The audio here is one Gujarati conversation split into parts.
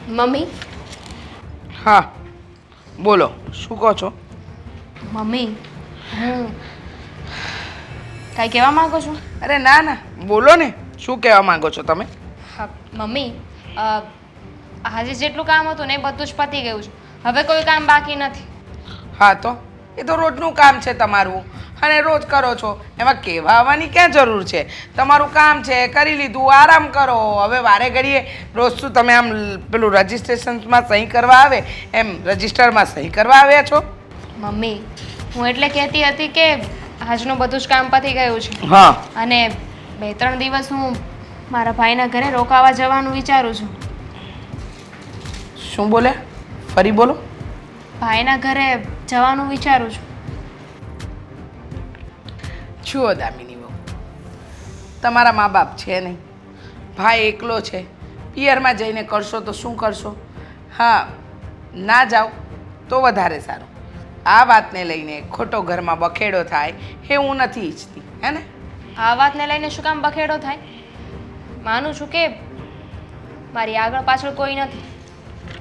મમ્મી. હા બોલો, શું કહો છો? મમ્મી, હું કાંઈ કહેવા માંગો છો? અરે ના ના, બોલો ને, શું કહેવા માંગો છો તમે? હા મમ્મી, આજે જેટલું કામ હતું ને એ બધું જ પતી ગયું છે. હવે કોઈ કામ બાકી નથી. હા તો એ તો રોજનું કામ છે તમારું, અને રોજ કરો છો. એમાં કહેવા આવવાની ક્યાં જરૂર છે? તમારું કામ છે, કરી લીધું, આરામ કરો. હવે વારે ઘડીએ રોજ શું તમે આમ પેલું રજિસ્ટ્રેશનમાં સહી કરવા આવે એમ રજિસ્ટરમાં સહી કરવા આવ્યા છો? મમ્મી, હું એટલે કહેતી હતી કે આજનું બધું જ કામ પતી ગયું છે. હા. અને 2-3 દિવસ હું મારા ભાઈના ઘરે રોકાવા જવાનું વિચારું છું. શું બોલે? ફરી બોલો. ભાઈના ઘરે જવાનું વિચારું છું. જુઓ દામિની બહુ, તમારા મા બાપ છે નહીં, ભાઈ એકલો છે. પિયરમાં જઈને કરશો તો શું કરશો? હા, ના જાઓ તો વધારે સારું. આ વાતને લઈને ખોટો ઘરમાં બખેડો થાય એ હું નથી ઈચ્છતી, હે ને? આ વાતને લઈને શું કામ બખેડો થાય? માનું છું કે મારી આગળ પાછળ કોઈ નથી.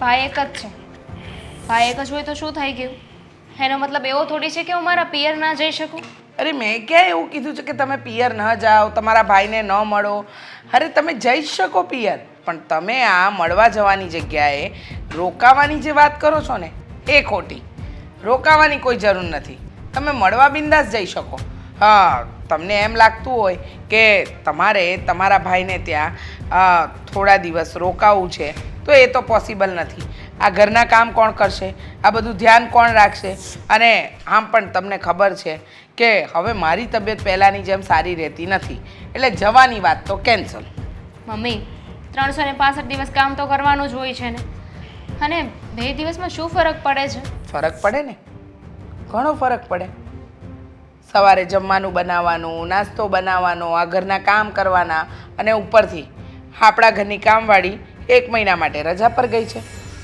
ભાઈ એક જ છે. ભાઈ એક જ હોય તો શું થઈ ગયું? એનો મતલબ એવો થોડી છે કે હું મારા પિયર ના જઈ શકું. અરે મેં ક્યાં એવું કીધું છે કે તમે પિયર ન જાઓ, તમારા ભાઈને ન મળો? અરે તમે જઈ જ શકો પિયર, પણ તમે આ મળવા જવાની જગ્યાએ રોકાવાની જે વાત કરો છો ને એ ખોટી. રોકાવાની કોઈ જરૂર નથી. તમે મળવા બિંદાસ જઈ શકો. હા, તમને એમ લાગતું હોય કે તમારે તમારા ભાઈને ત્યાં થોડા દિવસ રોકાવું છે તો એ તો પોસિબલ નથી. આ ઘરના કામ કોણ કરશે? આ બધું ધ્યાન કોણ રાખશે? અને આમ પણ તમને ખબર છે કે હવે મારી તબિયત પહેલાંની જેમ સારી રહેતી નથી, એટલે જવાની વાત તો કેન્સલ. મમ્મી, 365 દિવસ કામ તો કરવાનું જ હોય છે ને. અને 2 દિવસમાં શું ફરક પડે છે? ફરક પડે ને, ઘણો ફરક પડે. સવારે જમવાનું બનાવવાનું, નાસ્તો બનાવવાનો, આ ઘરના કામ કરવાના, અને ઉપરથી આપણા ઘરની કામવાળી 1 મહિના માટે રજા પર ગઈ છે.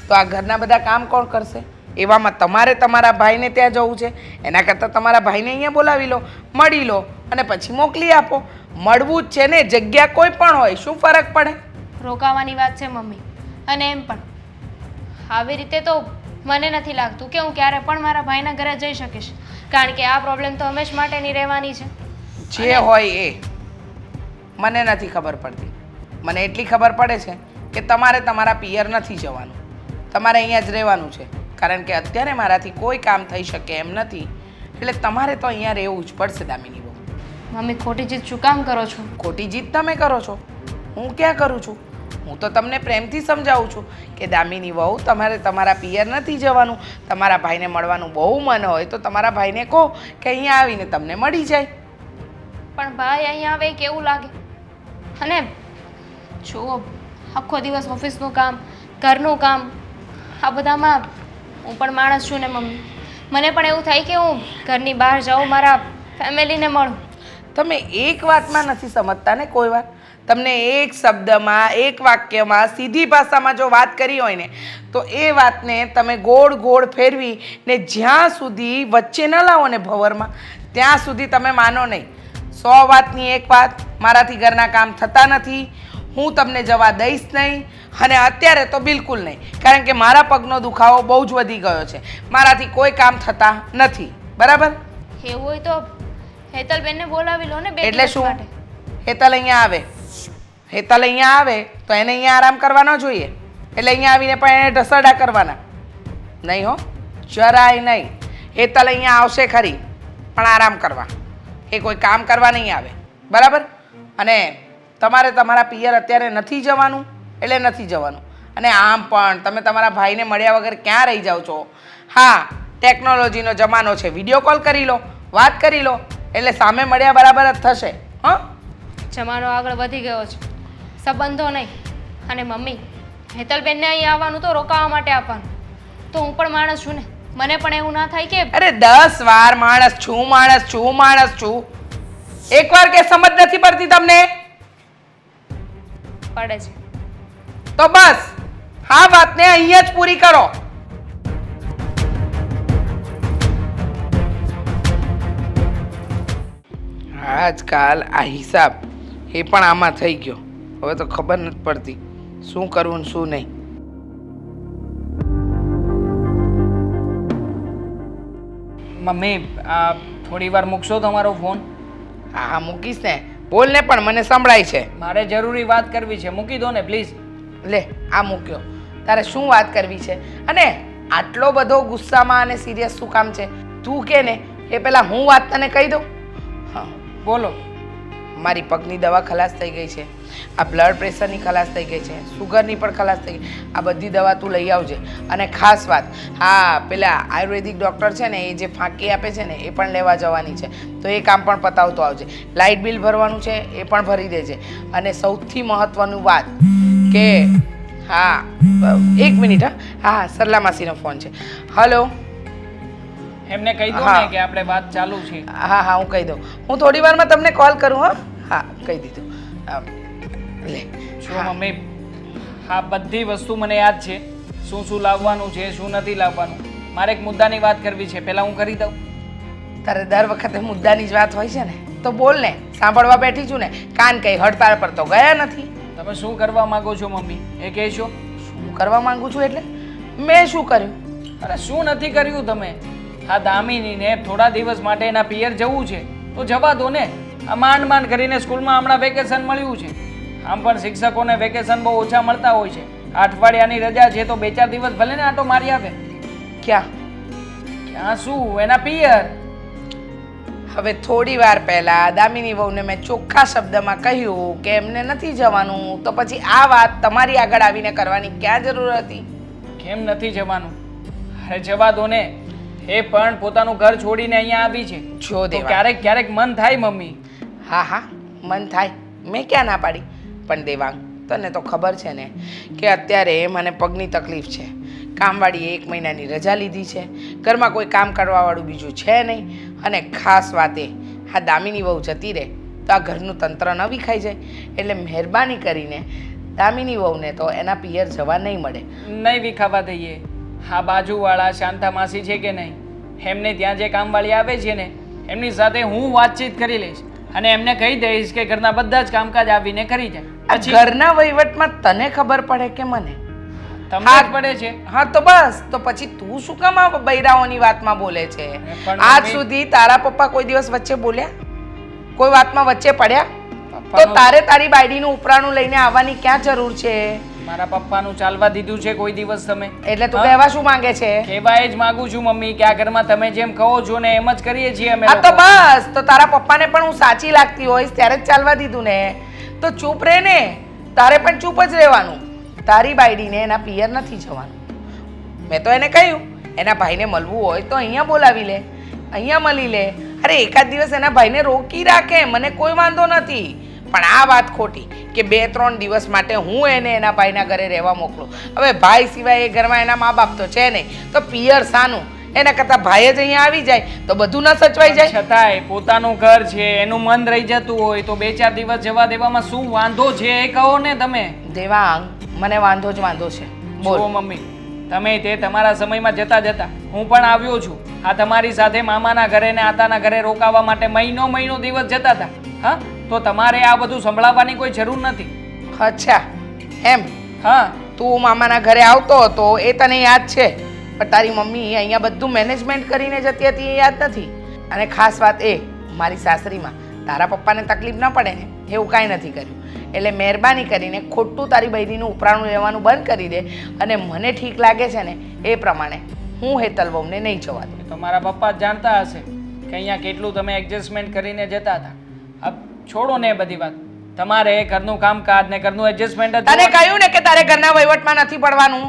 તો આ ઘરના બધા કામ કોણ કરશે? એવામાં તમારે તમારા ભાઈને ત્યાં જવું છે. એના કરતાં તમારા ભાઈને અહીંયા બોલાવી લો, મળી લો અને પછી મોકલી આપો. મળવું જ છે ને, જગ્યા કોઈ પણ હોય, શું ફરક પડે? રોકાવાની વાત છે મમ્મી. અને એમ પણ આવી રીતે તો મને નથી લાગતું કે હું ક્યારે પણ મારા ભાઈના ઘરે જઈ શકીશ. કારણ કે આ પ્રોબ્લેમ તો હંમેશ માટેની રહેવાની છે. જે હોય એ મને નથી ખબર પડતી. મને એટલી ખબર પડે છે કે તમારે તમારા પિયર નથી જવાનું, તમારે અહીંયા જ રહેવાનું છે. કારણ કે અત્યારે મારાથી કોઈ કામ થઈ શકે એમ નથી, એટલે તમારે તો અહીંયા રહેવું જ પડશે દામિની બહુ. મમ્મી, ખોટી જીદ શું કામ કરો છો? ખોટી જીદ તમે કરો છો, હું ક્યાં કરું છું? હું તો તમને પ્રેમથી સમજાવું છું કે દામિની વહુ, તમારે તમારા પિયર નથી જવાનું. તમારા ભાઈને મળવાનું બહુ મન હોય તો તમારા ભાઈને કહો કે અહીંયા આવીને તમને મળી જાય. પણ ભાઈ અહીંયા આવે કેવું લાગે? અને જુઓ, આખો દિવસ ઓફિસનું કામ, ઘરનું કામ, આ બધામાં હું પણ માણસ છું ને મમ્મી. મને પણ એવું થાય કે હું ઘરની બહાર જાઉં, મારા ફેમિલીને મળું. તમે એક વાતમાં નથી સમજતા ને કોઈ વાર. તમને એક શબ્દમાં, એક વાક્યમાં, સીધી ભાષામાં જો વાત કરી હોય ને તો એ વાતને તમે ગોળ ગોળ ફેરવી ને જ્યાં સુધી વચ્ચે ન લાવો ને ભવરમાં, ત્યાં સુધી તમે માનો નહીં. 100 વાતની એક વાત, મારાથી ઘરના કામ થતા નથી, હું તમને જવા દઈશ નહીં, અને અત્યારે તો બિલકુલ નહીં. કારણ કે મારા પગનો દુખાવો બહુ જ વધી ગયો છે. મારાથી કોઈ કામ થતા નથી, બરાબર? એવું હોય તો હેતલબેનને બોલાવી લો ને 2 એટલે દિવસ શું? માટે. હેતલ અહીંયા આવે, હેતલ અહીંયા આવે તો એને અહીંયા આરામ કરવા ન જોઈએ? એટલે અહીંયા આવીને પણ એને ઢસરડા કરવાના? નહીં હો, જરાય નહીં. હેતલ અહીંયા આવશે ખરી, પણ આરામ કરવા. એ કોઈ કામ કરવા નહીં આવે, બરાબર? અને તમારે તમારા પિયર અત્યારે નથી જવાનું એટલે નથી જવાનું. અને આમ પણ તમે તમારા ભાઈને મળ્યા વગર ક્યાં રહી જાઓ છો? હા, ટેકનોલોજીનો જમાનો છે, વિડીયો કોલ કરી લો, વાત કરી લો, એટલે સામે મળ્યા બરાબર જ થશે. હા, જમાનો આગળ વધી ગયો છે, સંબંધો નહીં. અને મમ્મી, હેતલબેનને અહીં આવવાનું તો રોકાવા માટે આપવાનું. તો હું પણ માણસ છું ને, મને પણ એવું ના થાય કે અરે 10 વાર માણસ છું, માણસ છું, માણસ છું. એકવાર કે સમજ નથી પડતી તમને? પડે છે. તો બસ આ વાતને અહીંયા જ પૂરી કરો. આજકાલ આ હિસાબ એ પણ આમાં થઈ ગયો. હવે તો ખબર નથી પડતી શું કરવું ને શું નહીં. મમ્મી આ થોડી વાર મૂકશો તમારો ફોન? હા હા મૂકીશ ને, બોલ ને, પણ મને સંભળાય છે. મારે જરૂરી વાત કરવી છે, મૂકી દો ને પ્લીઝ. લે આ મૂક્યો. તારે શું વાત કરવી છે? અને આટલો બધો ગુસ્સામાં અને સિરિયસ શું કામ છે? તું કે ને એ પહેલાં હું વાત તને કહી દઉં. હા બોલો. મારી પગની દવા ખલાસ થઈ ગઈ છે, આ બ્લડ પ્રેશરની ખલાસ થઈ ગઈ છે, સુગરની પણ ખલાસ થઈ ગઈ. આ બધી દવા તું લઈ આવજે. અને ખાસ વાત, હા પેલા આયુર્વેદિક ડૉક્ટર છે ને એ જે ફાંકી આપે છે ને એ પણ લેવા જવાની છે, તો એ કામ પણ પતાવતો આવજે. લાઇટ બિલ ભરવાનું છે એ પણ ભરી દેજે. અને સૌથી મહત્ત્વનું વાત કે હા, એક મિનિટ. હા હા સરલા માસીનો ફોન છે. હલો. એમને કહી દો ને કે આપણે વાત ચાલુ છે. હા હા હું કહી દઉં. હું થોડી વારમાં તમને કોલ કરું. હા હા કહી દીધું. લે જો મમ્મી, હા બધી વસ્તુ મને યાદ છે, શું શું લાવવાનું છે, શું નથી લાવવાનું. મારે એક મુદ્દાની વાત કરવી છે, પહેલાં હું કરી દઉં. તારે દર વખતે મુદ્દાની જ વાત હોય છે ને, તો બોલ ને, સાંભળવા બેઠી છું ને. કાન કઈ હડતાળ પર તો ગયા નથી. તમે શું કરવા માંગો છો મમ્મી એ કહેશો? શું કરવા માંગુ છું એટલે મેં શું કર્યું? અરે શું નથી કર્યું તમે? આ દામિનીને થોડા દિવસ માટે એના પિયર જવું છે તો જવા દો ને. આ માંડ માંડ કરીને સ્કૂલમાં હમણાં વેકેશન મળ્યું છે. આમ પણ શિક્ષકોને વેકેશન બહુ ઓછા મળતા હોય છે. અઠવાડિયાની રજા છે તો 2-4 દિવસ ભલે ને આટો મારી આવે. ક્યાં ક્યાં શું? એના પિયર. હવે થોડી વાર પહેલા દામિની વહુને મેં ચોખ્ખા શબ્દમાં કહ્યું કે એમને નથી જવાનું, તો પછી આ વાત તમારી આગળ આવીને કરવાની ક્યાં જરૂર હતી? કેમ નથી જવાનું? અરે જવા દો ને. એ પણ પોતાનું ઘર છોડીને અહીંયા આવી છે. જો તો દેવા, ક્યારેક ક્યારેક મન થાય મમ્મી. હા હા મન થાય, મેં ક્યાં ના પાડી. પણ દેવાંગ, તને તો ખબર છે ને કે અત્યારે મને પગની તકલીફ છે. કામવાળીએ 1 મહિનાની રજા લીધી છે, ઘરમાં કોઈ કામ કરવાવાળું બીજું છે નહીં. અને ખાસ વાત એ, હા દામિની વહુ જતી રહે તો આ ઘરનું તંત્ર ન વિખાઈ જાય. એટલે મહેરબાની કરીને દામિની વહુને તો એના પિયર જવા નહીં મળે. નહીં વિખાવા દઈએ. હા બાજુવાળા શાંતા માસી છે કે નહીં, એમને ત્યાં જે કામવાળી આવે છે ને એમની સાથે હું વાતચીત કરી લઈશ અને એમને કહી દઈશ કે ઘરના બધા જ કામકાજ આવીને કરી જાય. આ ઘરના વહીવટમાં તને ખબર પડે કે મને? તમને જ પડે છે. હા તો બસ, તો પછી તું શું કામ આ બૈરાઓની વાતમાં બોલે છે? પણ આજ મમ્મી- સુધી તારા પપ્પા કોઈ દિવસ વચ્ચે બોલ્યા? કોઈ વાતમાં વચ્ચે પડ્યા? તો પપ્પાનું- તારે તારી બાયડીનું ઉપરાણું લઈને આવવાની ક્યાં જરૂર છે? મારા પપ્પાનું ચાલવા દીધું છે કોઈ દિવસ તમે? એટલે તું હા? કહેવા શું માંગે છે? કહેવાય જ માંગુ છું મમ્મી કે આ ઘરમાં તમે જેમ કહો છો ને એમ જ કરીએ છીએ અમે હા તો લોકો. બસ, તો તારા પપ્પાને પણ હું સાચી લાગતી હોઈશ ત્યારે જ ચાલવા દીધું ને. તો ચૂપ રહે ને, તારે પણ ચૂપ જ રહેવાનું. તારી બાયડીને એના પિયર નથી જવાનું. મેં તો એને કહ્યું એના ભાઈને મળવું હોય તો અહીંયા બોલાવી લે, અહીંયા મળી લે. અરે એકાદ દિવસ એના ભાઈને રોકી રાખે, મને કોઈ વાંધો નથી. પણ આ વાત ખોટી કે 2-3 દિવસ માટે હું એને એના ભાઈના ઘરે રહેવા મોકલું. હવે ભાઈ સિવાય એ ઘરમાં એના મા બાપ તો છે નહીં, તો પિયર સાનું? એના કરતાં ભાઈ જ અહીંયા આવી જાય તો બધું ન સચવાઈ જાય? છતાંય પોતાનું ઘર છે, એનું મન રહી જતું હોય તો 2-4 દિવસ જવા દેવામાં શું વાંધો છે એ કહો ને તમે. દેવાંગ, મને વાંધો જ વાંધો છે. જુઓ બોલ. મમ્મી, તમે તે તમારા સમયમાં જતા જતા હું પણ આવ્યો છું. આ તમારી સાથે મામાના ઘરે ને આતાના ઘરે રોકાવા માટે મહિનો દિવસ જતા હતા. હા, તો તમારે આ બધું સંભળાવવાની કોઈ જરૂર નથી. અચ્છા એમ? હા, તું મામાના ઘરે આવતો હતો એ તને યાદ છે, પણ તારી મમ્મી અહીંયા બધું મેનેજમેન્ટ કરીને જતી હતી એ યાદ નથી. અને ખાસ વાત એ, મારી સાસરીમાં તારા પપ્પાને તકલીફ ન પડે ને એવું કાંઈ નથી કર્યું. એટલે મહેરબાની કરીને ખોટું તારી બૈરીનું ઉપરાણું લેવાનું બંધ કરી દે. અને મને ઠીક લાગે છે ને એ પ્રમાણે હું હેતલ વહુને નહીં જવા દઉં. તો મારા પપ્પા જ જાણતા હશે કે અહીંયા કેટલું તમે એડજસ્ટમેન્ટ કરીને જતા હતા. अब છોડો ને એ બધી વાત. તમારે ઘરનું કામકાજ ને ઘરનું એડજસ્ટમેન્ટ જ તને કહ્યું ને કે તારે ઘરના વહીવટમાં નથી પડવાનું.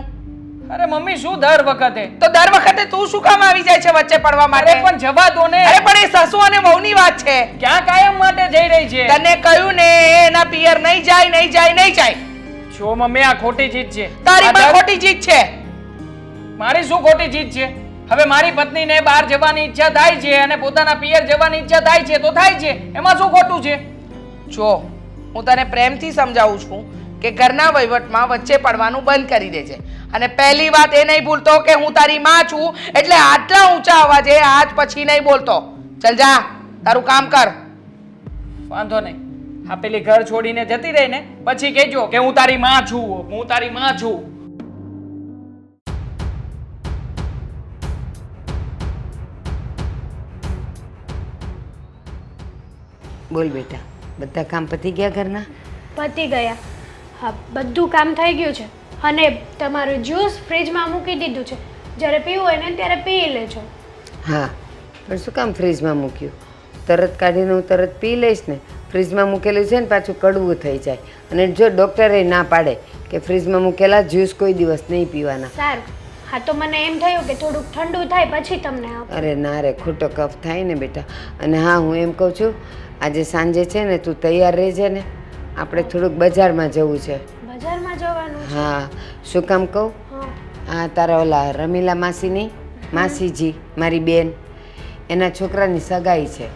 અરે મમ્મી શું દર વખતે? તો દર વખતે તું શું કામ આવી જાય છે વચ્ચે પડવા અરે માટે? પણ જવા દો ને. અરે પણ એ સાસુ અને વહુની વાત છે. ક્યાં કાયમ માટે જઈ રહી છે? તને કહ્યું ને એના પિયર નહીં જાય, નહીં જાય, નહીં જાય. જો મમ્મી આ ખોટી ચીજ છે. તારી આ પણ દર- ખોટી ચીજ છે. મારી શું ખોટી ચીજ છે? હવે મારી પત્નીને બહાર જવાની ઈચ્છા થાય છે અને પોતાના પિયર જવાની ઈચ્છા થાય છે તો થાય છે, એમાં શું ખોટું છે? જો હું તને પ્રેમથી સમજાવું છું કે ઘરના વહીવટમાં વચ્ચે પડવાનું બંધ કરી દેજે. અને પહેલી વાત એ નહીં ભૂલતો કે હું તારી માં છું, એટલે આટલા ઊંચા અવાજે આજ પછી નહીં બોલતો. ચલ જા, તારું કામ કર. વાંધો નહીં. આ પેલી ઘર છોડીને જતી રહી ને પછી કહેજો કે હું તારી માં છું, હું તારી માં છું. બોલ બેટા, બધા કામ પતી ગયા ઘરના? પતી ગયા. હા, બધું કામ થઈ ગયું છે અને તમારું જ્યુસ ફ્રીજમાં મૂકી દીધું છે. જ્યારે પીવું હોય ને ત્યારે પી લેજો. હા, પણ શું કામ ફ્રીજમાં મૂક્યું? તરત કાઢીને હું તરત પી લઈશ ને. ફ્રીજમાં મૂકેલું છે ને પાછું કડવું થઈ જાય. અને જો ડૉક્ટરે ના પાડે કે ફ્રીજમાં મૂકેલા જ્યુસ કોઈ દિવસ નહીં પીવાના. સારું. હા, તો મને એમ થયું કે થોડુંક ઠંડુ થાય પછી તમને આપું. અરે ના રે, ખોટો કફ થાય ને બેટા. અને હા, હું એમ કહું છું, આજે સાંજે છે ને તું તૈયાર રહેજે ને. આપણે થોડુંક બજારમાં જવું છે. બજારમાં જવાનું છે? હા, શું કામ કહું? હા. હા, તારા ઓલા રમીલા માસી નહીં, માસીજી મારી બેન, એના છોકરાની સગાઈ છે.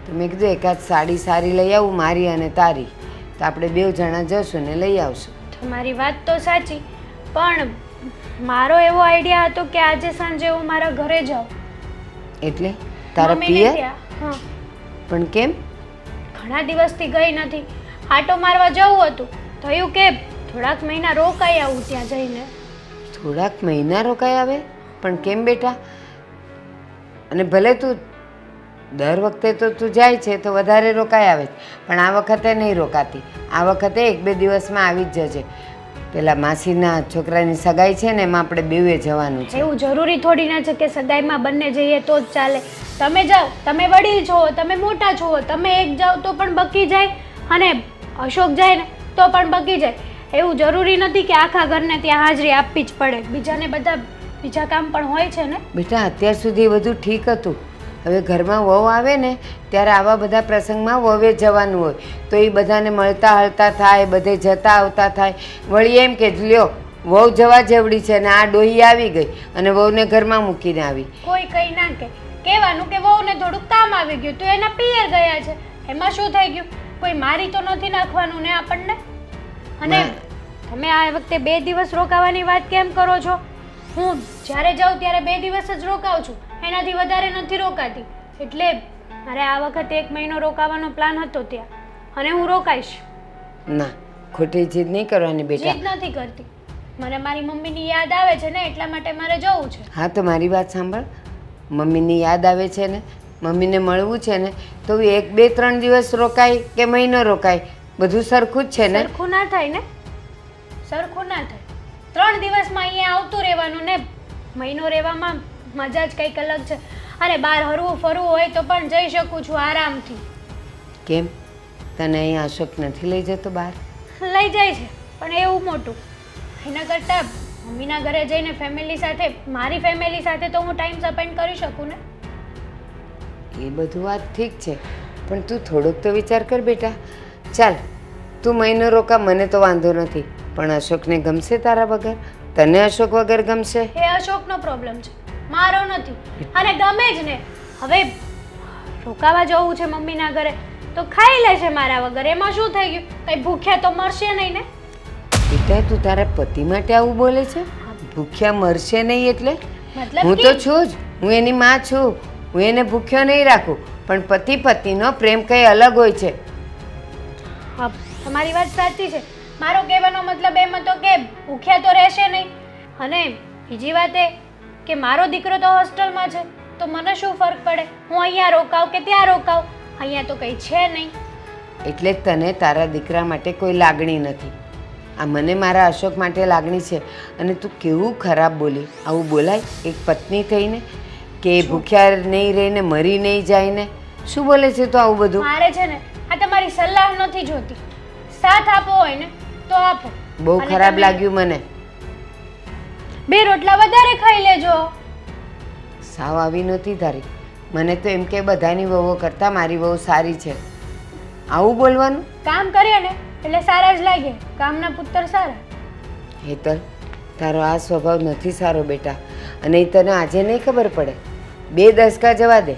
તો મેં કીધું એકાદ સાડી સારી લઈ આવું મારી અને તારી. તો આપણે 2 જણા જશું ને લઈ આવશું. તમારી વાત તો સાચી, પણ મારો એવો આઈડિયા હતો કે આજે સાંજે હું મારા ઘરે જાઉં. એટલે તારા મમ્મીને પિયર? ત્યાં. હા, પણ કેમ? ઘણા દિવસથી ગઈ નથી. આટો મારવા જવું હતું. થયું કે થોડાક મહિના રોકાઈ આવું ત્યાં જઈને. થોડાક મહિના રોકાઈ આવે? પણ કેમ બેટા? અને ભલે તું દર વખતે તો તું જાય છે તો વધારે રોકાઈ આવે છે, પણ આ વખતે નહીં રોકાતી. આ વખતે 1-2 દિવસમાં આવી જ જજે. પેલા માસીના છોકરાની સગાઈ છે ને એમાં આપણે બેઉએ જવાનું છે. એવું જરૂરી થોડી ના છે કે સગાઈમાં બંને જઈએ તો જ ચાલે. તમે જાઓ, તમે વડીલ છો, તમે મોટા છો, તમે એક જાઓ તો પણ બકી જાય અને અશોક જાય ને તો પણ બકી જાય. એવું જરૂરી નથી કે આખા ઘરને ત્યાં હાજરી આપવી જ પડે. બીજાને બધા બીજા કામ પણ હોય છે ને. બેટા, અત્યાર સુધી બધું ઠીક હતું. હવે ઘરમાં વહુ આવે ને ત્યારે આવા બધા પ્રસંગમાં વહુએ જવાનું હોય તો એ બધાને મળતા હળતા થાય, બધે જતા આવતા થાય. વળી એમ કે લ્યો વહુ જવા જેવડી છે ને આ ડોહી આવી ગઈ અને વહુને ઘરમાં મૂકીને આવી. કોઈ કઈ ના કે કહેવાનું કે વહુને થોડુંક કામ આવી ગયું તો એના પિયર ગયા છે, એમાં શું થઈ ગયું? કોઈ મારી તો નથી નાખવાનું ને આપણને. અને તમે આ વખતે 2 દિવસ રોકાવાની વાત કેમ કરો છો? હું જ્યારે જાઉં ત્યારે 2 દિવસ જ રોકાઉં છું, એનાથી વધારે નથી રોકાતી. એટલે મારે આ વખતે 1 મહિનો રોકાવાનો પ્લાન હતો ત્યાં અને હું રોકાઈશ. ના, ખોટી જીદ નહીં કરવાની બેટા. જીદ નથી કરતી, મને મારી મમ્મીની યાદ આવે છે ને એટલા માટે મારે જવું છે. હા, તો મારી વાત સાંભળ. મમ્મીની યાદ આવે છે ને, મમ્મીને મળવું છે ને તો 1, 2, 3 દિવસ રોકાય કે મહિનો રોકાય, બધું સરખું જ છે ને. સરખું ના થાય ને, સરખું ના થાય. 3 દિવસમાં અહીંયા આવતું રહેવાનું ને મહિનો રહેવામાં મજા જ કંઈક અલગ છે. અને બહાર હરવું ફરવું હોય તો પણ જઈ શકું છું આરામથી. કેમ તને અહીંયા અશોક નથી લઈ જતો બહાર? લઈ જાય છે પણ એવું મોટું. એના કરતાં મમ્મીના ઘરે જઈને ફેમિલી સાથે, મારી ફેમિલી સાથે તો હું ટાઈમ સ્પેન્ડ કરી શકું ને. એ બધું વાત ઠીક છે, પણ તું થોડોક તો વિચાર કર બેટા. ચાલ તું મહિનો રોકા, મને તો વાંધો નથી, પણ અશોકને ગમશે તારા વગર? તને અશોક વગર ગમશે? એ અશોકનો પ્રોબ્લેમ છે, મારો નથી. અને ગમે જ ને. હવે રોકાવા જવું છે મમ્મીના ઘરે તો ખાઈ લેશે મારા વગર, એમાં શું થઈ ગયું? કઈ ભૂખ્યા તો મરશે નહીં ને. બેટા, તું તારા પતિ માટે આવું બોલે છે? ભૂખ્યા મરશે નહીં એટલે? મતલબ હું તો છું જ, હું એની માં છું, હું એને ભૂખ્યો નહીં રાખું, પણ પતિ પત્નીનો પ્રેમ કંઈ અલગ હોય છે. હા, તમારી વાત સાચી છે. મારો કહેવાનો મતલબ એમ હતો કે ભૂખ્યા તો રહેશે નહીં. અને બીજી વાત એ કે મારો દીકરો તો હોસ્ટેલમાં છે તો મને શું ફરક પડે? હું અહીંયા રોકાવ કે ત્યાં રોકાવ, અહીંયા તો કંઈ છે નહીં. એટલે તને તારા દીકરા માટે કોઈ લાગણી નથી. આ મને મારા અશોક માટે લાગણી છે. અને તું કેવું ખરાબ બોલી! આવું બોલાય એક પત્ની થઈને કે ભૂખ્યા નહીં રહીને મરી નહીં જાય ને? શું બોલે છે તો આવું બધું? મારે છે ને આ તમારી સલાહ નથી જોતી. સાથ આપો હોય ને તો આપો. બહુ અને ખરાબ તમે લાગ્યું મને. 2 રોટલા વધારે ખાઈ લેજો. સાવ આવી નહોતી તારી. મને તો એમ કે બધાની વહુઓ કરતાં મારી વહુ સારી છે. આવું બોલવાનું? કામ કરીએ ને એટલે સારા જ લાગે. કામના પુત્ર સારા. હેતલ, તારો આ સ્વભાવ નથી સારો બેટા. અને એ તને આજે નહીં ખબર પડે, 2 દસકા જવા દે.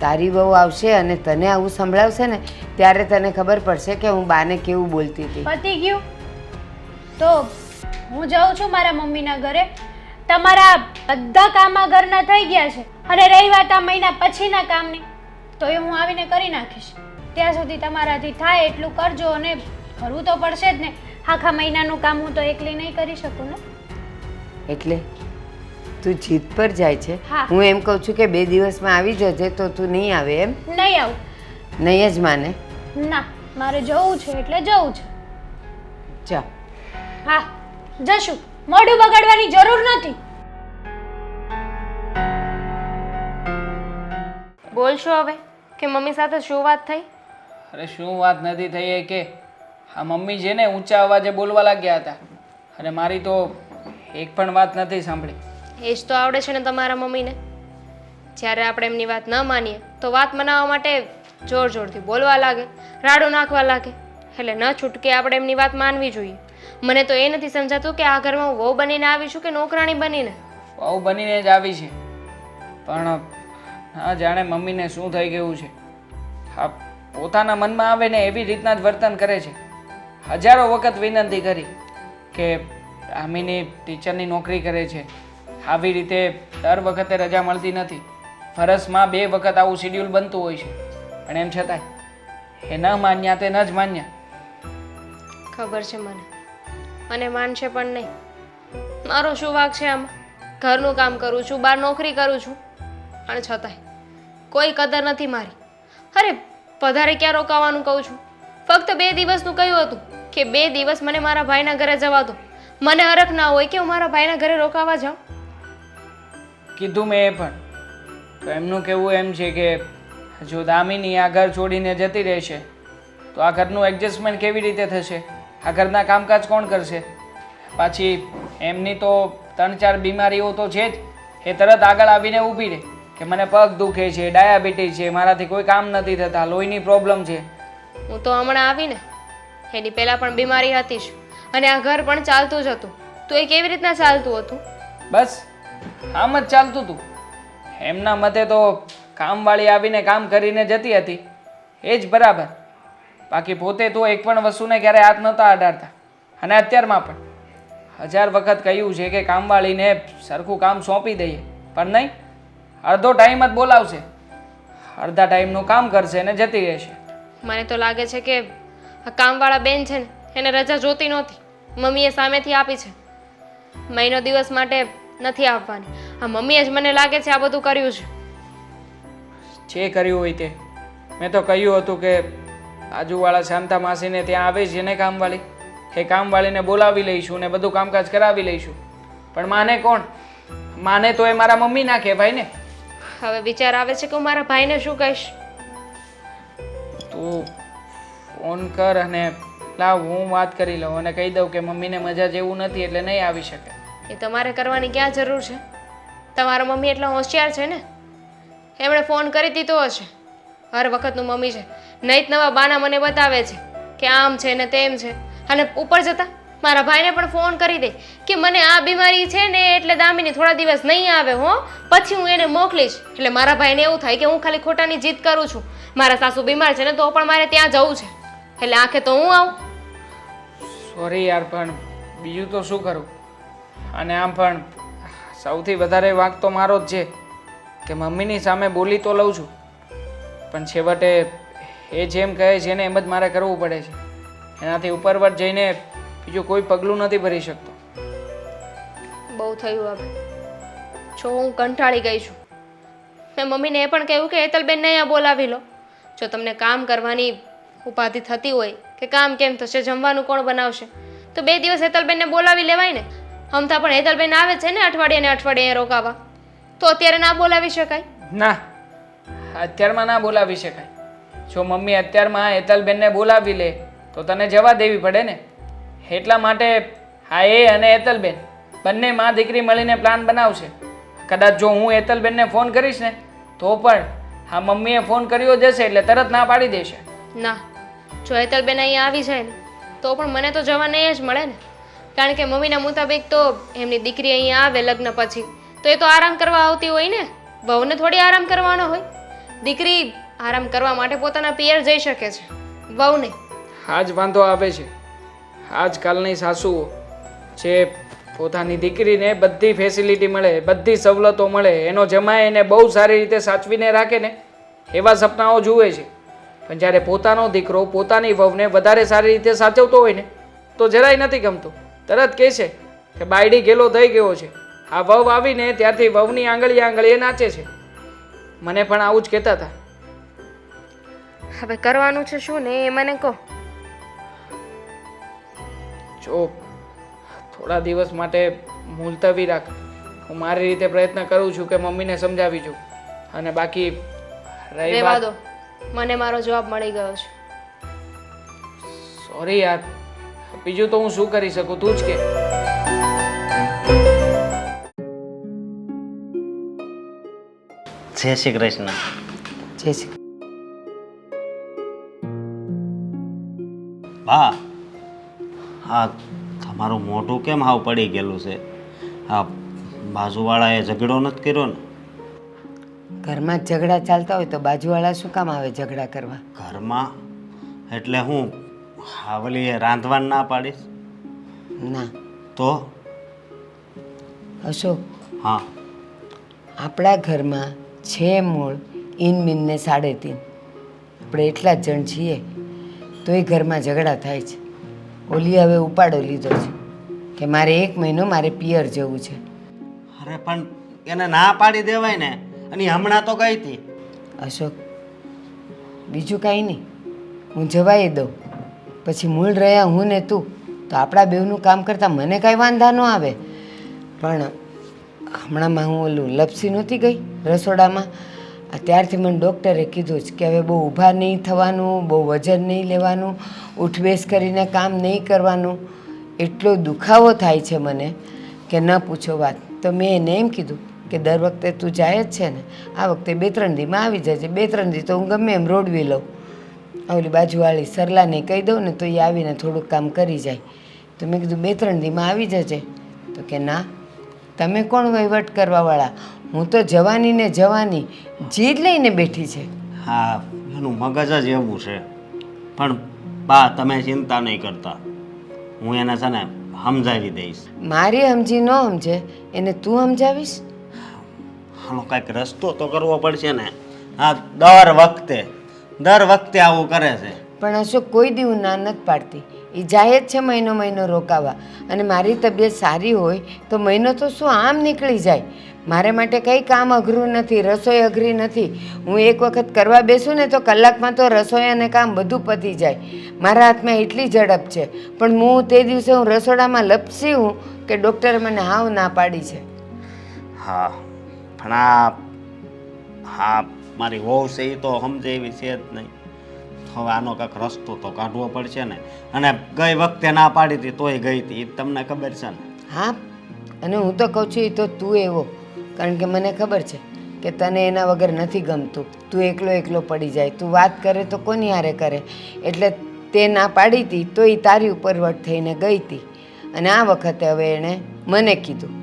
તારી વહુ આવશે અને તને આવું સંભળાવશે ને ત્યારે તને ખબર પડશે કે હું બાને કેવું બોલતી હતી. પતી ગયું તો હું જાઉં છું મારા મમ્મીના ઘરે. તમારા બધા કામ આ ઘરના થઈ ગયા છે અને રહી વાત આ મહિના પછીના કામની તો એ હું આવીને કરી નાખીશ. ત્યાં સુધી તમારાથી થાય એટલું કરજો અને કરવું તો પડશે જ ને. આખા મહિનાનું કામ હું તો એકલી નહીં કરી શકું ને. એટલે તું જીદ પર જાય છે? હા. હું એમ કહું છું કે 2 દિવસમાં આવી જજે તો તું નહીં આવે એમ? નહીં આવું. નહીં જ માને? ના, મારે જવું છે એટલે જવું છે. જા. હા, જશું. મોઢું બગાડવાની જરૂર નથી. બોલશો હવે કે મમ્મી સાથે શું વાત થઈ? અરે શું વાત નથી થઈ એ કે આ મમ્મી છે ને ઊંચા અવાજે બોલવા લાગ્યા હતા અને મારી તો એક પણ વાત નથી સાંભળી. એ જ તો આવડે છે ને તમારા મમ્મીને. જ્યારે આપણે એમની વાત ન માનીએ તો વાત મનાવવા માટે જોર જોરથી બોલવા લાગે, રાડું નાખવા લાગે. એટલે ન છૂટકે આપણે એમની વાત માનવી જોઈએ. મને તો એ નથી સમજાતું કે આ ઘરમાં વહુ બનીને આવી છું કે નોકરાણી બનીને. વહુ બનીને જ આવી છે, પણ ના જાણે મમ્મીને શું થઈ ગયું છે. હા, પોતાના મનમાં આવે ને એવી રીતના જ વર્તન કરે છે. હજારો વખત વિનંતી કરી કે દામિની ટીચરની નોકરી કરે છે, આવી રીતે દર વખતે રજા મળતી નથી, વર્ષમાં 2 વખત આવું શિડ્યુલ બનતું હોય છે, પણ એમ છતાંય એ ન માન્યા તે ન જ માન્યા. ખબર છે મને, અને માનશે પણ નહીં. મારો શું વાંક છે આમાં? ઘરનું કામ કરું છું, બહાર નોકરી કરું છું, અને છતાંય કોઈ કદર નથી મારી. અરે વધારે ક્યાં રોકાવાનું કહું છું? ફક્ત 2 દિવસનું કહ્યું હતું કે 2 દિવસ મને મારા ભાઈના ઘરે જવા દો. મને હરખ ના હોય કે હું મારા ભાઈના ઘરે રોકાવા જાઉં. કીધું મેં એ પણ. તો એમનું કહેવું એમ છે કે જો દામિની આ ઘર છોડીને જતી રહેશે તો આ ઘરનું એડજસ્ટમેન્ટ કેવી રીતે થશે? આ ઘરના કામકાજ કોણ કરશે? પાછી એમની તો 3-4 બીમારીઓ તો છે જ. એ તરત આગળ આવીને ઊભી રહે કે મને પગ દુખે છે, ડાયાબિટીસ છે, મારાથી કોઈ કામ નથી થતા, લોહીની પ્રોબ્લેમ છે. હું તો હમણાં આવીને એની પહેલાં પણ બીમારી હતી જ, અને આ ઘર પણ ચાલતું જ હતું. તો એ કેવી રીતના ચાલતું હતું? બસ આમ જ ચાલતું હતું. એમના મતે તો કામવાળી આવીને કામ કરીને જતી હતી એ જ બરાબર. બાકી પોતે તો એક પણ વસ્તુને ક્યારે હાથ નહોતા અડાડતા. અને અત્યારમાં પણ 1000 વખત કહ્યું છે કે કામવાળીને સરખું કામ સોંપી દઈએ, પણ નહીં, અડધો ટાઈમ જ બોલાવશે, અડધા ટાઈમનું કામ કરશે ને જતી રહેશે. મને તો લાગે છે કે આ કામવાળા બેન છે ને એને રજા જોતી નહોતી, મમ્મીએ સામેથી આપી છે. મહિનો દિવસ માટે નથી આપવાની. આ મમ્મીએ જ મને લાગે છે આ બધું કર્યું છે. જે કર્યું હોય તે. મેં તો કહ્યું હતું કે બાજુવાળા શાંતા માસીને ત્યાં આવે છે ને કામવાળી, એ કામવાળીને બોલાવી લઈશું ને બધું કામકાજ કરાવી લઈશું. પણ માને કોણ? માને તો એ મારા મમ્મી ના કહેવાય ને. હવે વિચાર આવે છે કે હું મારા ભાઈને શું કહીશ. તું ફોન કર અને લાવ હું વાત કરી લઉં અને કહી દઉં કે મમ્મીને મજા જેવું નથી એટલે નહીં આવી શકે. એ તમારે કરવાની ક્યાં જરૂર છે? તમારા મમ્મી એટલા હોશિયાર છે ને, એમણે ફોન કરી દીધો હશે. હર વખતનું મમ્મી છે, નહીં જ નવા બાના મને બતાવે છે કે આમ છે ને તેમ છે. અને ઉપર જતાં મારા ભાઈને પણ ફોન કરી દે કે મને આ બીમારી છે ને એટલે દામિની થોડા દિવસ નહીં આવે હો, પછી હું એને મોકલીશ. એટલે મારા ભાઈને એવું થાય કે હું ખાલી ખોટાની જીદ કરું છું. મારા સાસુ બીમાર છે ને તો પણ મારે ત્યાં જવું છે, એટલે આંખે તો હું આવું. સોરી યાર, પણ બીજું તો શું કરું? અને આમ પણ સૌથી વધારે વાંક તો મારો જ છે કે મમ્મીની સામે બોલી તો લઉં છું, પણ છેવટે એ જેમ કહે છે ને એમ જ મારે કરવું પડે છે. એનાથી ઉપરવટ જઈને બીજું કોઈ પગલું નથી ભરી શકતો. બહુ થયું હવે. જો હું કંટાળી ગઈ છું. મેં મમ્મીને એ પણ કહ્યું કે હેતલબેનને અહીંયા બોલાવી લો. જો તમને કામ કરવાની ઉપાધિ થતી હોય કે કામ કેમ થશે, જમવાનું કોણ બનાવશે, તો 2 દિવસ હેતલબેનને બોલાવી લેવાય ને. હમણાં પણ હેતલબેન આવે છે ને અઠવાડિયે ને અઠવાડિયે રોકાવા, તો અત્યારે ના બોલાવી શકાય? ના, અત્યારમાં ના બોલાવી શકાય. જો મમ્મી અત્યારમાં હેતલબેનને બોલાવી લે તો તને જવા દેવી પડે ને. એટલા માટે હા, એ અને હેતલબેન બંને માં દીકરી મળીને પ્લાન બનાવશે. કદાચ જો હું હેતલબેનને ફોન કરીશ ને તો પણ હા મમ્મીએ ફોન કર્યો જશે એટલે તરત ના પાડી દેશે. ના, જો હેતલબેન અહીંયા આવી જાય ને તો પણ મને તો જવા નહીં જ મળે ને. કારણ કે મમ્મીના મુતાબિક તો એમની દીકરી અહીંયા આવે લગ્ન પછી તો એ તો આરામ કરવા આવતી હોય ને, વહુને થોડી આરામ કરવાનો હોય. દીકરી આરામ કરવા માટે પોતાના પિયર જઈ શકે છે, વહુ નહીં. આ જ વાંધો આવે છે. આજકાલની સાસુઓ જે પોતાની દીકરીને બધી ફેસિલિટી મળે, બધી સવલતો મળે, એનો જમાઈ એને બહુ સારી રીતે સાચવીને રાખે ને એવા સપનાઓ જુએ છે. પણ જ્યારે પોતાનો દીકરો પોતાની વહુને વધારે સારી રીતે સાચવતો હોય ને તો જરાય નથી ગમતું. તરત કહે છે કે બાયડી ગેલો થઈ ગયો છે. આ વહુ આવીને ત્યારથી વહુની આંગળીએ નાચે છે. મને પણ આવું જ કહેતા હતા. હવે કરવાનું છે શું ને એ મને કહો. જો થોડા દિવસ માટે મુલતવી રાખ. હું મારી રીતે પ્રયત્ન કરું છું કે મમ્મીને સમજાવી છું. અને બાકી રહી રહેવા વાત દો, મને મારો જવાબ મળી ગયો છે. સોરી યાર, બીજું તો હું શું કરી શકું, તું જ કે. જય શ્રી કૃષ્ણ. જય શ્રી બા, હા તમારું મોઢું કેમ હાવ પડી ગયેલું છે? હા, બાજુવાળાએ ઝઘડો નથી કર્યો ને? ઘરમાં જ ઝઘડા ચાલતા હોય તો બાજુવાળા શું કામ આવે ઝઘડા કરવા? ઘરમાં એટલે હું હાવલીએ રાંધવાનું ના પાડીશ ના તો? અશોક, હા, આપણા ઘરમાં છે મૂળ ઇન ને 3.5. આપણે એટલા જ જણ છીએ તોય ઘરમાં ઝઘડા થાય છે. ઓલી હવે ઉપાડો લીધો છે કે મારે 1 મહિનો મારે પિયર જવું છે. અરે પણ એને ના પાડી દેવાય ને. અને ઈ હમણાં તો ગઈ હતી. અશોક, બીજું કાંઈ નહીં, હું જવાય દઉં. પછી મૂળ રહ્યા હું ને તું તો આપણા બેવનું કામ કરતાં મને કાંઈ વાંધા ન આવે. પણ હમણાંમાં હું ઓલું લપસી નહોતી ગઈ રસોડામાં, ત્યારથી મને ડૉક્ટરે કીધું જ કે હવે બહુ ઊભા નહીં થવાનું, બહુ વજન નહીં લેવાનું, ઉઠબેસ કરીને કામ નહીં કરવાનું. એટલો દુખાવો થાય છે મને કે ન પૂછો વાત. તો મેં એને એમ કીધું કે દર વખતે તું જાય જ છે ને, આ વખતે 2-3 દીમાં આવી જજે. 2-3 દી તો હું ગમે એમ રોડવી લઉં. ઓલી બાજુવાળી સરલાને કહી દઉં ને તો એ આવીને થોડુંક કામ કરી જાય. તો મેં કીધું 2-3 દીમાં આવી જજે. તો કે ના, તમે કોણ વહીવટ કરવાવાળા? હું તો જવાની ને જવાની જીદ લઈને બેઠી છે. હા, એનું મગજ જ એવું છે. પણ બા તમે ચિંતા નહીં કરતા, હું એને છે ને સમજાવી દઈશ. મારી સમજી ન સમજે એને તું સમજાવીશ? આનો કાંઈક રસ્તો તો કરવો પડશે ને. હા, દર વખતે આવું કરે છે. પણ અશોક, કોઈ દી હું ના નથી પાડતી. એ જાય જ છે મહિનો રોકાવા. અને મારી તબિયત સારી હોય તો મહિનો તો શું આમ નીકળી જાય. મારે માટે કંઈ કામ અઘરું નથી, રસોઈ અઘરી નથી. હું એક વખત કરવા બેસું ને તો કલાકમાં તો રસોઈ અને કામ બધું પતી જાય. મારા હાથમાં એટલી ઝડપ છે. પણ હું તે દિવસે હું રસોડામાં લપસી હું કે ડૉક્ટરે મને હાવ ના પાડી છે. હા, પણ હા મારી વહુ છે એ તો સમજે એવી છે જ નહીં. હવે આનો કાંઈક રસ્તો તો કાઢવો પડશે ને. અને ગઈ વખતે ના પાડી હતી તોય ગઈ હતી, એ તમને ખબર છે ને. હા, અને હું તો કહું છું એ તો તું એવો, કારણ કે મને ખબર છે કે તને એના વગર નથી ગમતું. તું એકલો પડી જાય, તું વાત કરે તો કોની હારે કરે. એટલે તે ના પાડી હતી તો એ તારી ઉપર વટ થઈને ગઈ હતી. અને આ વખતે હવે એણે મને કીધું.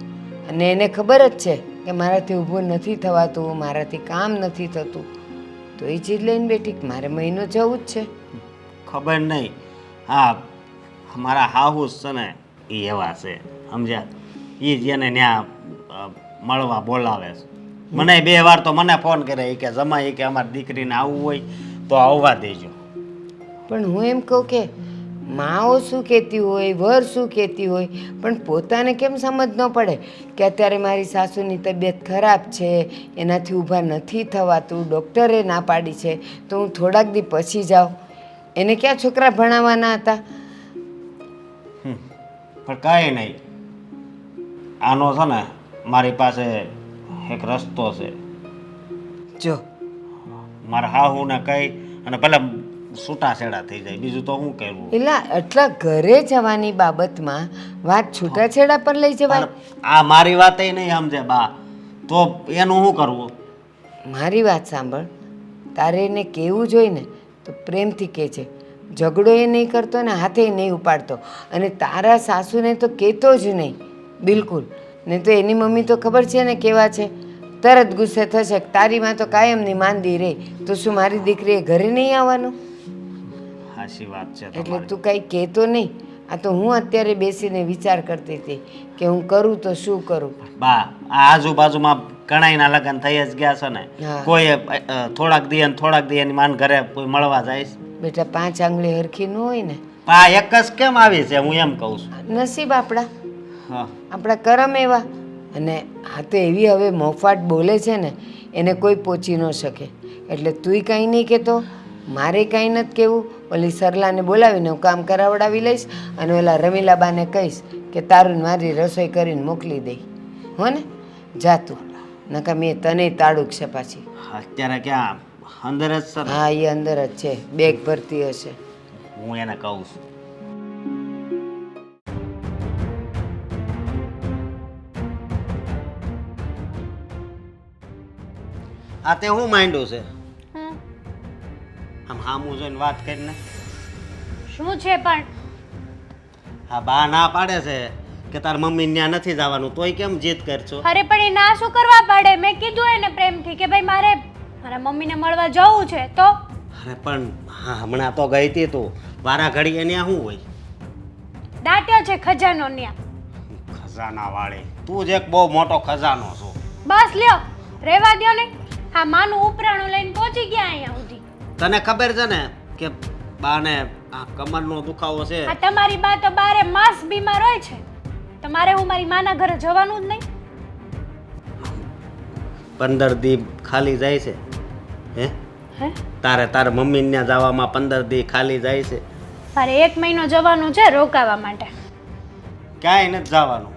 અને એને ખબર જ છે કે મારાથી ઊભું નથી થવાતું, મારાથી કામ નથી થતું. તો એ ચીજ લઈને બેઠી કે મારે મહિનો જવું જ છે. ખબર નહીં. હા, મારા હાહુસ છે ને એ એવા છે, સમજ્યા? એ જ એને ત્યાં મળવા બોલાવે છે. મને 2 વાર તો મને ફોન કરે કે જમાઈ કે અમારી દીકરીને આવવું હોય તો આવવા દેજો. પણ હું એમ કહું કે માઓ શું કહેતી હોય, વર શું કહેતી હોય, પણ પોતાને કેમ સમજ ન પડે કે અત્યારે મારી સાસુની તબિયત ખરાબ છે, એનાથી ઊભા નથી થવાતું, ડૉક્ટરે ના પાડી છે તો હું થોડાક દી પછી જાઉં. એને ક્યાં છોકરા ભણાવવાના હતા? પણ કાંઈ નહીં, આનો છે ને મારી પાસે એક રસ્તો છે. જો મારા હાહુને કહી અને ભલે છૂટાછેડા થઈ જાય, બીજું તો શું કરવું? એટલે આટલા ઘરે જવાની બાબતમાં વાત છૂટાછેડા પર લઈ જવાય? આ મારી વાત નહીં સમજે બા, તો એનું શું કરવું? મારી વાત સાંભળ, તારે એને કહેવું જોઈએ ને તો પ્રેમથી કહેજે. ઝઘડો એ નહીં કરતો ને હાથે નહીં ઉપાડતો. અને તારા સાસુને તો કહેતો જ નહીં બિલકુલ. ને તો એની મમ્મી તો ખબર છે ને કેવા છે, તરત ગુસ્સે થશે કે તારી માં તો કાયમની માંદી રહી, તો શું મારી દીકરીએ ઘરે નહીં આવવાનું? સાચી વાત છે એટલે તમારી. તું કાંઈ કહેતો નહીં. આ તો હું અત્યારે બેસીને વિચાર કરતી હતી કે હું કરું તો શું કરું. બા, આ આજુબાજુમાં ઘણાયના લગ્ન થઈ જ ગયા છે ને. હા. કોઈ થોડાક દી એની માન ઘરે કોઈ મળવા જાય છે? બેટા 5 આંગળી હરખી ન હોય ને. આ એક જ કેમ આવી છે, હું એમ કહું છું. નસીબ આપણા, હા, આપણા કરમ એવા. અને આ તો એવી હવે મોફાટ બોલે છે ને એને કોઈ પહોંચી ન શકે. એટલે તુંય કાંઈ નહીં કહેતો મારે કાંઈ નથી કહેવું. ઓલી સરલાને બોલાવીને હું કામ કરાવડાવી લઈશ અને ઓલા રમીલાબાને કહીશ કે તારું ને મારી રસોઈ કરીને મોકલી દઈ. હો ને, જા તું, નકા મેં તને તાળુક છે પાછી. અત્યારે ક્યાં અંદર જ સર? હા, એ અંદર જ છે, બેગ ભરતી હશે. હું એને કહું છું. આ તે હું માંડ્યું છે? હમ, આમ હામું જોઈને વાત કરીને શું છે પણ હા બા ના પાડે છે કે તાર મમ્મી ત્યાં નથી જવાનું, તોય કેમ જીદ કરશો? અરે પણ એ ના શું કરવા પાડે? મેં કીધું એને પ્રેમથી કે ભાઈ મારે મારા મમ્મીને મળવા જવું છે તો. અરે પણ હા હમણાં તો ગઈ હતી તું, વારા ઘડીએ ત્યાં શું હોય? દાટ્યો છે ખજાનો ન્યા. ખજાના વાળી તું જ એક બહુ મોટો ખજાનો છો. બસ લ્યો, રેવા દ્યો ને. હા, માનું ઉપરાણું લઈને પહોંચી ગયા અહીંયા સુધી. તને ખબર છે ને કે બાને આ કમરનો દુખાવો છે? આ તમારી બા તો બારે માસ બીમાર હોય છે. તમારે હું મારી માના ઘરે જવાનું જ નહીં. 15 દી ખાલી જાય છે હે? હે? તારે મમ્મી ત્યાં જવામાં 15 દી ખાલી જાય છે? મારે 1 મહિનો જવાનું છે રોકાવા માટે. ક્યાંય નથી જવાનું,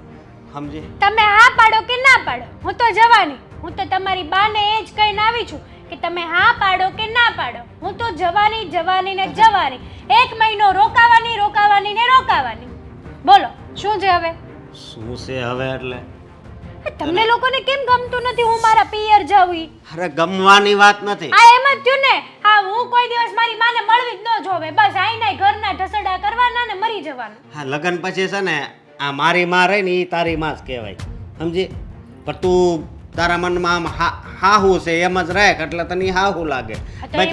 સમજી? તમે હા પાડો કે ના પાડો, હું તો જવાની. હું તો તમારી બાને એ જ કહીને આવી છું કે તમે હા પાડો કે ના પાડો, હું તો જવાની જવાની ને જવાની. 1 મહિનો રોકાવાની ને રોકાવાની. બોલો શું છે હવે? શું છે હવે એટલે? તમને લોકોને કેમ ગમતું નથી હું મારા પિયર જાઉં ઈ? અરે ગમવાની વાત નથી. આ એમ જ થયું ને. હા, હું કોઈ દિવસ મારી માને મળવી જ ન જોવે. બસ આઈના ઘરના ઢસડા કરવાના ને મરી જવાનું. હા લગ્ન પછી છે ને આ મારી માં રહી ને એ તારી માં જ કહેવાય, સમજી? પણ તું તારા મનમાં આમ હાહુ છે એમ જ રહે એટલે તને હાહુ લાગે. તો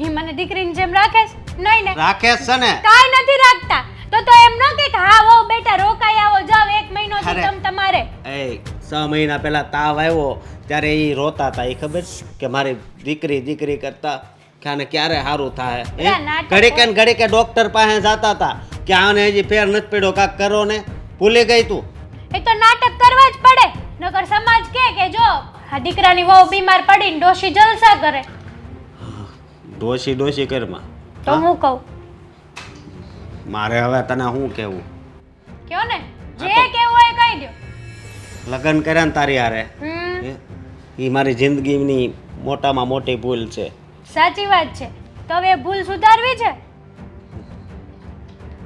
ઈ મને દીકરીની જેમ રાખે છે? નહીં ને, રાખે જ છે ને. કાંઈ નથી રાખતા. તો એમ ન કે હા વો બેટા રોકાઈ આવો, જાવ 1 મહિનો થી અરે. તમારે. એ 6 મહિના પહેલા તાવ આવ્યો ત્યારે એ રોતા હતા, એ ખબર છે કે મારી દીકરી કરતા કે આને ક્યારે સારું થાય. ના, નાટક ઘડીકે ડોક્ટર પાસે જતા હતા કે આને હજી ફેર નથી પડ્યો, કાંક કરો ને. ભૂલી ગઈ તું? એ તો નાટક કરવા જ પડે, નકર સમાજ કે જો આ દીકરાની વહુ બીમાર પડીને ડોશી જલસા કરે. ડોશી કરમાં તો હું કહું? મારે હવે તને શું કહેવું? કયો ને, જે કેવું હોય કહી દો. લગ્ન કર્યા ને તારી હારે, હમ, એ મારી જિંદગીની મોટામાં મોટી ભૂલ છે. સાચી વાત છે. તો હવે એ ભૂલ સુધારવી છે.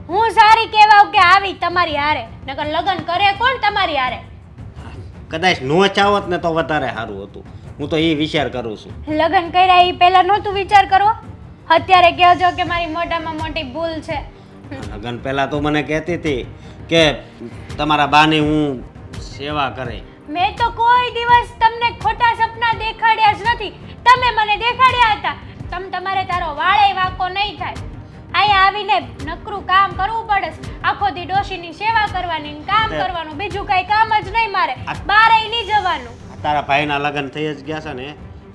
હું સારી કહેવાઉં કે આવી તમારી હારે, નકર લગ્ન કરે કોણ તમારી હારે? કદાચ નો ચાહત ને તો વધારે સારું હતું. હું તો એ વિચાર કરું છું. લગ્ન કર્યા એ પહેલા નહોતું વિચાર કરવો? અત્યારે કહેજો કે મારી મોટામાં મોટી ભૂલ છે. લગ્ન પહેલા તો મને કહેતી હતી કે તમારા બાની હું સેવા કરે. મેં તો કોઈ દિવસ તમને ખોટા સપના દેખાડ્યા જ નથી. તમે મને દેખાડ્યા હતા. તમારે તારો વાળે વાંકો નહીં થાય. અહીંયા આવીને નકરું કામ કરવું પડે છે. આખો દી ડોશીની સેવા કરવાની ને કામ કરવાનું, બીજું કઈ કામ જ નહીં મારે. બારે નહીં જવાનું. તારા ભાઈના લગ્ન થઈ જ ગયા છે ને,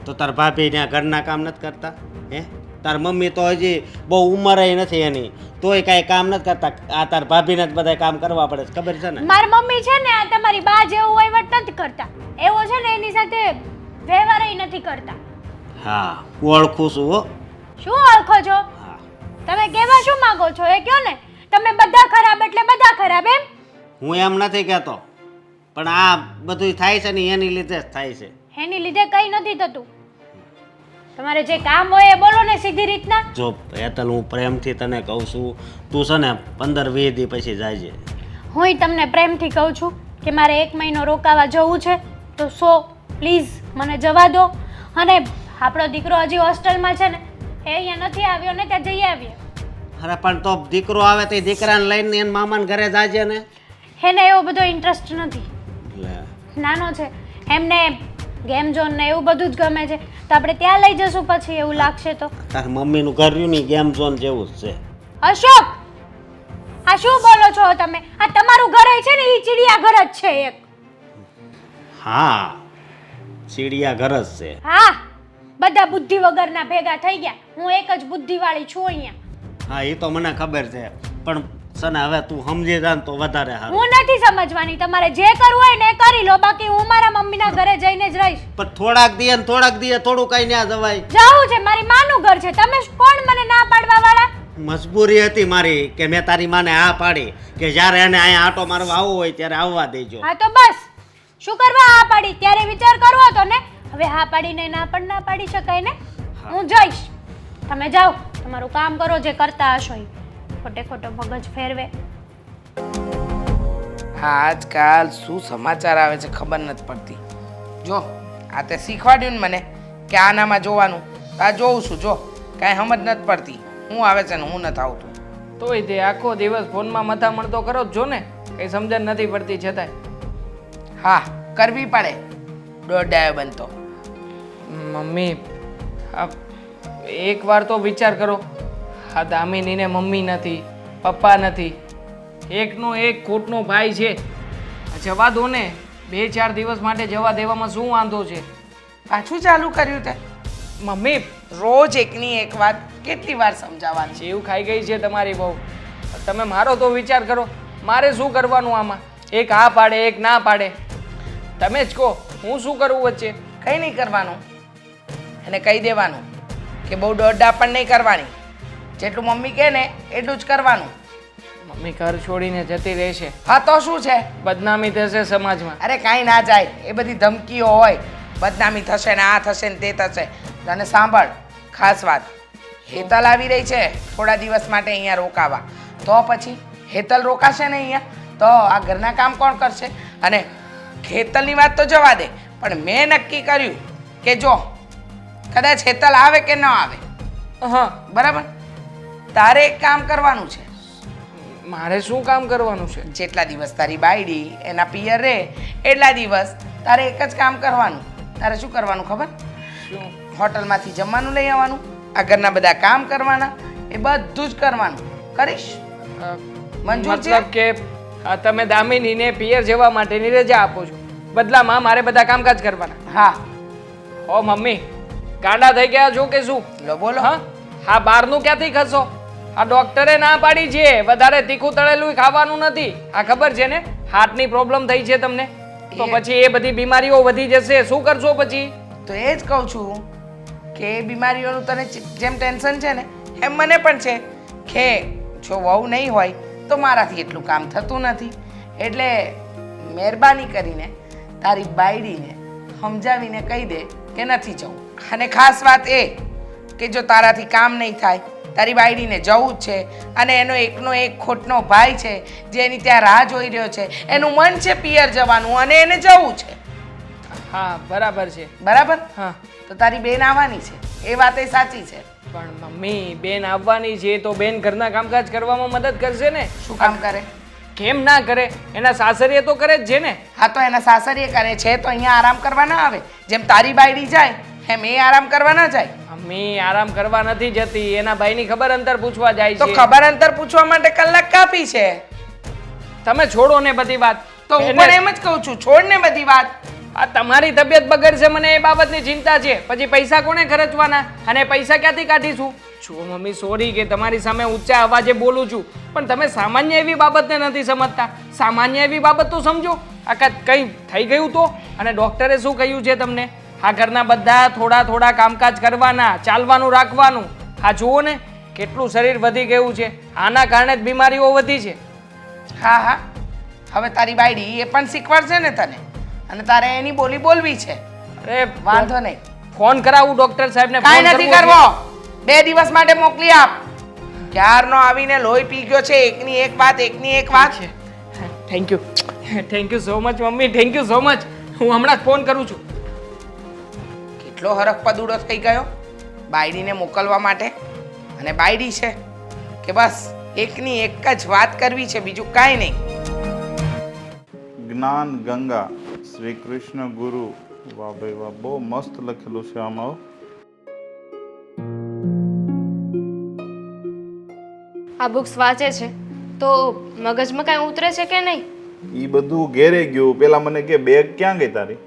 તો તાર ભાભી ત્યાં ઘરના કામ નથી કરતા હે? તાર મમ્મી તો હજી બહુ ઉંમરે નથી એની, તોય કાંઈ કામ નથી કરતા. આ તાર ભાભીને જ બધા કામ કરવા પડે છે, ખબર છે ને? મારી મમ્મી છે ને આ તમારી બા જેવું વહીવટ નથી કરતા. એવો છે ને એની સાથે વ્યવહારય નથી કરતા. હા ઓળખું છું હો. શું ઓળખો છો? હા તમે કેવા શું માંગો છો એ કયો ને. તમે બધા ખરાબ એટલે બધા ખરાબ એમ? હું એમ નથી કહેતો, પણ આ બધું થાય છે ને એની લીધે જ થાય છે. એની લીધે કઈ નથી થતું. તમારે જે કામ હોય એ બોલો ને સીધી રીતના. જો હેતલ હું પ્રેમથી તને કહું છું, તું છે ને 15-20 દી પછી જાયજે. હું તમને પ્રેમથી કહું છું કે મારે 1 મહિનો રોકાવા જવું છે તો પ્લીઝ મને જવા દો. અને આપણો દીકરો હજી હોસ્ટેલમાં છે ને, એ અહીંયા નથી આવ્યો ને ત્યાં જઈ આવીએ. અરે પણ તો દીકરો આવે તો દીકરાને લઈને એને મામાના ઘરે જાજે ને. એને એવો બધો ઇન્ટરેસ્ટ નથી. લે નાનો છે, એમને ગેમ ઝોન ને એવું બધું જ ગમે છે. તો આપણે ત્યાં લઈ જશું પછી એવું લાગશે તો. તાર મમ્મીનું ઘર રહ્યું ની ગેમ ઝોન જેવું જ છે. અશોક, આ શું બોલો છો તમે? આ તમારું ઘર છે ને એ ચિડિયાઘર જ છે એક. હા ચીડિયા ઘર જ છે. હા, બધા બુદ્ધિ વગરના ભેગા થઈ ગયા. હું એક જ બુદ્ધિવાળી છું અહીંયા. હા એ તો મને ખબર છે, પણ છે ને હવે તું સમજી જા ને તો વધારે સારું. હું નથી સમજવાની, તમારે જે કરવું હોય ને એ કરી લો, બાકી હું મારા મમ્મીના ઘરે જઈને જ રહીશ. પણ થોડાક દીએ ને થોડાક દીએ થોડું કઈ ના જવાય. જાવું છે, મારી માનું ઘર છે, તમે કોણ મને ના પાડવા વાળા? મજબૂરી હતી મારી કે મેં તારી માને આ પાડી કે જ્યારે એને અહીંયા આટો મારવા આવવો હોય ત્યારે આવવા દેજો. હા તો બસ, શું કરવા હા પાડી? ત્યારે વિચાર કરવો હતો ને. હવે હા પાડીને ના પણ ના પાડી શકાય ને. હું જઈશ, તમે જાઓ, તમારું કામ કરો જે કરતા હશો એ. ખોટે ખોટો મગજ ફેરવે. હા, આજકાલ શું સમાચાર આવે છે ખબર નથી પડતી. જો આ તે શીખવાડ્યું ને મને કે આનામાં જોવાનું, આ જોઉં છું. જો કાંઈ સમજ નથી પડતી, હું આવે છે ને હું નથી આવતું. તોય તે આખો દિવસ ફોનમાં મથામણ તો કરો જ જો ને, કઈ સમજણ નથી પડતી છતાંય. હા, કરવી પડે, દોડાયો બનતો. મમ્મી, આ એક વાર તો વિચાર કરો, આ દામિનીને મમ્મી નથી, પપ્પા નથી, એકનો એક ખોટનો ભાઈ છે. આ જવા દો ને, 2-4 દિવસ માટે જવા દેવામાં શું વાંધો છે? પાછું ચાલુ કર્યું તે? મમ્મી, રોજ એકની એક વાત કેટલી વાર સમજાવવાની? જીવ ખાઈ ગઈ છે તમારી બહુ. તમે મારો તો વિચાર કરો, મારે શું કરવાનું આમાં? એક હા પાડે, એક ના પાડે. તમે જ કહો, હું શું કરું વચ્ચે? કંઈ નહીં કરવાનું, એને કહી દેવાનું કે બહુ દોડા પણ નહીં કરવાની, જેટલું મમ્મી કહે ને એટલું જ કરવાનું. મમ્મી ઘર છોડીને જતી રહેશે, હા તો શું છે? બદનામી થશે સમાજમાં. અરે કાંઈ ના જાય, એ બધી ધમકીઓ હોય, બદનામી થશે ને આ થશે ને તે થશે. અને સાંભળ, ખાસ વાત, હેતલ આવી રહી છે થોડા દિવસ માટે અહીંયા રોકાવા. તો પછી હેતલ રોકાશે ને અહીંયા તો આ ઘરના કામ કોણ કરશે? અને હેતલની વાત તો જવા દે, પણ મેં નક્કી કર્યું કે જો કદાચ હેતલ આવે કે ન આવે, હા, બરાબર, તારે એક કામ કરવાનું છે. મારે શું કામ કરવાનું છે? જેટલા દિવસ તારી બાયડી એના પિયર રહે એટલા દિવસ તારે એક જ કામ કરવાનું. તારે શું કરવાનું ખબર? શું? હોટલમાંથી જમવાનું લઈ આવવાનું, આ ઘરના બધા કામ કરવાના, એ બધું જ કરવાનું. કરીશ? મંજૂર છે? મતલબ કે તમે દામિનીને પિયર જવા માટેની રજા આપો છો, બદલામાં મારે બધા કામકાજ કરવાના? હા. ઓ મમ્મી, ગાંડા થઈ ગયા છો કે શું? લો બોલો. હા, હા, બહારનું ક્યાંથી ખસો? આ ડોક્ટરે ના પાડી છે વધારે તીખું તળેલું ખાવાનું નથી. આ ખબર છે ને, હાર્ટની પ્રોબ્લેમ થઈ છે તમને, તો પછી એ બધી બીમારીઓ વધી જશે. શું કરશો પછી? તો એ જ કહું છું કે એ બીમારીઓનું તને જેમ ટેન્શન છે ને એમ મને પણ છે કે જો વહુ નહીં હોય તો મારાથી એટલું કામ થતું નથી. એટલે મહેરબાની કરીને તારી બાયડીને સમજાવીને કહી દે કે નથી જવું. અને ખાસ વાત એ કે જો તારાથી કામ નહીં થાય, તારી બાયડીને જવું જ છે અને એનો એકનો એક ખોટનો ભાઈ છે જે એની ત્યાં રાહ જોઈ રહ્યો છે, એનું મન છે પિયર જવાનું અને એને જવું છે. હા, બરાબર છે. બરાબર? હા, તો તારી બેન આવવાની છે, એ વાત એ સાચી છે. પણ મમ્મી, બેન આવવાની છે તો બેન ઘરના કામકાજ કરવામાં મદદ કરશે ને. શું કામ કરે? કેમ ના કરે? એના સાસરીએ તો કરે જ છે ને. હા તો એના સાસરીએ કરે છે તો અહીંયા આરામ કરવા ના આવે? જેમ તારી બાયડી જાય એમ એ આરામ કરવા ના જાય? મમ્મી, આરામ કરવા નથી જતી, એના ભાઈની ખબર અંતર પૂછવા જાય તો છે. ખબર અંતર પૂછવા માટે કલાક કાપી છે. તમે છોડો ને બધી વાત. તો હું પણ એમ જ કહું છું, છોડ ને બધી વાત. આ તમારી તબિયત બગડશે, મને એ બાબતની ચિંતા છે. પછી પૈસા કોને ખર્ચવાના અને પૈસા ક્યાંથી કાઢીશું? જો મમ્મી, સોરી કે તમારી સામે ઊંચા અવાજે બોલું છું, પણ તમે સામાન્ય એવી બાબતને નથી સમજતા. સામાન્ય એવી બાબત તો સમજો. આ કંઈ થઈ ગયું તો? અને ડૉક્ટરે શું કહ્યું છે તમને? આ ઘરના બધા થોડા થોડા કામકાજ કરવાના, ચાલવાનું રાખવાનું. આ જુઓ ને કેટલું શરીર વધી ગયું છે, આના કારણે જ બીમારીઓ વધી છે. હા હા, હવે તારી બાયડી એ પણ શીખવાડશે ને તને, અને તારે એની બોલી બોલવી છે. અરે વાંધો નહીં, ફોન કરાવું ડૉક્ટર સાહેબને? કાંઈ નથી કરવો, 2 દિવસ માટે મોકલી આપ. ક્યારનો આવીને લોહી પી ગયો છે, એકની એક વાત, એકની એક વાત. Thank you, thank you so much mummy, thank you so much. હું હમણાં જ ફોન કરું છું. કેટલો હરખ પદુડો થઈ ગયો બાયડીને મોકલવા માટે. અને બાયડી છે કે બસ એકની એક જ વાત કરવી છે, બીજું કાંઈ નહીં. જ્ઞાન ગંગા શ્રી કૃષ્ણ ગુરુ. વાહ ભાઈ વાહ, બહુ મસ્ત લખેલું છે આમાં. આ બુક્સ વાંચે છે તો મગજમાં કાંઈ ઉતરે છે કે નહીં? ઈ બધું ઘેરે ગયું. પેલા મને કે બેગ ક્યાં ગઈ તારી?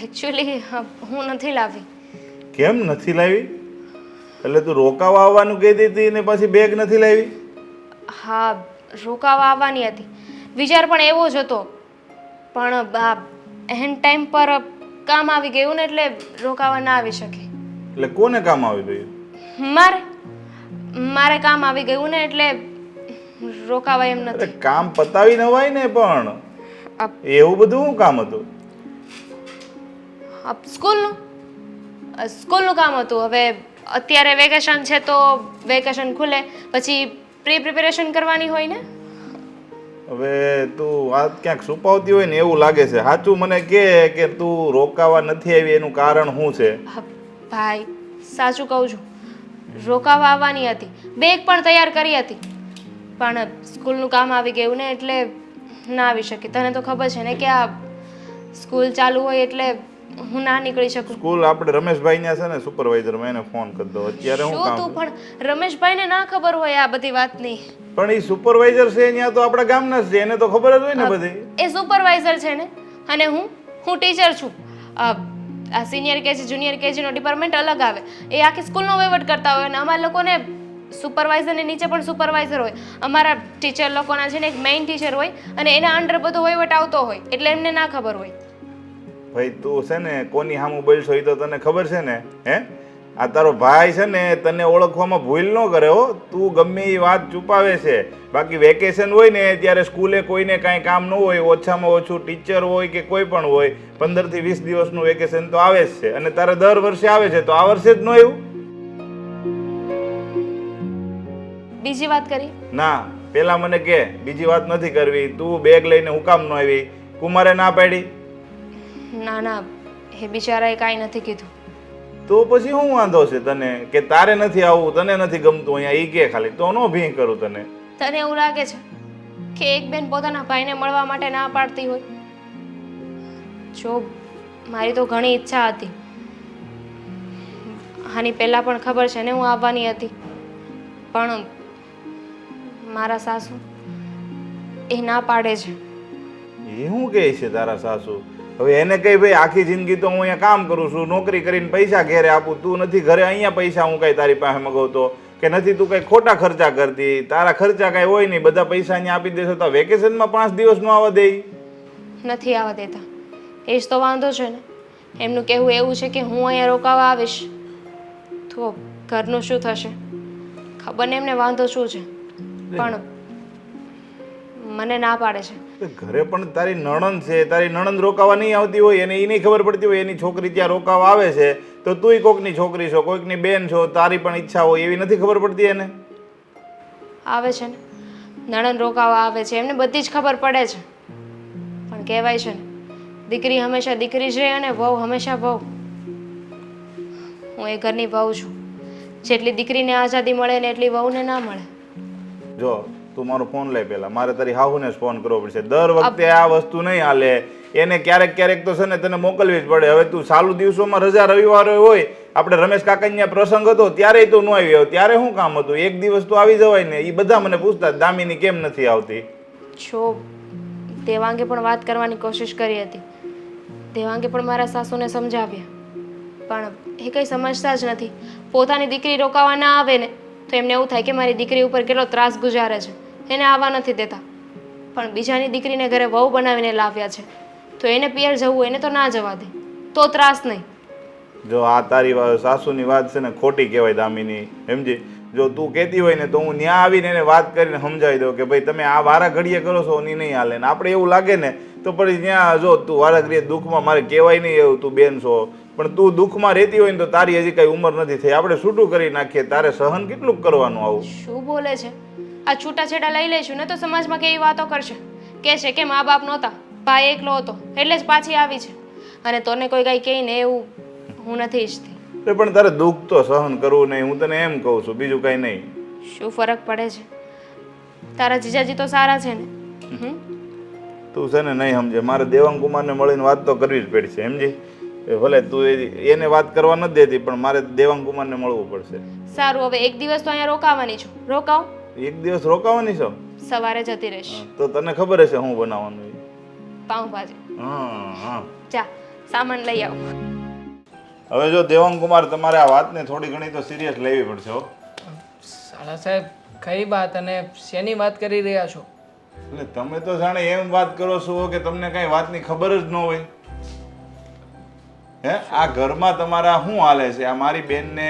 એકચ્યુઅલી હું નથી લાવી. કેમ નથી લાવી? એટલે તું રોકાવા આવવાનું કહેતી હતી ને પછી બેગ નથી લાવી? હા રોકાવા આવવાની હતી. વિચાર પણ એવો જ હતો, પણ એન ટાઈમ પર કામ આવી ગયું ને એટલે રોકાવા ના આવી શકી. એટલે કોને કામ આવી ગયું? મારે કામ આવી ગયું ને એટલે રોકાવા એમ અરે નથી. કામ પતાવી નવાય ને, પણ એવું બધું શું કામ હતું? સ્કૂલનું કામ હતું. હવે અત્યારે વેકેશન છે તો વેકેશન ખુલે પછી પ્રી પ્રિપેરેશન કરવાની હોય ને. હવે તું વાત ક્યાંક છુપાવતી હોય ને એવું લાગે છે. સાચું મને કે તું રોકાવા નથી આવી એનું કારણ શું છે? ભાઈ સાચું કહું છું, રોકાવા આવવાની હતી, બેગ પણ તૈયાર કરી હતી, પણ સ્કૂલનું કામ આવી ગયું ને એટલે ના આવી શકી. તને તો ખબર છે ને કે આ સ્કૂલ ચાલુ હોય એટલે હું ના નીકળી શકું. સ્કૂલ આપણે રમેશભાઈ ત્યાં છે ને સુપરવાઇઝર, મેં એને ફોન કરી દો. અત્યારે હું શું કામ? તું પણ રમેશભાઈને ના ખબર હોય આ બધી વાતની? પણ એ સુપરવાઇઝર છે ત્યાં તો આપણા ગામના જ છે, એને તો ખબર જ હોય ને બધી. એ સુપરવાઇઝર છે ને, અને હું ટીચર છું. આ સિનિયર કેજી જુનિયર કેજીનો ડિપાર્ટમેન્ટ અલગ આવે, એ આખી સ્કૂલનો વહીવટ કરતા હોય, અને અમારા લોકોને સુપરવાઇઝરની નીચે પણ સુપરવાઇઝર હોય. અમારા ટીચર લોકોના છે ને એક મેઇન ટીચર હોય, અને એના અંડર બધો વહીવટ આવતો હોય, એટલે એમને ના ખબર હોય. ભાઈ તું છે ને કોની સામું બોલશો એ તો તને ખબર છે ને? હે, આ તારો ભાઈ છે ને તને ઓળખવામાં ભૂલ ન કરે હો. તું ગમે એ વાત છુપાવે છે. બાકી વેકેશન હોય ને ત્યારે સ્કૂલે કોઈને કાંઈ કામ ન હોય, ઓછામાં ઓછું ટીચર હોય કે કોઈ પણ હોય, 15 થી 20 દિવસનું વેકેશન તો આવે જ છે. અને તારે દર વર્ષે આવે છે, તો આ વર્ષે જ ન આવ્યું? બીજી વાત કરી? ના, પેલા મને કે બીજી વાત નથી કરવી. તું બેગ લઈને હું કામ ન આવી? કુમારે ના પાડી? ના, એ બિચારાએ કાંઈ નથી કીધું. તો પછી શું વાંધો છે તને કે તારે નથી આવવું, તને નથી ગમતું અહીંયા? ઈ કે ખાલી તો નો ભીં કરું તને. તને એવું લાગે છે કે એક બેન પોતાના ભાઈને મળવા માટે ના પાડતી હોય? જો મારી તો ઘણી ઈચ્છા હતી, આની પહેલાં પણ ખબર છે ને હું આવવાની હતી, પણ મારા સાસુ એ ના પાડે છે. એ શું કહે છે તારા સાસુ? હવે એને કઈ ભાઈ આખી જિંદગી તો હું અહીંયા કામ કરું છું, નોકરી કરીને પૈસા ઘેરે આપું, તું નથી ઘરે અહીંયા પૈસા હું કઈ તારી પાસે મગાવતો, કે નથી તું કઈ ખોટા ખર્ચા કરતી, તારા ખર્ચા કઈ હોય નહીં, બધા પૈસા અહીંયા આપી દેશો તો વેકેશનમાં 5 દિવસ નો આવવા દે? નથી આવવા દેતા, એ જ તો વાંધો છે ને. એમનું કહેવું એવું છે કે હું અહીંયા રોકાવા આવીશ તો ઘરનું શું થશે ખબર ને એમને વાંધો શું છે, પણ મને ના પાડે છે. ઘરે પણ તારી નણંદ છે, તારી નણંદ રોકાવા નહીં આવતી હોય એને એ નહીં ખબર પડતી હોય એની છોકરી ત્યાં રોકાવા આવે છે, તો તુંય કોકની છોકરી છો, કોઈકની બેન છો, તારી પણ ઈચ્છા હોય એવી નથી ખબર પડતી એને? આવે છે ને, નણંદ રોકાવા આવે છે, એમને બધી જ ખબર પડે છે, પણ કહેવાય છે ને દીકરી હંમેશા દીકરી જ રહે અને વહુ હંમેશા વહુ. હું એ ઘરની વહુ છું, જેટલી દીકરીને આઝાદી મળે ને એટલી વહુને ના મળે. જો તું મારો ફોન લઈ, પહેલા મારે તારી હાહુને જ ફોન કરવો પડશે. દર વખતે આ વસ્તુ નહીં હાલે. એને ક્યારેક ક્યારેક તો છે ને તને મોકલવી જ પડે. હવે તું ચાલુ દિવસોમાં રજા રવિવારે હોય, આપણે રમેશ કાકાની પ્રસંગ હતો ત્યારે તું ન આવી, ત્યારે શું કામ હતું? એક દિવસ તો આવી જવાય ને. એ બધા મને પૂછતા દામિની કેમ નથી આવતી. જો દેવાંગે પણ વાત કરવાની કોશિશ કરી હતી, દેવાંગે પણ મારા સાસુને સમજાવ્યા, પણ એ કંઈ સમજતા જ નથી. પોતાની દીકરી રોકાવા ના આવે ને તો એમને એવું થાય કે મારી દીકરી ઉપર કેટલો ત્રાસ ગુજારે છે, એને આવવા નથી દેતા. પણ બીજાની દીકરીને ઘરે વહુ બનાવીને લાવ્યા છે, તો એને પિયર જવું, એને તો ના જવા દે, તો ત્રાસ નહીં. જો આ તારી સાસુની વાત છે ને ખોટી કહેવાય દામિની, સમજી? જો તું કહેતી હોય ને તો હું ત્યાં આવીને એને વાત કરીને સમજાવી દઉં કે ભાઈ તમે આ વારા ઘડીએ કરો છો ની નહીં હાલે. ને આપણે એવું લાગે ને તો પછી ત્યાં જો તું વારા ઘડીએ દુઃખમાં, મારે કહેવાય નહીં એવું, તું બેન છો, પણ તું દુઃખમાં રહેતી હોય ને તો તારી હજી કઈ ઉંમર નથી થઈ, આપણે છૂટું કરી નાખીએ. તારે સહન કેટલું કરવાનું આવું? શું બોલે છે? આ છૂટાછેડા લઈ લઈશું ને તો સમાજમાં કેવી વાતો કરશે, કે છે કે મા બાપ નહોતા, ભાઈ એકલો હતો એટલે જ પાછી આવી છે, અને તને કોઈ કઈ કહે ને એવું હું નથી ઈચ્છતી. પણ તારે દુઃખ તો સહન કરવું નહીં, હું તને એમ કહું છું, બીજું કઈ નહીં. શું ફરક પડે છે? તારા જીજાજી તો સારા છે ને. તું છે ને નહીં સમજે, મારે દેવાંગ કુમારને મળીને વાત તો કરવી જ પડશે, સમજી? ભલે તું એને વાત કરવા નથી દેતી, પણ મારે દેવાંગ કુમારને મળવું પડશે. સારું, હવે એક દિવસ તો અહીંયા રોકાવાની છું, રોકાવ? એક દિવસ રોકાવાની છો? સવારે જતી રહીશ. તો તને ખબર હશે હું બનાવવાનું? પાઉંભાજી. હા, જા સામાન લઈ આવ. હવે જો દેવાંગ કુમાર, તમારે આ વાતને થોડી ઘણી તો સિરિયસ લેવી પડશે હો. સાલા સાહેબ કઈ વાત અને શેની વાત કરી રહ્યા છો? એટલે તમે તો જાણે એમ વાત કરો છો કે તમને કઈ વાતની ખબર જ ન હોય. હે, આ ઘરમાં તમારા શું હાલે છે? આ મારી બેનને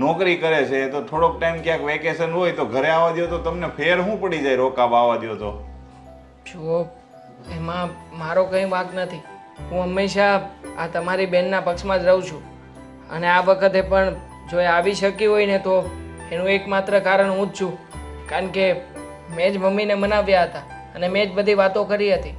નોકરી કરે છે તો થોડોક ટાઈમ ક્યાંક વેકેશન હોય તો ઘરે આવવા દો તો તમને ફેર શું પડી જાય રોકાવા આવવા દો તો? જુઓ, એમાં મારો કંઈ વાંક નથી. હું હંમેશા આ તમારી બેનના પક્ષમાં જ રહું છું અને આ વખતે પણ જો એ આવી શકી હોય ને તો એનું એકમાત્ર કારણ હું જ છું. કારણ કે મેં જ મમ્મીને મનાવ્યા હતા અને મેં જ બધી વાતો કરી હતી.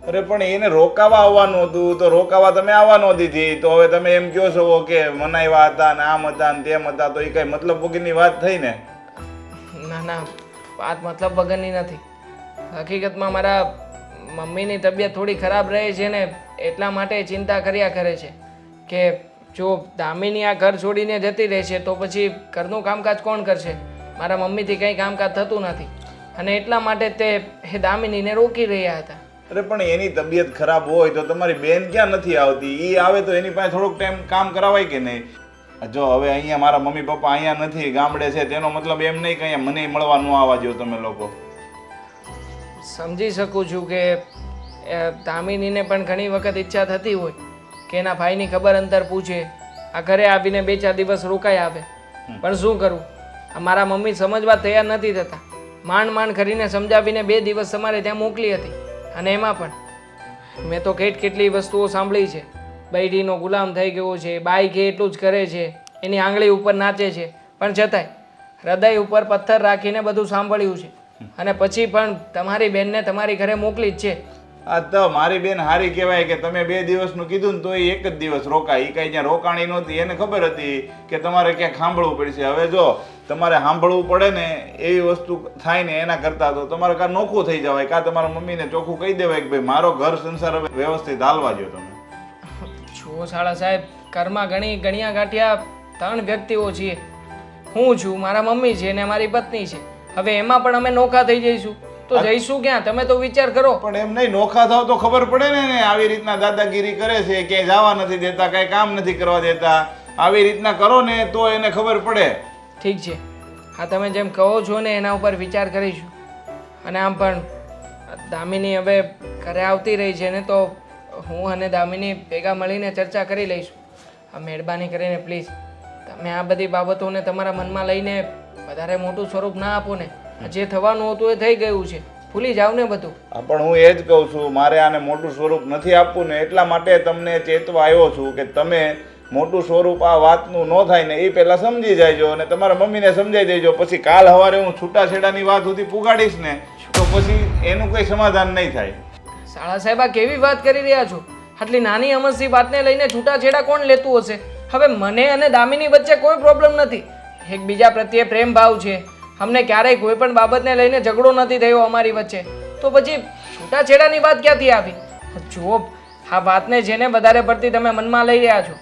અરે પણ એને રોકાવા આવવાનું હતું તો રોકાવા તમે આવવા ન દીધી, તો હવે તમે એમ કહો છો કે મનાવ્યા હતા ને આમ હતા ને તેમ હતા, તો એ કઈ મતલબ વગરની વાત થઈ ને? ના ના, વાત મતલબ વગરની નથી. હકીકતમાં મારા મમ્મીની તબિયત થોડી ખરાબ રહે છે ને એટલા માટે ચિંતા કર્યા કરે છે કે જો દામિની આ ઘર છોડીને જતી રહેશે તો પછી ઘરનું કામકાજ કોણ કરશે? મારા મમ્મીથી કંઈ કામકાજ થતું નથી અને એટલા માટે તે એ દામિનીને રોકી રહ્યા હતા. અરે પણ એની તબિયત ખરાબ હોય તો તમારી બેન ક્યાં નથી આવતી? એ આવે તો એની પાસે થોડોક ટાઈમ કામ કરાવાય કે નહીં? જો હવે અહીંયા મારા મમ્મી પપ્પા અહીંયા નથી, ગામડે છે, તેનો મતલબ એમ નહીં કે અહીંયા મને મળવા ન આવવા દો તમે લોકો. સમજી શકું છું કે દામિનીને પણ ઘણી વખત ઈચ્છા થતી હોય કે એના ભાઈની ખબર અંતર પૂછે, આ ઘરે આવીને 2-4 દિવસ રોકાઈ આવે. પણ શું કરું, મારા મમ્મી સમજવા તૈયાર નથી થતા. માંડ કરીને સમજાવીને 2 દિવસ તમારે ત્યાં મોકલી હતી અને એમાં પણ મેં તો કેટલી વસ્તુઓ સાંભળી છે. બૈરીનો ગુલામ થઈ ગયો છે, બાઈ કે એટલું જ કરે છે, એની આંગળી ઉપર નાચે છે, પણ છતાંય હૃદય ઉપર પથ્થર રાખીને બધું સાંભળ્યું છે અને પછી પણ તમારી બેનને તમારી ઘરે મોકલી જ છે. આ તો મારી બેન હારી કહેવાય કે તમે 2 દિવસનું કીધું ને તો એ 1 જ દિવસ રોકાય. એ કઈ ત્યાં રોકાણી નહોતી, એને ખબર હતી કે તમારે ક્યાંક સાંભળવું પડશે. હવે જો તમારે સાંભળવું પડે ને એવી વસ્તુ થાય ને એના કરતાં તો તમારે કાં નોખું થઈ જવાય, કાં તમારા મમ્મીને ચોખ્ખું કહી દેવાય કે ભાઈ મારો ઘર સંસાર હવે વ્યવસ્થિત હાલવા દો તમે. જુઓ શાળા સાહેબ, ઘરમાં ગણ્યા ગાંઠિયા 3 વ્યક્તિઓ છીએ. હું છું, મારા મમ્મી છે ને મારી પત્ની છે. હવે એમાં પણ અમે નોખા થઈ જઈશું તો જઈશું ક્યાં? તમે તો વિચાર કરો. પણ એમ નહીં, નોખા થાવ તો ખબર પડે ને. આવી રીતના દાદાગીરી કરે છે, ક્યાંય જવા નથી દેતા, કાંઈ કામ નથી કરવા દેતા. આવી રીતના કરો ને તો એને ખબર પડે. ઠીક છે, હા તમે જેમ કહો છો ને એના ઉપર વિચાર કરીશું. અને આમ પણ દામિની હવે ઘરે આવતી રહી છે ને તો હું અને દામિની ભેગા મળીને ચર્ચા કરી લઈશું. આ મહેરબાની કરીને પ્લીઝ તમે આ બધી બાબતોને તમારા મનમાં લઈને વધારે મોટું સ્વરૂપ ના આપો ને. જે થવાનું હતું એ થઈ ગયું છે, ભૂલી જાવ ને બધું. પણ હું એ જ કહું છું, મારે આને મોટું સ્વરૂપ નથી આપવું ને એટલા માટે તમને ચેતવા આવ્યો છું કે તમે મોટું સ્વરૂપ આ વાતનું ન થાય ને એ પહેલાં સમજી જાયજો અને તમારા મમ્મીને સમજાઈ દેજો. પછી કાલ સવારે હું છૂટાછેડાની વાત સુધી પુગાડીશ ને તો પછી એનું કંઈ સમાધાન નહીં થાય. શાળા સાહેબ, આ કેવી વાત કરી રહ્યા છો? આટલી નાની અમસ્તી વાતને લઈને છૂટાછેડા કોણ લેતું હશે? હવે મને અને દામિની વચ્ચે કોઈ પ્રોબ્લેમ નથી. એકબીજા પ્રત્યે પ્રેમ ભાવ છે. અમને ક્યારેય કોઈ પણ બાબતને લઈને ઝઘડો નથી થયો અમારી વચ્ચે. તો પછી છૂટાછેડાની વાત ક્યાંથી આવી? જુઓ, આ વાતને છે ને વધારે પડતી તમે મનમાં લઈ રહ્યા છો.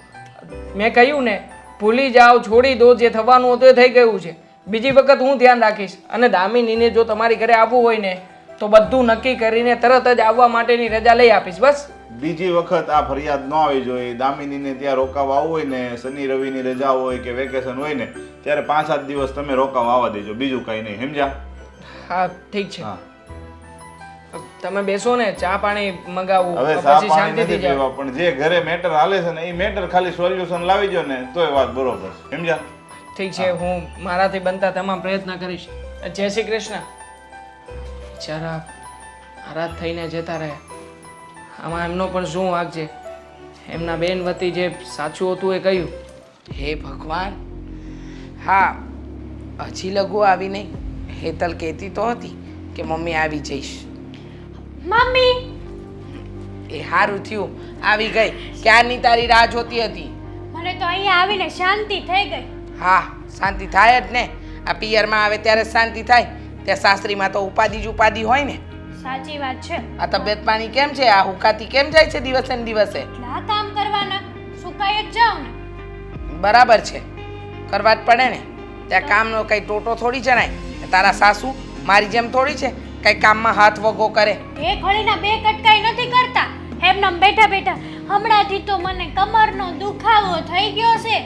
મેં કહ્યું ને, ભૂલી જાઓ, છોડી દો. જે થવાનું હતું એ થઈ ગયું છે. બીજી વખત હું ધ્યાન રાખીશ. અને દામિનીને જો તમારી ઘરે આવવું હોય ને તો બધું નક્કી કરીને તરત જ આવવા માટેની રજા લઈ આપીશ. બસ બીજી વખત આ ફરિયાદ ન આવી જોઈએ. દામિનીને ત્યાં રોકાવા આવવું હોય ને, શનિ રવિની રજા હોય કે વેકેશન હોય ને ત્યારે 5-7 દિવસ તમે રોકાવા આવવા દેજો, બીજું કંઈ નહીં. સમજ્યા? હા ઠીક છે. હા, તમે બેસો ને, ચા પાણી મંગાવું હવે પછી ચા પાણી શાંતિથી નથી પીવા, પણ જે ઘરે મેટર હાલે છે ને એ મેટર ખાલી સોલ્યુશન લાવી દો ને તોય વાત બરોબર. સમજ્યા? ઠીક છે, હું મારાથી બનતા તમામ પ્રયત્ન કરીશ. જય શ્રી કૃષ્ણ. જરા નારાજ થઈને જતા રહ્યા. આમાં એમનો પણ શું વાંક છે? એમના બેન વતી જે સાચું હતું એ કહ્યું. હે ભગવાન! હા, હજી લઘુ આવી નહીં. હેતલ કહેતી તો હતી કે મમ્મી આવી જઈશ. મમ્મી, એ સારું થયું આવી ગઈ. ક્યારની તારી રાહ જોતી હતી. મને તો અહીંયા આવીને શાંતિ થઈ ગઈ. હા, શાંતિ થાય જ ને. આ પિયરમાં આવે ત્યારે જ શાંતિ થાય. ત્યાં સાસરીમાં તો ઉપાધિ જ ઉપાધિ હોય ને. સાચી વાત છે. આ તબિયત પાણી કેમ છે? આ હુકાતી કેમ જાય છે દિવસે ને દિવસે? એટલા કામ કરવાના, સુકાઈ જ જાવ ને. બરાબર છે, કરવા જ પડે ને. ત્યાં કામનો કઈ ટોટો થોડી જણાય. તારા સાસુ મારી જેમ થોડી છે કઈ કામમાં હાથ વગો કરે. એક હોળીના 2 કટકાઈ નથી કરતા. એમનેમ બેઠા બેઠા હમણાંથી તો મને કમરનો દુખાવો થઈ ગયો છે.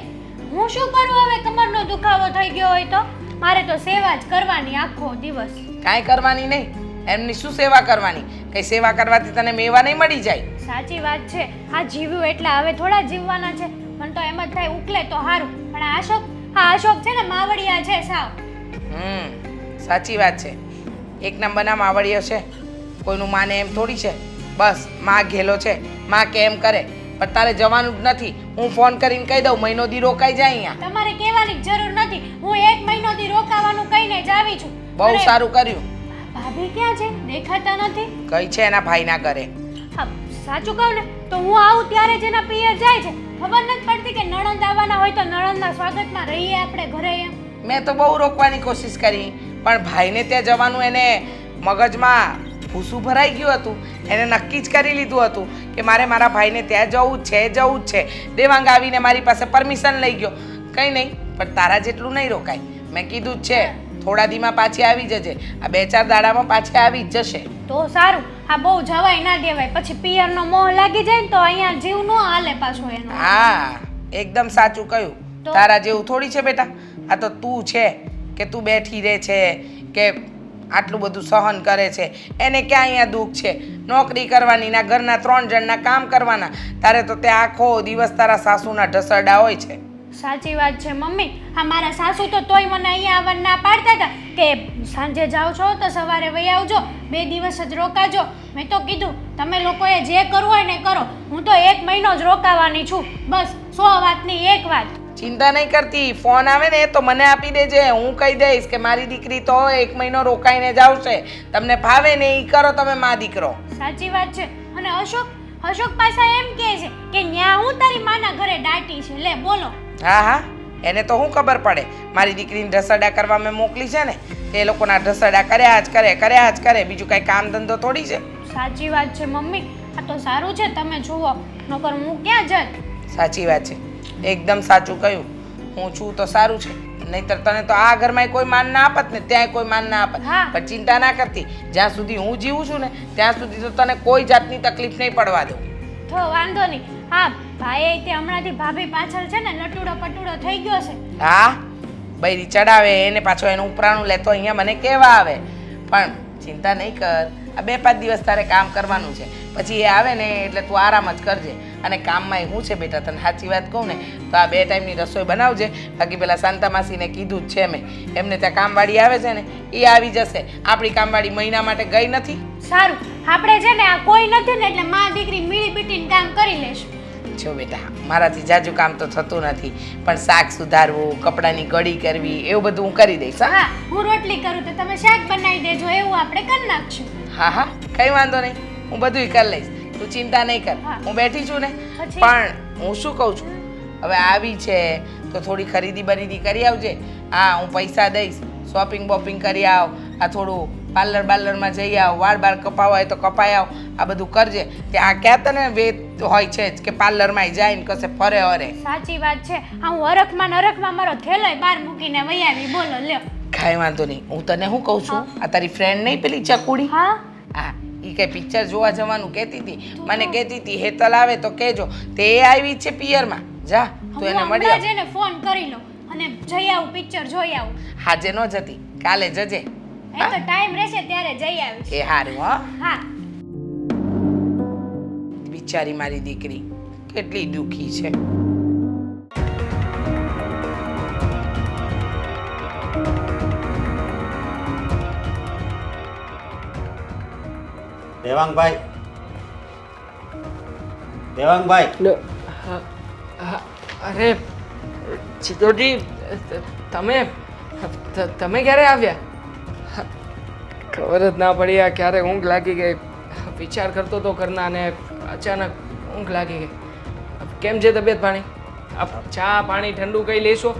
હું શું કરું હવે? કમરનો દુખાવો થઈ ગયો હોય તો મારે તો સેવા જ કરવાની આખો દિવસ. કાંઈ કરવાની નહીં. એમની શું સેવા કરવાની? કઈ સેવા કરવાથી તને મેવા નહીં મળી જાય. સાચી વાત છે. આ જીવ્યું એટલે હવે થોડા જીવવાના છે. મને તો એમ જ થાય ઉકલે તો સારું. પણ આ અશોક છે ને માવડિયા છે સાવ. સાચી વાત છે. એક નંબરના માવડીઓ છે. કોઈનું માને એમ થોડી છે. બસ માં ઘેલો છે, માં કે એમ કરે. પણ તારે જવાનું જ નથી. હું ફોન કરીને કહી દઉં મહિનો દી રોકાઈ જાય અહીંયા. તમારે કહેવાની જરૂર નથી. હું 1 મહિનોથી રોકાવાનું કહીને જ આવી છું. બહુ સારું કર્યું. ભાભી ક્યાં છે? દેખાતા નથી. કઈ છે એના ભાઈના ઘરે. હા, સાચું કહું ને તો હું આવું ત્યારે જ એના પિયર જાય છે. ખબર નથી પડતી કે નણંદ આવવાના હોય તો નણંદના સ્વાગતમાં રહીએ આપણે ઘરે એમ. મેં તો બહુ રોકવાની કોશિશ કરી, પણ ભાઈને ત્યાં જવાનું એને મગજમાં ભૂસું ભરાઈ ગયું હતું. એને નક્કી જ કરી લીધું હતું કે મારે મારા ભાઈને ત્યાં જવું જ છે. દેવાંગ આવીને મારી પાસે પરમિશન લઈ ગયો. કંઈ નહીં, પણ તારા જેટલું નહીં રોકાય. મેં કીધું જ છે થોડા દીમાં પાછી આવી જજે. આ 2-4 દાડામાં પાછી આવી જ જશે. તો સારું. હા, બહુ જવાય ના દેવાય. પછી પિયરનો મોહ લાગી જાય ને તો અહીંયા જીવ ન હાલે પાછો એનો. હા, એકદમ સાચું કહ્યું. તો? તારા જેવું થોડી છે બેટા. આ તો તું છે કે તું બેઠી રહે છે કે આટલું બધું સહન કરે છે. એને ક્યાં અહીંયા દુઃખ છે? નોકરી કરવાની, ના ઘરના 3 જણના કામ કરવાના. તારે તો ત્યાં આખો દિવસ તારા સાસુના ઢસરડા હોય છે. સાચી વાત છે મમ્મી. હા, મારા સાસુ તો તોય મને અહીંયા આવવા ના પાડતા હતા કે સાંજે જાઓ છો તો સવારે વહી આવજો, 2 દિવસ જ રોકાજો. મેં તો કીધું તમે લોકોએ જે કરવું હોય ને કરો, હું તો 1 મહિનો જ રોકાવાની છું. બસ 100 વાતની એક વાત. ચિંતા નહીં કરતી. ફોન આવે ને તો મને આપી દેજે. હું કહી દઈશ કે મારી દીકરી તો 1 મહિનો રોકાઈને જ આવશે. તમને ફાવે ને એ કરો તમે મા દીકરો. સાચી વાત છે. અને અશોક પાછા એમ કહે છે કે ન્યા હું તારી માના ઘરે દાટી છે. લે બોલો. હા, એને તો શું ખબર પડે? મારી દીકરીને ઢસરડા કરવા મેં મોકલી છે ને, એ લોકોના ઢસરડા કર્યા જ કરે. બીજું કાંઈ કામ ધંધો થોડી છે. સાચી વાત છે મમ્મી. આ તો સારું છે તમે જુઓ, નકર હું ક્યાં જત. સાચી વાત છે. એકદમ સાચું કહ્યું. હું છું તો સારું છે. નહીંતર તને તો આ ઘરમાં કોઈ માન ના આપત ને ત્યાંય કોઈ માન ના આપત. હા. પણ ચિંતા ના કરતી. જ્યાં સુધી હું જીવું છું ને ત્યાં સુધી તો તને કોઈ જાતની તકલીફ નહીં પડવા દઉં. તો વાંધો નહીં. હા, ભાઈ તે હમણાંથી ભાભી પાછળ છે ને લટુડો પટુડો થઈ ગયો છે. હા, બૈરી ચડાવે એને પાછો એનું ઉપરાણું લેતો અહીંયા મને કહેવા આવે. પણ ચિંતા નહીં કર. આ 2-5 દિવસ તારે કામ કરવાનું છે. પછી એ આવે ને એટલે તું આરામ જ કરજે. અને કામમાં શું છે બેટા, તને સાચી વાત કહું ને તો આ 2 ટાઈમની રસોઈ બનાવજે. બાકી પેલા શાંતા માસીને કીધું જ છે મેં. એમને ત્યાં કામવાળી આવે છે ને એ આવી જશે. આપણી કામવાળી મહિના માટે ગઈ નથી. સારું, આપણે છે ને આ કોઈ નથી ને એટલે માં દીકરી મીળી પીટીને કામ કરી લેશું. જો બેટા, મારાથી જાજુ કામ તો થતું નથી, પણ શાક સુધારવું, કપડાની કડી કરવી એવું બધું હું કરી દઈશ. હા, હું રોટલી કરું તો તમે શાક બનાવી દેજો. એવું આપણે કરી નાખશું. હા, કંઈ વાંધો નહીં. હું બધું કરી લઈશ. તું ચિંતા નહીં કર. હા. હું બેઠી છું ને. પછી? પણ હું શું કહું છું, હવે આવી છે તો થોડી ખરીદી બરીદી કરી આવજે. હા, હું પૈસા દઈશ. શોપિંગ કરી આવ. આ થોડું પાર્લરમાં જઈ આવ. વાળ કપાવા હોય તો કપાઈ આવ. આ બધું કરજે. ત્યાં ક્યાં તને વેત હોય છે જ કે પાર્લરમાં જઈને કશે ફરે હરે. સાચી વાત છે. હા, હું અરખમાં મારો થેલોય બહાર મૂકીને વહી આવી. બોલો લ્યો. કાંઈ વાંધો નહીં. હું તને શું કહું છું, આ તારી ફ્રેન્ડ નહીં પેલી ચકુડી? હા, હા, એ કઈ પિક્ચર જોવા જવાનું કહેતી હતી. મને કહેતી હતી હેતલ આવે તો કહેજો. તે એ આવી જ છે પિયરમાં. જા તું એને મળી હમણાં આવ. જ એને ફોન કરી લો અને જઈ આવું, પિક્ચર જોઈ આવું. આજે ન જતી, કાલે જજે. એ તો ટાઈમ રહેશે ત્યારે જઈ આવીશ. એ હારું. હા, હા, બિચારી મારી દીકરી કેટલી દુઃખી છે. દેવાંગભાઈ, અરે ચિત્રોજી, તમે ક્યારે આવ્યા? ખબર જ ના પડી. આ ક્યારે ઊંઘ લાગી ગઈ. વિચાર કરતો તો ઘરના અને અચાનક ઊંઘ લાગી ગઈ. કેમ છે તબિયત પાણી? ચા પાણી ઠંડુ કઈ લેશો?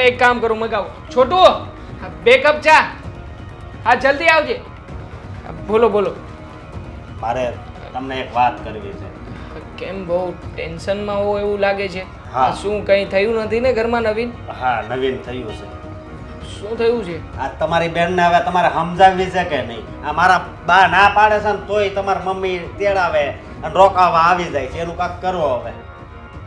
એક કામ કરું, મગાવું. છોટું, 2 કપ ચા. હા, જલ્દી આવજે. બોલો. મારે તમને એક વાત કરવી છે. કેમ બહુ ટેન્શનમાં હો એવું લાગે છે? હા. શું કંઈ થયું નથી ને ઘરમાં નવીન? હા, નવીન થયું છે. શું થયું છે? આ તમારી બેનને હવે તમારે સમજાવવી છે કે નહીં? આ મારા બા ના પાડે છે ને તોય તમારી મમ્મી તેડાવે અને રોકાવા આવી જાય છે. એનું કાંક કરવો હવે.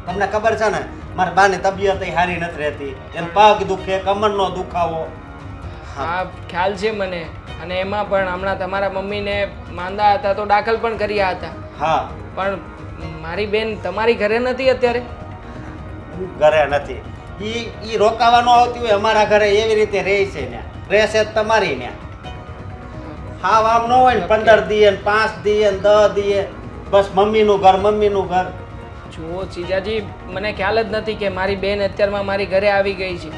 તમને ખબર છે ને મારા બાની તબિયત સારી નથી રહેતી. એને પગ દુખે, કમરનો દુખાવો. હા ખ્યાલ છે મને. અને એમાં પણ હમણાં તમારા મમ્મીને માંદા હતા તો દાખલ પણ કર્યા હતા. હા, પણ મારી બેન તમારી ઘરે નથી અત્યારે? હું ઘરે નથી. ઈ રોકાવાનું આવતી હોય અમારા ઘરે એવી રીતે રહે છે ને, રહેશે જ તમારી ને. હા, આમ ન હોય ને 15 દીએ ને 5 દીએ ને 10 દીએ, બસ મમ્મીનું ઘર. જુઓ જીજાજી, મને ખ્યાલ જ નથી કે મારી બેન અત્યારમાં મારી ઘરે આવી ગઈ છે.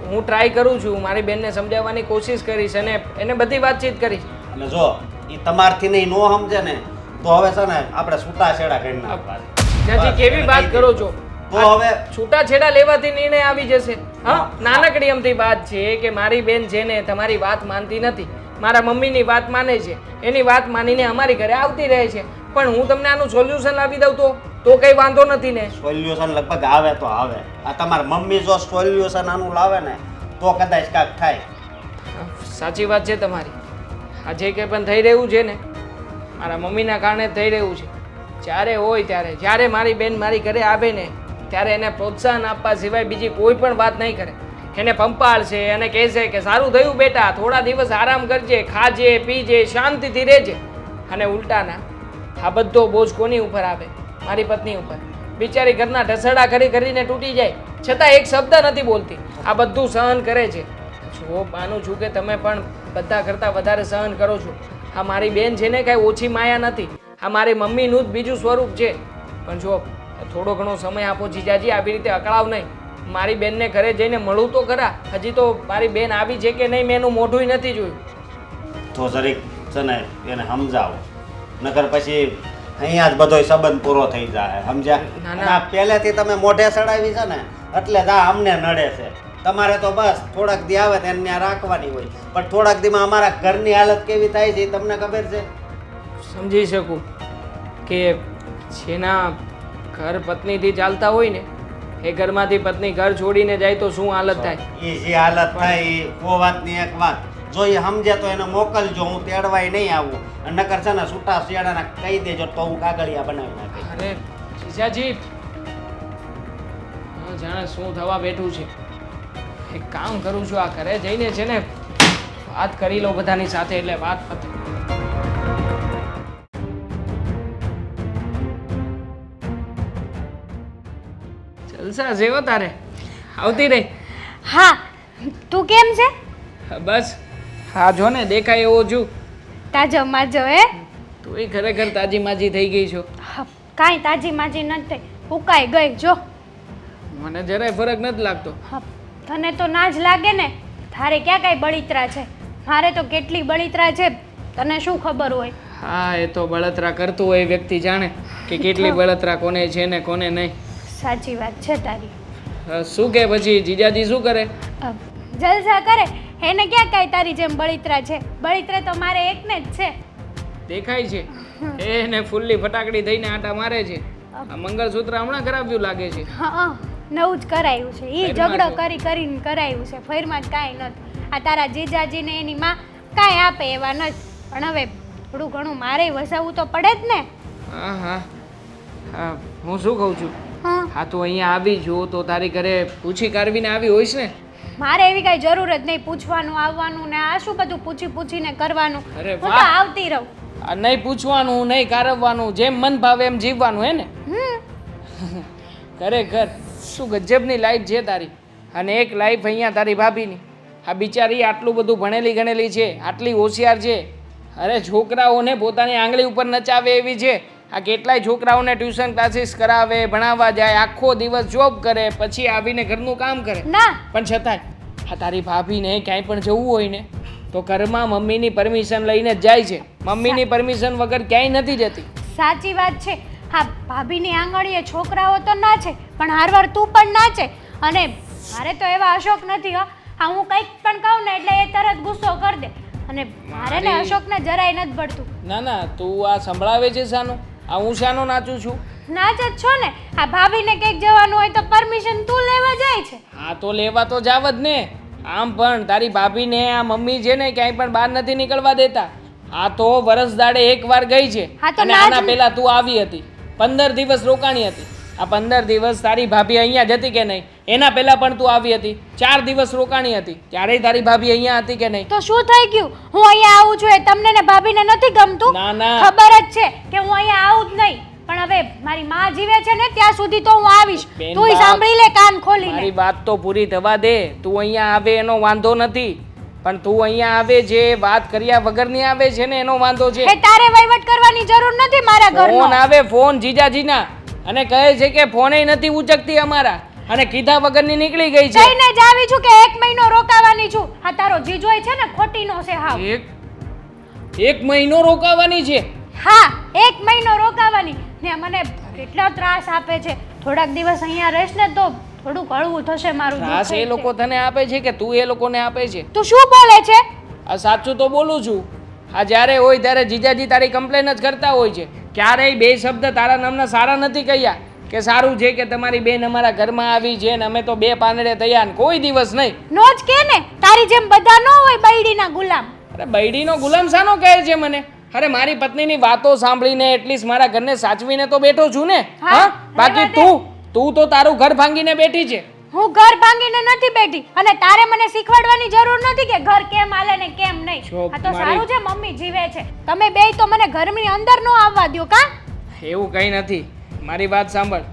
હું ટ્રાય કરું છું, મારી બેનને સમજાવવાની કોશિશ કરીશ અને એને બધી વાતચીત કરીશ. અને જો ઈ તમારથી નહીં નો સમજે ને તો હવે છે ને આપણે છૂટાછેડા કરી નાખવા. જીજાજી કેવી વાત કરો છો? તો હવે છૂટાછેડા લેવાથી નિર્ણય આવી જશે? હા, નાનકડી અમથી વાત છે કે મારી બેન છે ને તમારી વાત માનતી નથી, મારા મમ્મીની વાત માને છે, એની વાત માનીને અમારી ઘરે આવતી રહે છે. પણ હું તમને આનું સોલ્યુશન લાવી દઉં તો કઈ વાંધો નથી ને? સોલ્યુશન લગભગ આવે તો આવે. આ તમારી મમ્મી જો સોલ્યુશન આનું લાવે ને તો કદાચ કાંઈક થાય. સાચી વાત છે તમારી. આ જે કંઈ પણ થઈ રહ્યું છે ને મારા મમ્મીના કારણે જ થઈ રહ્યું છે. જ્યારે હોય ત્યારે, જ્યારે મારી બેન મારી ઘરે આવે ને ત્યારે એને પ્રોત્સાહન આપવા સિવાય બીજી કોઈ પણ વાત નહીં કરે. એને પંપાળશે અને કહેશે કે સારું થયું બેટા, થોડા દિવસ આરામ કરજે, ખાજે પીજે, શાંતિથી રહેજે. અને ઉલટાના આ બધો બોજ કોની ઉપર આવે? મારી પત્ની ઉપર. બિચારી ઘરના ઢસડા કરીને તૂટી જાય છતાં એક શબ્દ નથી બોલતી. આ બધું સહન કરે છે. જો માનું છું કે તમે પણ બધા કરતાં વધારે સહન કરો છો. આ મારી બેન છે ને કાંઈ ઓછી માયા નથી. આ મારી મમ્મીનું જ બીજું સ્વરૂપ છે. પણ જો થોડો ઘણો સમય આપો જીજાજી, આવી રીતે અકળાવ નહીં. મારી બેનને ઘરે જઈને મળું તો ખરા. હજી તો મારી બેન આવી છે કે નહીં મેં એનું મોઢું નથી જોયું. તો જરીક છે ને એને સમજાવો, નકર પછી અહીંયા જ બધો સંબંધ પૂરો થઈ જાય. સમજ્યા? ના, ના. અને આ પહેલેથી તમે મોઢે ચડાવી છે ને એટલે જ આ અમને નડે છે. તમારે તો બસ થોડાક દી આવે તો એને ત્યાં રાખવાની હોય, પણ થોડાક દીમાં અમારા ઘરની હાલત કેવી થાય છે એ તમને ખબર છે? સમજી શકું કે જેના ઘર પત્નીથી ચાલતા હોય ને એ ઘરમાંથી પત્ની ઘર છોડીને જાય તો શું હાલત થાય. એ જે હાલત થાય એ કો વાતની એક વાત. જો એ સમજે તો એને મોકલજો, હું તેડવાય નહીં આવું. અને નકર છે ને છૂટા શિયાળાના કહી દેજો તો હું કાગળિયા બનાવી નાખીશ. અરે જીજાજી, જાણે શું થવા બેઠું છે. એક કામ કરું છું, આ ઘરે જઈને છે ને વાત કરી લો બધાની સાથે એટલે વાત પતે. જલસા જેવો તારે આવતી રહી. હા, તું કેમ છે? બસ હા જો ને દેખાય એવો છું. તાજો માજો હે? તું એ ખરેખર તાજી માજી થઈ ગઈ છો. કાંઈ તાજી માજી નથી, ઉકાઈ ગઈ જો. મને જરાય ફરક નથી લાગતો. હા, તને તો ના જ લાગે ને. તારે ક્યાં કાંઈ બળિતરા છે? મારે તો કેટલી બળિતરા છે તને શું ખબર હોય? હા, એ તો બળતરા કરતું હોય વ્યક્તિ જાણે કે કેટલી બળતરા કોને છે ને કોને નહીં. સાચી વાત છે તારી. શું કે પછી જીજાજી શું કરે? જલસા કરે. એને ક્યાં કાંઈ તારી જેમ બળિતરા છે? બળિતરા તો મારે એકને જ છે. દેખાય છે એને ફૂલ્લી ફટાકડી થઈને આટા મારે છે. આ મંગળસૂત્ર હમણાં કરાવ્યું લાગે છે. હા, નવું જ કરાયું છે. એ ઝઘડો કરીને કરાયું છે. ફેરમાં જ કાંઈ નથી. આ તારા જીજાજીને એની માં કાંઈ આપે એવા નથી. પણ હવે થોડું ઘણું મારે વસાવવું તો પડે જ ને. હા હા હા, હું શું કહું છું, હા, હા તું અહીંયા આવી છું તો તારી ઘરે પૂછી કારવીને આવી હોઈશ ને? મારે એવી કાંઈ જરૂર જ નહીં પૂછવાનું આવવાનું ને આ શું બધું પૂછીને કરવાનું. અરે હું તો વાહ. આવતી રહું. આ નહીં પૂછવાનું નહીં કારવવાનું, જેમ મન ભાવે એમ જીવવાનું હે ને? ખરેખર શું ગજબની લાઈફ છે તારી. અને એક લાઈફ અહીંયા તારી ભાભીની. આ બિચારી આટલું બધું ભણેલી ગણેલી છે, આટલી હોશિયાર છે. અરે છોકરાઓને પોતાની આંગળી ઉપર નચાવે એવી છે. આ કેટલાય છોકરાઓને ટ્યુશન ક્લાસીસ કરાવે, ભણાવવા જાય, આખો દિવસ જોબ કરે, પછી આવીને ઘરનું કામ કરે. ના, પણ છતાંય આ તારી ભાભીને ક્યાંય પણ જવું હોય ને તો ઘરમાં મમ્મીની પરમિશન લઈને જ જાય છે. મમ્મીની પરમિશન વગર ક્યાંય નથી જતી. સાચી વાત છે. હા, ભાભીની આંગળીએ છોકરાઓ તો ના છે પણ હારવાર તું પણ ના છે. અને મારે તો એવા અશોક નથી હો. હા, હું કંઈક પણ કહું ને એટલે એ તરત ગુસ્સો કરી દે. અને મારે ને અશોકને જરાય નથી પડતું. ના ના, તું આ સંભળાવે છે શાનું? આ હું શાનો નાચું છું? નાચ જ છો ને. આ ભાભીને કંઈક જવાનું હોય તો પરમિશન તું લેવા જાય છે. હા તો લેવા તો જાવ જ ને. આમ પણ તારી ભાભીને આ મમ્મી છે ને ક્યાંય પણ બહાર નથી નીકળવા દેતા. આ તો વરસ દાડે એકવાર ગઈ છે. હા તો અને ના જ આના ને. પહેલા તું આવી હતી, 15 દિવસ રોકાણી હતી. આ 15 દિવસ તારી ભાભી અહીંયા જ હતી કે નહીં? એના પહેલા પણ તું આવી હતી, 4 દિવસ રોકાણી હતી, ત્યારેય તારી ભાભી અહીંયા હતી કે નહીં? તો શું થઈ ગયું? હું અહીંયા આવું છું એ તમને ને ભાભીને નથી ગમતું? ના, ના. ખબર જ છે કે હું અહીંયા આવું જ નહીં. પણ હવે મારી માં જીવે છે ને ત્યાં સુધી તો હું આવીશ. બેન તુંય બાપ, સાંભળી લે કાન ખોલીને. મારી વાત તો પૂરી થવા દે. તું અહીંયા આવે એનો વાંધો નથી, પણ તું અહીંયા આવે જે વાત કર્યા વગરની આવે છે ને એનો વાંધો છે. એ તારે વહીવટ કરવાની જરૂર નથી મારા ઘરનો. ફોન આવે, ફોન જીજાજીના, અને કહે છે કે ફોનેય નથી ઉચકતી અમારા, અને કીધા વગરની નીકળી ગઈ છે. જઈને જ આવી છું કે 1 મહિનો રોકાવાની છું. આ તારો જીજોય છે ને ખોટીનો છે હાવ. એક મહિનો રોકાવાની છે? હા 1 મહિનો રોકાવાની ને મને કેટલો ત્રાસ આપે છે. થોડાક દિવસ અહીંયા રહીશ ને તો થોડુંક હળવું થશે મારું દુઃખ. ત્રાસ એ લોકો તને આપે છે કે તું એ લોકોને આપે છે? તું શું બોલે છે? આ સાચું તો બોલું છું. આ જ્યારે હોય ત્યારે જીજાજી તારી કમ્પ્લેન જ કરતા હોય છે. ક્યારેય 2 શબ્દ તારા નામના સારા નથી કહ્યા કે સારું છે કે તમારી બેન અમારા ઘરમાં આવી છે ને અમે તો 2 પાંદડે થયા ને કોઈ દિવસ નહીં. નો જ કે ને, તારી જેમ બધા ન હોય બૈડીના ગુલામ. અરે બૈડીનો ગુલામ શાનો કહે છે મને? અરે મારી પત્નીની વાતો સાંભળીને એટલીસ્ટ મારા ઘરને સાચવીને તો બેઠો છું ને. હા, બાકી તું તો તારું ઘર ભાંગીને બેઠી છે. હું ઘર ભાંગીને નથી બેઠી અને તારે મને શીખવાડવાની જરૂર નથી કે ઘર કેમ હાલે ને કેમ નહીં. આ તો સારું છે મમ્મી જીવે છે. તમે બેય તો મને ઘરની અંદર નો આવવા દ્યો કા? એવું કંઈ નથી. મારી વાત સાંભળ,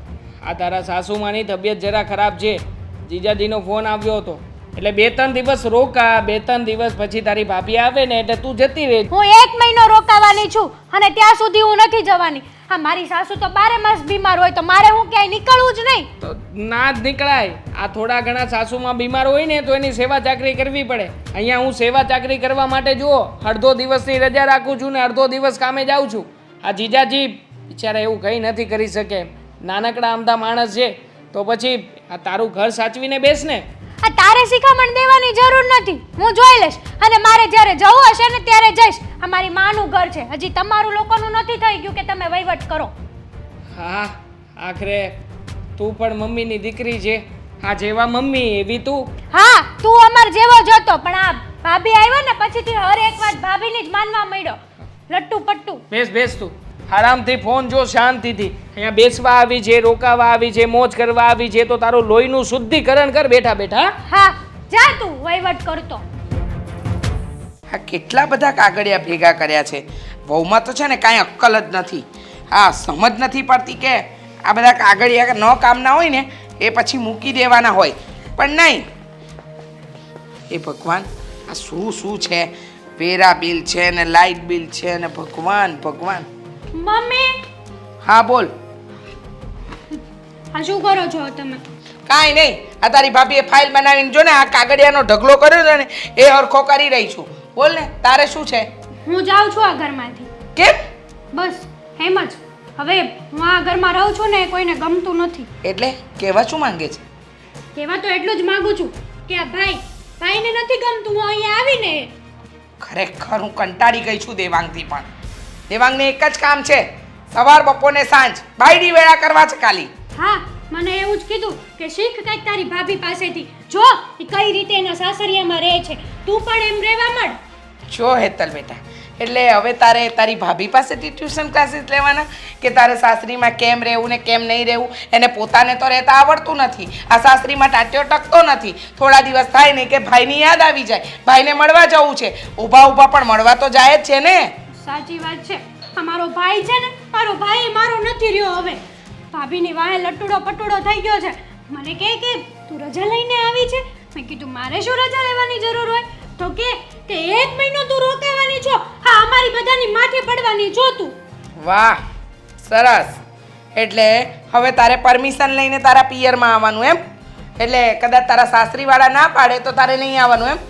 આ તારા સાસુમાની તબિયત જરા ખરાબ છે. જીજાજીનો ફોન આવ્યો હતો એટલે 2-3 દિવસ રોકા. 2-3 દિવસ પછી તારી ભાભી આવે ને એટલે તું જતી રહે. હું 1 મહિનો રોકાવાની છું અને ત્યાં સુધી હું નથી જવાની. હા મારી સાસુ તો 12 માસ બીમાર હોય તો મારે હું ક્યાંય નીકળવું જ નહીં. તો ના જ નીકળાય. આ થોડા ઘણા સાસુમાં બીમાર હોય ને તો એની સેવા ચાકરી કરવી પડે. અહીંયા હું સેવા ચાકરી કરવા માટે જુઓ અડધો દિવસની રજા રાખું છું ને અડધો દિવસ કામે જાઉં છું. આ જીજાજી બિચારા એવું કંઈ નથી કરી શકે. નાનકડા અમથા માણસ છે તો પછી આ તારું ઘર સાચવીને બેસ ને. આ તારે શિખામણ દેવાની જરૂર નથી. હું જોઈ લઈશ અને મારે જ્યારે જવું હશે ને ત્યારે જઈશ. આ મારી માનું ઘર છે. હજી તમારું લોકોનું નથી થઈ ગયું કે તમે વહીવટ કરો. હા, આખરે તું પણ મમ્મીની દીકરી છે. આ જેવા મમ્મી એવી તું. હા તું અમાર જેવો જ હતો પણ આ ભાભી આવ્યા ને પછીથી હર એક વાત ભાભીની જ માનવા માંડ્યો. લટ્ટુ પટ્ટુ. બેસ તું આરામથી ફોન જો શાંતિથી. અહીંયા બેસવા આવી છે, રોકાવા આવી છે, મોજ કરવા આવી છે તો તારું લોહીનું શુદ્ધિકરણ કર બેઠા બેઠા. હા જા તું વહીવટ કરતો. આ કેટલા બધા કાગળિયા ભેગા કર્યા છે. વહુમાં તો છે ને કાંઈ અક્કલ જ નથી. હા સમજ નથી પડતી કે આ બધા કાગળિયા ન કામના હોય ને એ પછી મૂકી દેવાના હોય, પણ નહીં. એ ભગવાન, આ શું છે? વેરા બિલ છે ને લાઇટ બિલ છે ને ભગવાન. મમ્મી હા બોલ. આ શું કરો છો તમે? કાંઈ નહીં. આ તારી ભાભીએ ફાઇલ બનાવીને જો ને આ કાગળિયાનો ઢગલો કર્યો છે ને એ હરખો કરી રહી છું. બોલ ને તારે શું છે? હું જાઉં છું આ ઘરમાંથી. કેમ? બસ એમ જ. હવે હું આ ઘરમાં રહું છું ને કોઈને ગમતું નથી. એટલે કહેવા શું માંગે છે? કહેવા તો એટલું જ માંગુ છું કે આ ભાઈને નથી ગમતું હું અહીંયા આવીને. ખરેખર હું કંટાળી ગઈ છું દેવાંગથી. પણ દેવાંગને એક જ કામ છે, સવાર બપોર ને સાંજ બાયડી વેળા કરવા છે ખાલી. હા મને એવું જ કીધું કે શીખ કંઈક તારી ભાભી પાસેથી. જો એ કઈ રીતે એના સાસરિયામાં રહે છે, તું પણ એમ રહેવા માંડ. જો હેતલ બેટા, એટલે હવે તારે તારી ભાભી પાસેથી ટ્યુશન ક્લાસીસ લેવાના કે તારે સાસરીમાં કેમ રહેવું ને કેમ નહીં રહેવું? એને પોતાને તો રહેતા આવડતું નથી. આ સાસરીમાં ટાંટ્યો ટકતો નથી. થોડા દિવસ થાય ને કે ભાઈની યાદ આવી જાય, ભાઈને મળવા જવું છે. ઊભા પણ મળવા તો જાય જ છે ને. સાચી વાત છે. આ મારો ભાઈ છે ને, મારો ભાઈ મારો નથી રહ્યો હવે. ભાભીની વાહે લટુડો પટુડો થઈ ગયો છે. મને કહે કે તું રજા લઈને આવી છે. મેં કીધું મારે શું રજા લેવાની જરૂર હોય? તો કે 1 મહિનો તું રોકાવાની છો. હા અમારી બધાની માથે પડવાની છો તું. વાહ સરસ. એટલે હવે તારે પરમિશન લઈને તારા પિયરમાં આવવાનું એમ? એટલે કદાચ તારા સાસરીવાળા ના પાડે તો તારે નહીં આવવાનું એમ?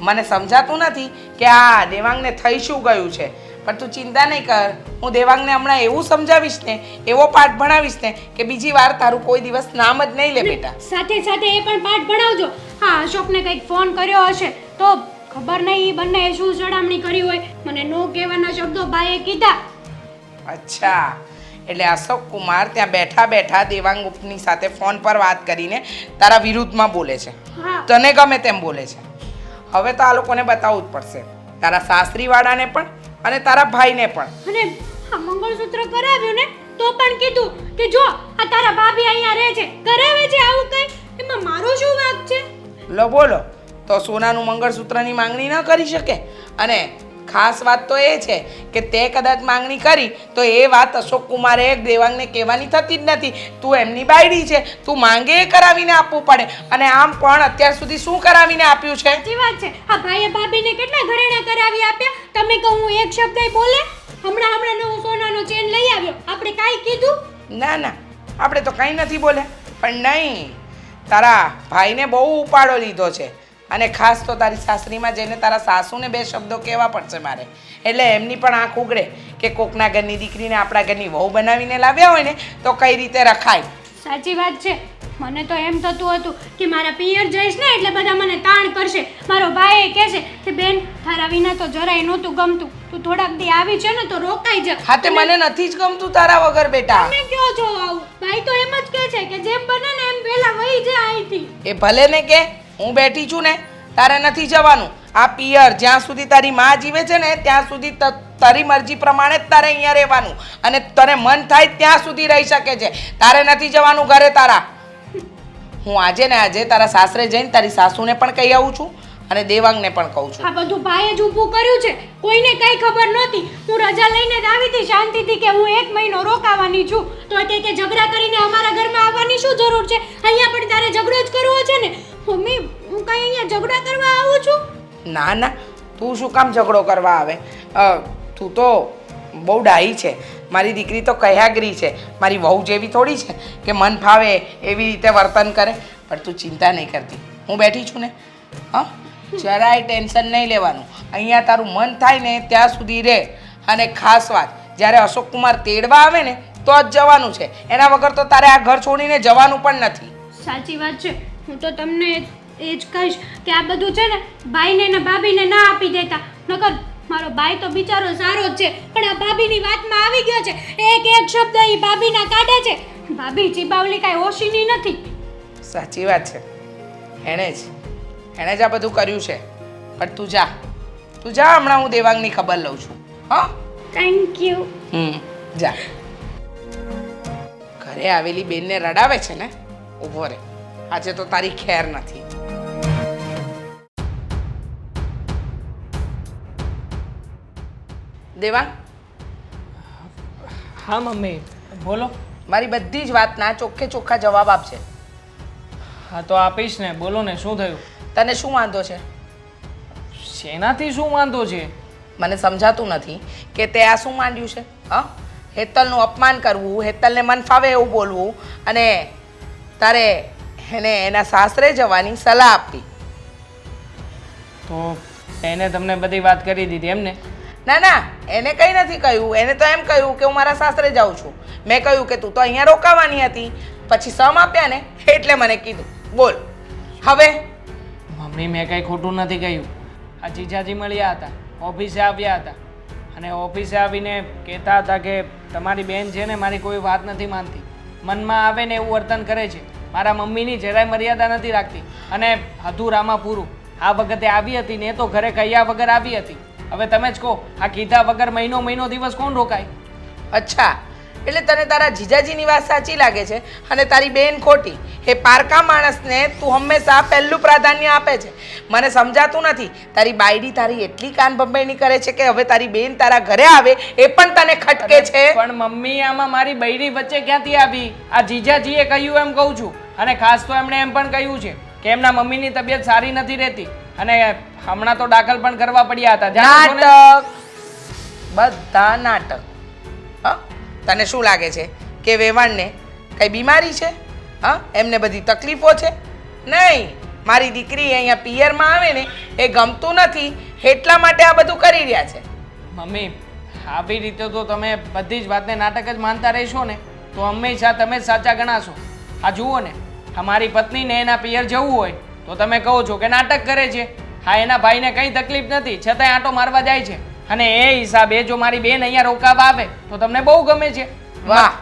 મને સમજાતું નથી કે આ દેવાંગને થઈ શું ગયું છે. પણ તું ચિંતા નહીં કર. હું દેવાંગને હમણાં એવું સમજાવીશ ને, એવો પાઠ ભણાવીશ ને કે બીજી વાર તારું કોઈ દિવસ નામ જ નહીં લે બેટા. સાથે સાથે એ પણ પાઠ ભણાવજો. હા અશોકને કંઈક ફોન કર્યો હશે તો ખબર નહીં બંને શું ચડામણી કરી હોય. મને નો કહેવાના શબ્દો ભાઈએ કીધા. અચ્છા, એટલે અશોક કુમાર ત્યાં બેઠા બેઠા દેવાંગની સાથે ફોન પર વાત કરીને તારા વિરુદ્ધમાં બોલે છે. તને ગમે તેમ બોલે છે. હવે તો આ લોકોને બતાવવું જ પડશે, તારા સાસરીવાળાને પણ અને તારા ભાઈને પણ. અને આ મંગળસૂત્ર કરાવ્યું ને તો પણ કીધું કે જો આ તારા ભાભી અહીંયા રહે છે કરાવે છે આવું કંઈ એમાં મારો શું વાંક છે? લો બોલો, તો સોનાનું મંગળસૂત્રની માંગણી ન કરી શકે? અને ખાસ વાત તો એ છે કે તે કદાચ માંગણી કરી તો એ વાત અશોક કુમારે દેવાંગને કહેવાની થતી જ નથી. તું એમની બાયડી છે, તું માંગે એ કરાવીને આપવું પડે. અને આમ પણ અત્યાર સુધી શું કરાવીને આપ્યું છે? સાચી વાત છે. આ ભાઈએ ભાભીને કેટલા ઘરેણા કરાવી આપ્યા? તમે કહું હું એક શબ્દ બોલે? હમણાં નવો સોનાનો ચેન લઈ આવ્યો, આપણે કાંઈ કીધું? ના ના, આપણે તો કંઈ નથી બોલ્યા. પણ નહીં, તારા ભાઈને બહુ ઉપાડો લીધો છે. અને ખાસ તો તારી સાસરીમાં જઈને તારા સાસુને 2 શબ્દો કહેવા પડશે મારે. એટલે એમની પણ આંખ ઉગડે કે કોકના ઘરની દીકરીને આપણા ઘરની વહુ બનાવીને લાવ્યા હોય ને તો કઈ રીતે રખાય. સાચી વાત છે. મને તો એમ થતું હતું કે મારા પિયર જઈશ ને એટલે બધા મને તાણ કરશે. મારો ભાઈ કહેશે કે બેન તારા વિના તો જરાય નહોતું ગમતું, તું થોડાક દી આવી છે ને તો રોકાઈ જા. હા તે મને નથી જ ગમતું તારા વગર બેટા. તમે કયો છો આવું? ભાઈ તો એમ જ કહે છે કે જેમ બને ને એમ પહેલા વહી જા અહીંથી. એ ભલે ને કે હું બેઠી છું ને, તારે નથી જવાનું. આ પિયર જ્યાં સુધી તારી માં જીવે છે ને ત્યાં સુધી તારી મરજી પ્રમાણે જ તારે અહીંયા રહેવાનું. અને તને મન થાય ત્યાં સુધી રહી શકે છે. તારે નથી જવાનું ઘરે તારા. હું આજે ને આજે તારા સાસરે જઈને તારી સાસુને પણ કહી આવું છું અને દેવાંગને પણ કહું છું. આ બધું ભાઈએ જ ઊભું કર્યું છે, કોઈને કઈ ખબર નહોતી. હું રજા લઈને જ આવી હતી શાંતિથી કે હું 1 મહિનો રોકાવાની છું, તો કે ઝઘડા કરીને અમારા ઘરમાં આવવાની શું જરૂર છે? અહીંયા પણ તારે ઝઘડો જ કરવો છે ને? મમ્મી હું કઈ અહીંયા ઝઘડા કરવા આવું છું? ના ના, તું શું કામ ઝઘડો કરવા આવે? તું તો બહુ ડાહી છે. મારી દીકરી તો કયાગરી છે. મારી વહુ જેવી થોડી છે કે મન ફાવે એવી રીતે વર્તન કરે. પણ તું ચિંતા નહીં કરતી, હું બેઠી છું ને. હા, જરાય ટેન્શન નહીં લેવાનું. અહીંયા તારું મન થાય ને ત્યાં સુધી રહે. અને ખાસ વાત, જ્યારે અશોક કુમાર તેડવા આવે ને તો જ જવાનું છે. એના વગર તો તારે આ ઘર છોડીને જવાનું પણ નથી. સાચી વાત છે. હું તો તમને એ જ કહીશ કે આ બધું છે ને ભાઈને ને ભાભીને ના આપી દેતા. નકર મારો ભાઈ તો બિચારો સારો જ છે, પણ આ ભાભીની વાતમાં આવી ગયો છે. એક શબ્દ એ ભાભીના કાઢે છે. ભાભી ચીબાવલી કાંઈ ઓશીની નથી. સાચી વાત છે. એણે જ આ બધું કર્યું છે. પણ તું જા, હમણાં હું દેવાંગની ખબર લઉં છું. હા, થેન્ક યુ. જા. ઘરે આવેલી બેનને રડાવે છે ને, ઊભો રે. આજે તો તારી ખેર નથી. દેવાંગ, હા મમ્મી બોલો. મારી બધી જ વાતના ચોખ્ખે ચોખ્ખા જવાબ આપશે. હા તો આપીશ ને, બોલો ને શું થયું? તને શું વાંધો છે? શેનાથી શું વાંધો છે? મને સમજાતું નથી કે તે આ શું માંડ્યું છે. હા, હેતલનું અપમાન કરવું, હેતલને મન ફાવે એવું બોલવું અને તારે એને એના સાસરે જવાની સલાહ આપવી. તો એને તમને બધી વાત કરી દીધી એમને? ના ના, એને કંઈ નથી કહ્યું. એને તો એમ કહ્યું કે હું મારા સાસરે જાઉં છું. મેં કહ્યું કે તું તો અહીંયા રોકાવાની હતી, પછી સમ આપ્યા ને એટલે મને કીધું. બોલ હવે. મમ્મી મેં કંઈ ખોટું નથી કહ્યું. આ જીજાજી મળ્યા હતા, ઓફિસે આવ્યા હતા અને ઓફિસે આવીને કહેતા હતા કે તમારી બેન છે ને મારી કોઈ વાત નથી માનતી, મનમાં આવે ને એવું વર્તન કરે છે, મારા મમ્મીની જરાય મર્યાદા નથી રાખતી અને અધૂરામાં પૂરું. આ વખતે આવી હતી ને એ તો ઘરે કહ્યા વગર આવી હતી. હવે તમે જ કહો, આ કીધા વગર મહિનો દિવસ કોણ રોકાય? અચ્છા, એટલે તને તારા જીજાજીની વાત સાચી લાગે છે અને તારી બેન ખોટી. એ પારકા માણસને તું હંમેશા પહેલું પ્રાધાન્ય આપે છે. મને સમજાતું નથી. તારી બાયડી તારી એટલી કાન બંબાઈની કરે છે કે હવે તારી બેન તારા ઘરે આવે એ પણ તને ખટકે છે. પણ મમ્મી આમાં મારી બૈરી વચ્ચે ક્યાંથી આવી? આ જીજાજીએ કહ્યું એમ કહું છું. અને ખાસ તો એમણે એમ પણ કહ્યું છે કે એમના મમ્મીની તબિયત સારી નથી રહેતી અને હમણાં તો દાખલ પણ કરવા પડ્યા હતા. નાટક, બધા નાટક. હા, તને શું લાગે છે કે વેવાણને કઈ બીમારી છે? હા, એમને બધી તકલીફો છે? નહીં, મારી દીકરી અહીંયા પિયરમાં આવે ને એ ગમતું નથી એટલા માટે આ બધું કરી રહ્યા છે. મમ્મી આવી રીતે તો તમે બધી જ વાતને નાટક જ માનતા રહેશો ને તો હંમેશા તમે જ સાચા ગણાશો. આ જુઓ ને, અમારી પત્નીને એના પિયર જવું હોય તો તમે કહો છો કે નાટક કરે છે. હા, એના ભાઈને કંઈ તકલીફ નથી છતાંય આંટો મારવા જાય છે અને એ હિસાબે જો મારી બેન અહીંયા રોકાવા આવે તો તમને બહુ ગમે છે. વાહ,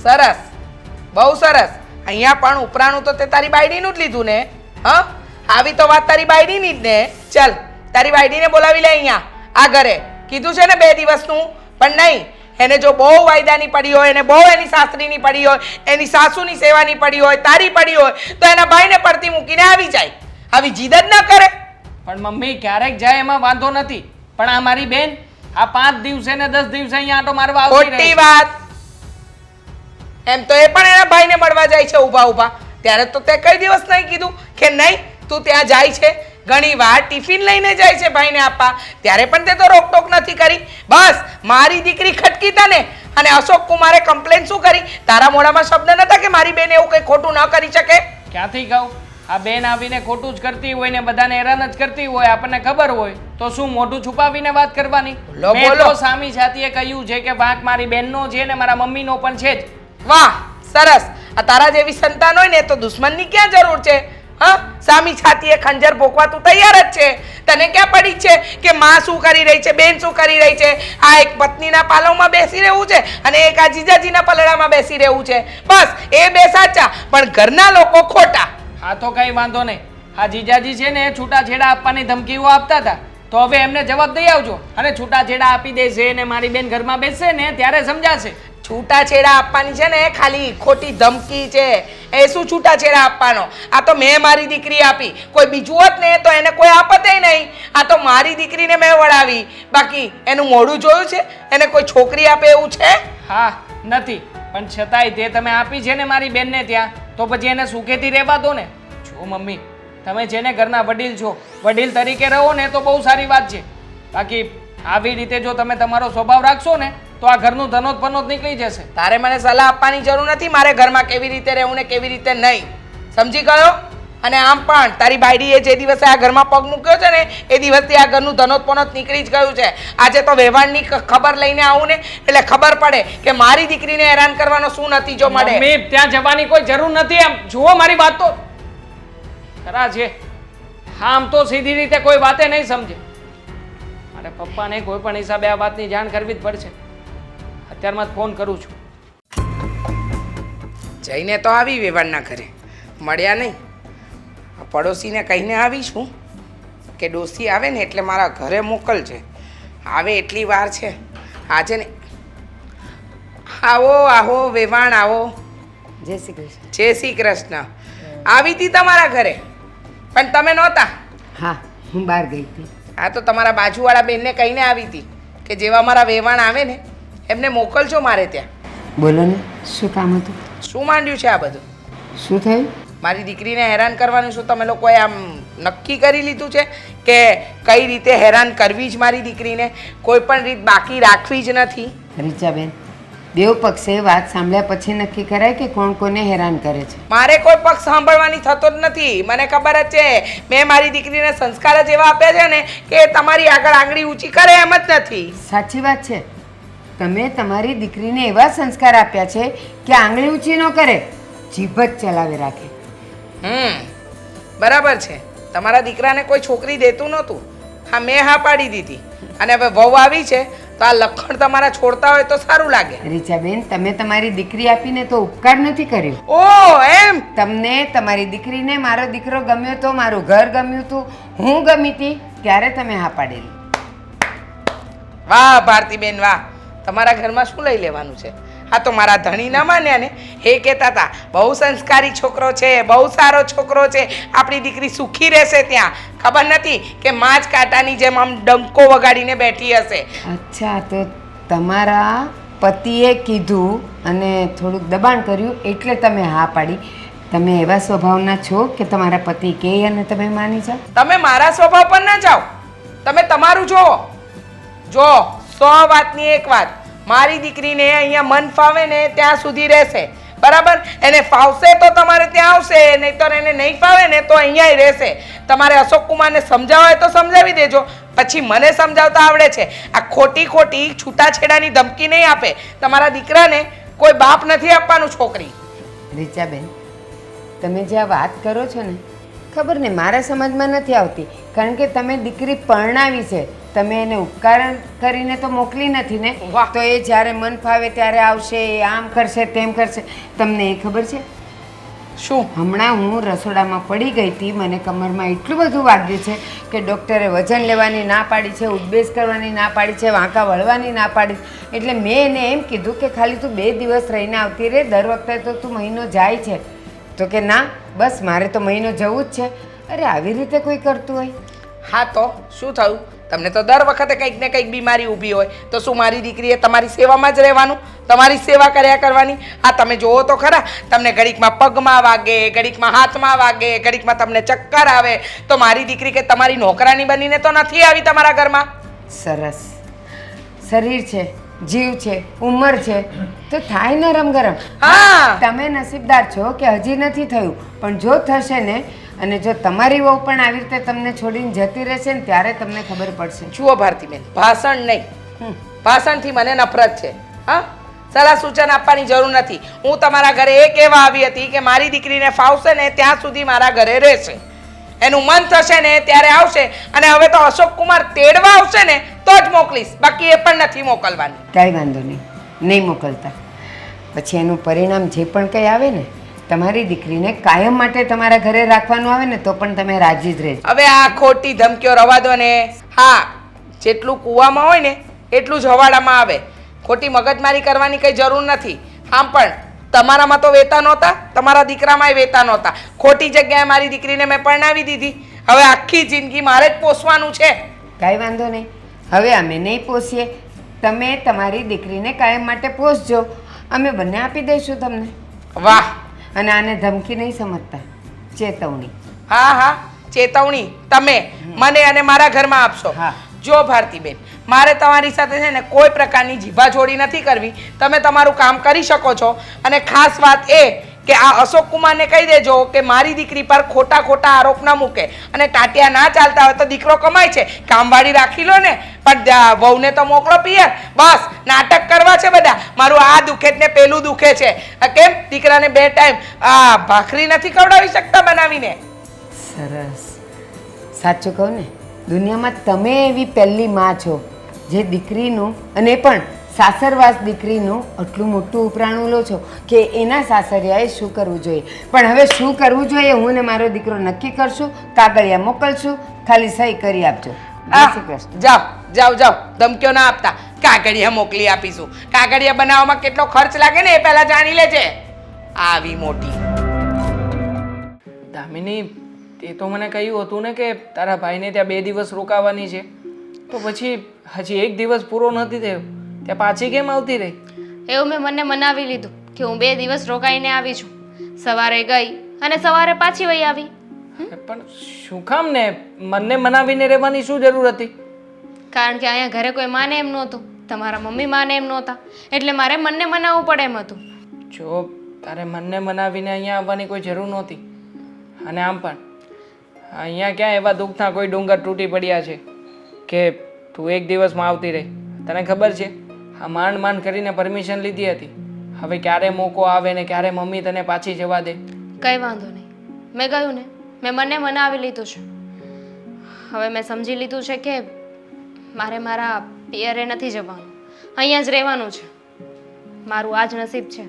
સરસ, બહુ સરસ. અહીંયા પણ ઉપરાણું તો તે તારી બાયડીનું જ લીધું ને. હા, આવી તો વાત તારી બાયડીની જ ને. ચાલ, તારી બાયડીને બોલાવી લે અહીંયા આ ઘરે. કીધું છે ને 2 દિવસનું, પણ નહીં, એને જો બહુ વાયદાની પડી હોય, એને બહુ એની સાસરીની પડી હોય, એની સાસુની સેવાની પડી હોય, તારી પડી હોય, તો એના ભાઈને પડતી મૂકીને આવી જાય. આવી જીદ જ ન કરે. પણ મમ્મી ક્યારેક જાય એમાં વાંધો નથી, પણ આ મારી બેન આ 5 દિવસે ને 10 દિવસે અહીંયા આટો મારવા આવતી રહે ખોટી છે. વાત. એમ તો એ પણ એના ભાઈને મળવા જાય છે ઊભા ઊભા. ત્યારે તો તે કઈ દિવસ નહીં કીધું કે નહીં તું ત્યાં જાય છે. ઘણી વાર ટિફિન લઈને જાય છે ભાઈને આપવા, ત્યારે પણ તે તો રોકટોક નથી કરી. બસ મારી દીકરી ખટકી તને અને અશોક કુમારે કમ્પ્લેન શું કરી? તારા મોઢામાં શબ્દ નતા કે મારી બેન એવું કંઈ ખોટું ન કરી શકે? ક્યાંથી કહું? આ બેન આવીને ખોટું જ કરતી હોય ને બધાને હેરાન જ કરતી હોય, આપણને ખબર હોય તો શું મોઢું છુપાવીને વાત કરવાની? બોલો, મેં બોલો. તો સામી છાતીએ કહ્યું છે કે વાંક મારી બેનનો છે ને મારા મમ્મીનો પણ છે જ. વાહ સરસ. આ તારા જેવી સંતાન હોય ને તો દુશ્મનની ક્યાં જરૂર છે? હા, સામી છાતીએ ખંજર ભોંકવા તું તૈયાર જ છે. તને ક્યાં પડી છે કે માં શું કરી રહી છે, બેન શું કરી રહી છે? આ એક પત્નીના પાલવમાં બેસી રહેવું છે અને એક આ જીજાજીના પલડામાં બેસી રહેવું છે. બસ એ બે સાચા પણ ઘરના લોકો ખોટા. હા તો કઈ વાંધો નહીં. આ જીજાજી છે ને છૂટાછેડા આપવાની ધમકીઓ આપતા હતા, તો હવે એમને જવાબ દઈ આવજો. અને છૂટાછેડા આપી દેશે ને મારી બેન ઘરમાં બેસશે ને ત્યારે સમજાશે. છૂટાછેડા આપવાની છે ને ખાલી ખોટી ધમકી છે. એ શું છૂટાછેડા આપવાનો? આ તો મેં મારી દીકરી આપી, કોઈ બીજું હોત ને તો એને કોઈ આપતે નહીં. આ તો મારી દીકરીને મેં વળાવી. બાકી એનું મોઢું જોયું છે? એને કોઈ છોકરી આપે એવું છે? હા નથી, પણ છતાંય તે તમે આપી છે ને મારી બેનને ત્યાં, તો પછી એને સુખેથી રહેવા દો ને. જો મમ્મી, તમે જેને ઘરના વડીલ છો, વડીલ તરીકે રહો ને તો બહુ સારી વાત છે. બાકી આવી રીતે જો તમે તમારો સ્વભાવ રાખશો ને તો આ ઘરનું ધનોત પનોત નીકળી જશે. તારે મને સલાહ આપવાની જરૂર નથી મારે ઘરમાં કેવી રીતે રહેવું ને કેવી રીતે નહીં. સમજી ગયો? અને આમ પણ તારી બાયડીએ જે દિવસે આ ઘરમાં પગ મૂક્યો છે ને એ દિવસથી આ ઘરનું ધનોત પનોત નીકળી જ ગયું છે. આજે તો વ્યવહારની ખબર લઈને આવું ને એટલે ખબર પડે કે મારી દીકરીને હેરાન કરવાનો શું નતીજો મળે. મમ્મી, ત્યાં જવાની કોઈ જરૂર નથી. આમ જુઓ મારી વાત તો ખરા છે. હા, આમ તો સીધી રીતે કોઈ વાતે નહીં સમજે. મારે પપ્પાને કોઈ પણ હિસાબે આ વાતની જાણ કરવી જ પડશે. અત્યારમાં જ ફોન કરું છું. જઈને તો આવી વેવાણના ઘરે, મળ્યા નહીં. આ પડોશીને કહીને આવીશું કે ડોસી આવે ને એટલે મારા ઘરે મોકલજે. આવે એટલી વાર છે આજે ને. આવો આવો વેવાણ આવો. જય શ્રી કૃષ્ણ. જય શ્રી કૃષ્ણ. આવી હતી તમારા ઘરે પણ તમે નહોતા. હા, હું બહાર ગઈ હતી. આ તો તમારા બાજુવાળા બેનને કહીને આવી હતી કે જેવા મારા વેવાણ આવે ને એમને મોકલજો મારે ત્યાં. બોલો ને, શું કામ હતું? શું માંડ્યું છે આ બધું? શું થયું? મારી દીકરીને હેરાન કરવાનું શું તમે લોકોએ આમ નક્કી કરી લીધું છે કે કઈ રીતે હેરાન કરવી જ મારી દીકરીને? કોઈ પણ રીત બાકી રાખવી જ નથી. રીચાબેન, બેઉ પક્ષે વાત સાંભળ્યા પછી નક્કી કરાય કે કોણ કોને હેરાન કરે છે. મારે કોઈ પક્ષ સાંભળવાની થતો જ નથી. મને ખબર જ છે મેં મારી દીકરીને સંસ્કાર જ એવા આપ્યા છે ને કે તમારી આગળ આંગળી ઊંચી કરે એમ જ નથી. સાચી વાત છે. તમે તમારી દીકરીને એવા સંસ્કાર આપ્યા છે કે આંગળી ઊંચી ન કરે, જીભ જ ચલાવી રાખે. બરાબર છે. તમારા દીકરાને કોઈ છોકરી દેતું નહોતું. હા, મેં હા પાડી દીધી અને હવે વહુ આવી છે તો આ લખણ તમારા છોડતા હોય તો સારું લાગે. રીચાબેન, તમે તમારી દીકરી આપીને તો ઉપકાર નથી કર્યો. ઓ એમ? તમને તમારી દીકરીને મારો દીકરો ગમ્યો તો, મારું ઘર ગમ્યું હતું, હું ગમી હતી ત્યારે તમે હા પાડેલી. વાહ ભારતીબેન વાહ. તમારા ઘરમાં શું લઈ લેવાનું છે? હા તો મારા ધણી ના માન્યા ને એ કહેતા હતા બહુ સંસ્કારી છોકરો છે, બહુ સારો છોકરો છે, આપણી દીકરી સુખી રહેશે ત્યાં. ખબર નથી કે માં જ કાંટાની જેમ આમ ડંકો વગાડીને બેઠી હશે. અચ્છા, તો તમારા પતિએ કીધું અને થોડુંક દબાણ કર્યું એટલે તમે હા પાડી. તમે એવા સ્વભાવના છો કે તમારા પતિ કહે અને તમે માની જાઓ? તમે મારા સ્વભાવ પર ના જાઓ, તમે તમારું જુઓ. જો 100 વાતની એક વાત, મારી દીકરીને અહીંયા મન ફાવે ને ત્યાં સુધી રહેશે. બરાબર? એને ફાવશે તો તમારે ત્યાં આવશે, નહીંતર એને નહીં ફાવે ને તો અહીંયા રહેશે. તમારે અશોક કુમારને સમજાવવા હોય તો સમજાવી દેજો. પછી મને સમજાવતા આવડે છે. આ ખોટી ખોટી છૂટાછેડાની ધમકી નહીં આપે. તમારા દીકરાને કોઈ બાપ નથી આપવાનું છોકરી. રીચાબેન, તમે જે આ વાત કરો છો ને, ખબર ને મારા સમજમાં નથી આવતી. કારણ કે તમે દીકરી પરણાવી છે, તમે એને ઉપકાર કરીને તો મોકલી નથી ને. વાહ. તો એ જ્યારે મન ફાવે ત્યારે આવશે, એ આમ કરશે તેમ કરશે. તમને એ ખબર છે? શું? હમણાં હું રસોડામાં પડી ગઈ હતી, મને કમરમાં એટલું બધું વાગ્યું છે કે ડૉક્ટરે વજન લેવાની ના પાડી છે, ઉઠબેસ કરવાની ના પાડી છે, વાંકા વળવાની ના પાડી. એટલે મેં એને એમ કીધું કે ખાલી તું 2 દિવસ રહીને આવતી રહે, દર વખતે તો તું મહિનો જાય છે. તો કે ના, બસ મારે તો મહિનો જવું જ છે. અરે આવી રીતે કોઈ કરતું હોય? હા તો શું થયું? તમને તો દર વખતે કંઈક ને કંઈક બીમારી ઊભી હોય તો શું મારી દીકરીએ તમારી સેવામાં જ રહેવાનું, તમારી સેવા કર્યા કરવાની? આ તમે જુઓ તો ખરા, તમને ઘડીકમાં પગમાં વાગે, ઘડીકમાં હાથમાં વાગે, ઘડીકમાં તમને ચક્કર આવે, તો મારી દીકરી કે તમારી નોકરાની બનીને તો નથી આવી તમારા ઘરમાં. સરસ શરીર છે, જીવ છે, ઉંમર છે, તો થાય નરમ ગરમ. હા તમે નસીબદાર છો કે હજી નથી થયું, પણ જો થશે ને, અને જો તમારી વહુ પણ આવી રીતે તમને છોડીને જતી રહેશે ને, ત્યારે તમને ખબર પડશે. જુઓ ભારતીબેન, ભાષણ નહીં, ભાષણથી મને નફરત છે. હા, સલાહ સૂચન આપવાની જરૂર નથી. હું તમારા ઘરે એ કહેવા આવી હતી કે મારી દીકરીને ફાવશે ને ત્યાં સુધી મારા ઘરે રહેશે, એનું મન થશે ને ત્યારે આવશે. અને હવે તો અશોક કુમાર તેડવા આવશે ને તો જ મોકલીશ, બાકી એ પણ નથી મોકલવાની. કાંઈ વાંધો નહીં, નહીં મોકલતા. પછી એનું પરિણામ જે પણ કંઈ આવે ને, તમારી દીકરીને કાયમ માટે તમારા ઘરે રાખવાનું આવે ને, તો પણ તમે રાજી જ રહેજો. હવે આ ખોટી ધમકીઓ રવા દો ને. હા, જેટલું કૂવામાં હોય ને એટલું જ હવાડામાં આવે. ખોટી મગજમારી કરવાની કંઈ જરૂર નથી. આમ પણ તમારામાં તો વેતા નહોતા, તમારા દીકરામાંય વેતા નહોતા. ખોટી જગ્યાએ મારી દીકરીને મેં પરણાવી દીધી. હવે આખી જિંદગી મારે જ પોસવાનું છે. કાંઈ વાંધો નહીં, હવે અમે નહીં પોસીએ, તમે તમારી દીકરીને કાયમ માટે પોસજો, અમે બંને આપી દઈશું તમને. વાહ! અને આને ધમકી નહીં સમજતા, ચેતવણી. હા હા, ચેતવણી તમે મને અને મારા ઘરમાં આપશો. હા. જો ભારતીબેન, મારે તમારી સાથે છે ને કોઈ પ્રકારની જીભાજોડી નથી કરવી. તમે તમારું કામ કરી શકો છો. અને ખાસ વાત એ કે આ અશોક કુમારને કહી દેજો કે મારી દીકરી પર ખોટા ખોટા આરોપ ન મૂકે. અને ટાટિયા ના ચાલતા હોય તો દીકરો કમાય છે, કામવાળી રાખી લો ને, પણ વહુને તો મોકલો પિયર. બસ નાટક કરવા છે બધા, મારું આ દુખે જ ને પેલું દુખે છે. કેમ દીકરાને 2 ટાઈમ આ ભાખરી નથી ખવડાવી શકતા બનાવીને? સરસ. સાચું કહું ને, દુનિયામાં તમે એવી પહેલી માં છો જે દીકરીનું, અને એ પણ સાસરવાસ દીકરીનું આટલું મોટું ઉપરાણું લો છો કે એના સાસરિયાએ શું કરવું જોઈએ. પણ હવે શું કરવું જોઈએ હું ને મારો દીકરો નક્કી કરશું. કાગળિયા મોકલશું, ખાલી સહી કરી આપજો. જય શ્રી કૃષ્ણ. જાઓ જાઓ જાઓ, ધમકીઓ ના આપતા. કાગળિયા મોકલી આપીશું. કાગળિયા બનાવવામાં કેટલો ખર્ચ લાગે ને એ પહેલા જાણી લેજે. આવી મોટી દામિની, તે તો મને કહ્યું હતું ને કે તારા ભાઈને ત્યાં 2 દિવસ રોકાવાની છે, તો પછી હજી 1 દિવસ પૂરો નથી થયો, ત્યાં પાછી કેમ આવતી રહી? એવું મેં મને મનાવી લીધું કે હું 2 દિવસ રોકાઈને આવી છું. સવારે ગઈ અને સવારે પાછી વહી આવી. પણ શું કામ ને? મને મનાવીને રહેવાની શું જરૂર હતી? કારણ કે અહીંયા ઘરે કોઈ માને એમ નહોતું, તમારા મમ્મી માને એમ નહોતા, એટલે મારે મનને મનાવવું પડે એમ હતું. જો તારે મનને મનાવીને અહીંયા આવવાની કોઈ જરૂર નહોતી. અને આમ પણ અહીંયા ક્યાં એવા દુઃખના કોઈ ડુંગર તૂટી પડ્યા છે કે તું 1 દિવસમાં આવતી રહી? તને ખબર છે, આ માંડ માંડ કરીને પરમિશન લીધી હતી. હવે ક્યારે મોકો આવે ને ક્યારે મમ્મી તને પાછી જવા દે. કંઈ વાંધો નહીં, મેં કહ્યું ને, મેં મને મનાવી લીધું છે. હવે મેં સમજી લીધું છે કે મારે મારા પિયરે નથી જવાનું, અહીંયા જ રહેવાનું છે. મારું આ જ નસીબ છે.